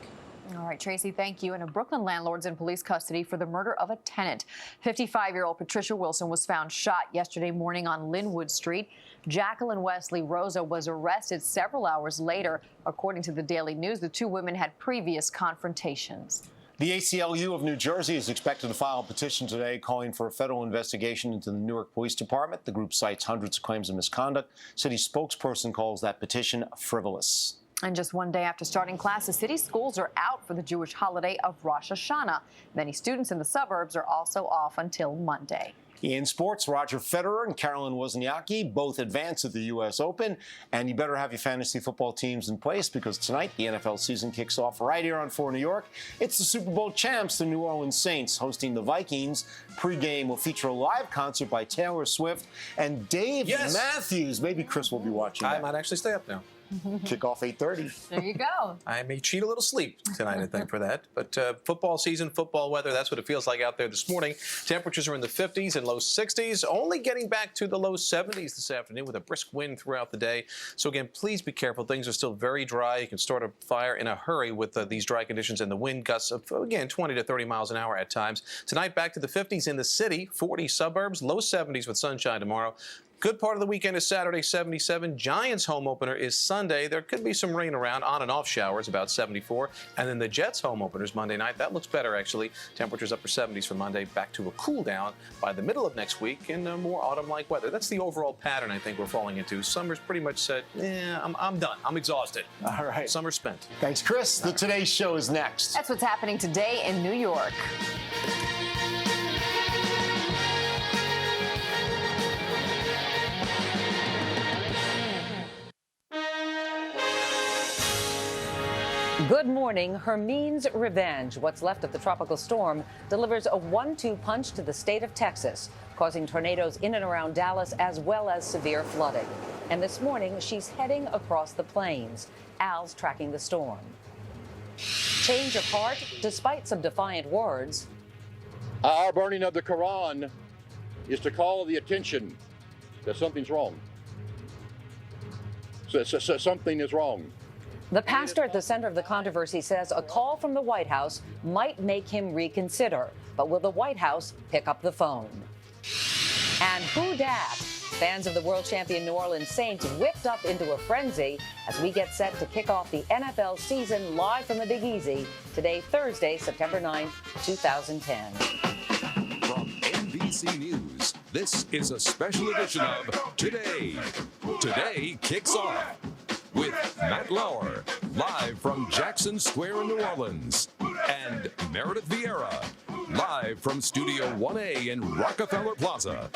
All right, Tracy, thank you. And a Brooklyn landlord's in police custody for the murder of a tenant. 55-year-old Patricia Wilson was found shot yesterday morning on Linwood Street. Jacqueline Wesley Rosa was arrested several hours later. According to the Daily News, the 2 women had previous confrontations. The ACLU of New Jersey is expected to file a petition today calling for a federal investigation into the Newark Police Department. The group cites hundreds of claims of misconduct. City spokesperson calls that petition frivolous. And just one day after starting classes, city schools are out for the Jewish holiday of Rosh Hashanah. Many students in the suburbs are also off until Monday. In sports, Roger Federer and Caroline Wozniacki both advance at the U.S. Open. And you better have your fantasy football teams in place because tonight the NFL season kicks off right here on 4 New York. It's the Super Bowl champs, the New Orleans Saints, hosting the Vikings. Pre-game will feature a live concert by Taylor Swift and Dave Matthews. Maybe Chris will be watching that. I might actually stay up now. Kickoff 8:30. There you go. I may cheat a little sleep tonight, I think, for that. But football season, football weather, that's what it feels like out there this morning. Temperatures are in the 50s and low 60s, only getting back to the low 70s this afternoon with a brisk wind throughout the day. So again, please be careful. Things are still very dry. You can start a fire in a hurry with these dry conditions and the wind gusts of, again, 20 to 30 miles an hour at times. Tonight, back to the 50s in the city, 40 suburbs, low 70s with sunshine tomorrow. Good part of the weekend is Saturday, 77. Giants home opener is Sunday. There could be some rain around, on and off showers, about 74. And then the Jets home opener is Monday night. That looks better, actually. Temperatures upper 70s for Monday, back to a cool down by the middle of next week and more autumn-like weather. That's the overall pattern I think we're falling into. Summer's pretty much said, I'm done. I'm exhausted. All right. Summer's spent. Thanks, Chris. The Today Show is next. That's what's happening today in New York. Good morning. Hermine's revenge, what's left of the tropical storm, delivers a 1-2 punch to the state of Texas, causing tornadoes in and around Dallas as well as severe flooding. And this morning, she's heading across the plains. Al's tracking the storm. Change of heart, despite some defiant words. Our burning of the Quran is to call the attention that something's wrong. So something is wrong. The pastor at the center of the controversy says a call from the White House might make him reconsider. But will the White House pick up the phone? And who dat? Fans of the world champion New Orleans Saints whipped up into a frenzy as we get set to kick off the NFL season live from the Big Easy today, Thursday, September 9th, 2010. From NBC News, this is a special edition of Today. Today kicks off with Matt Lauer, live from Jackson Square in New Orleans, and Meredith Vieira, live from Studio 1A in Rockefeller Plaza.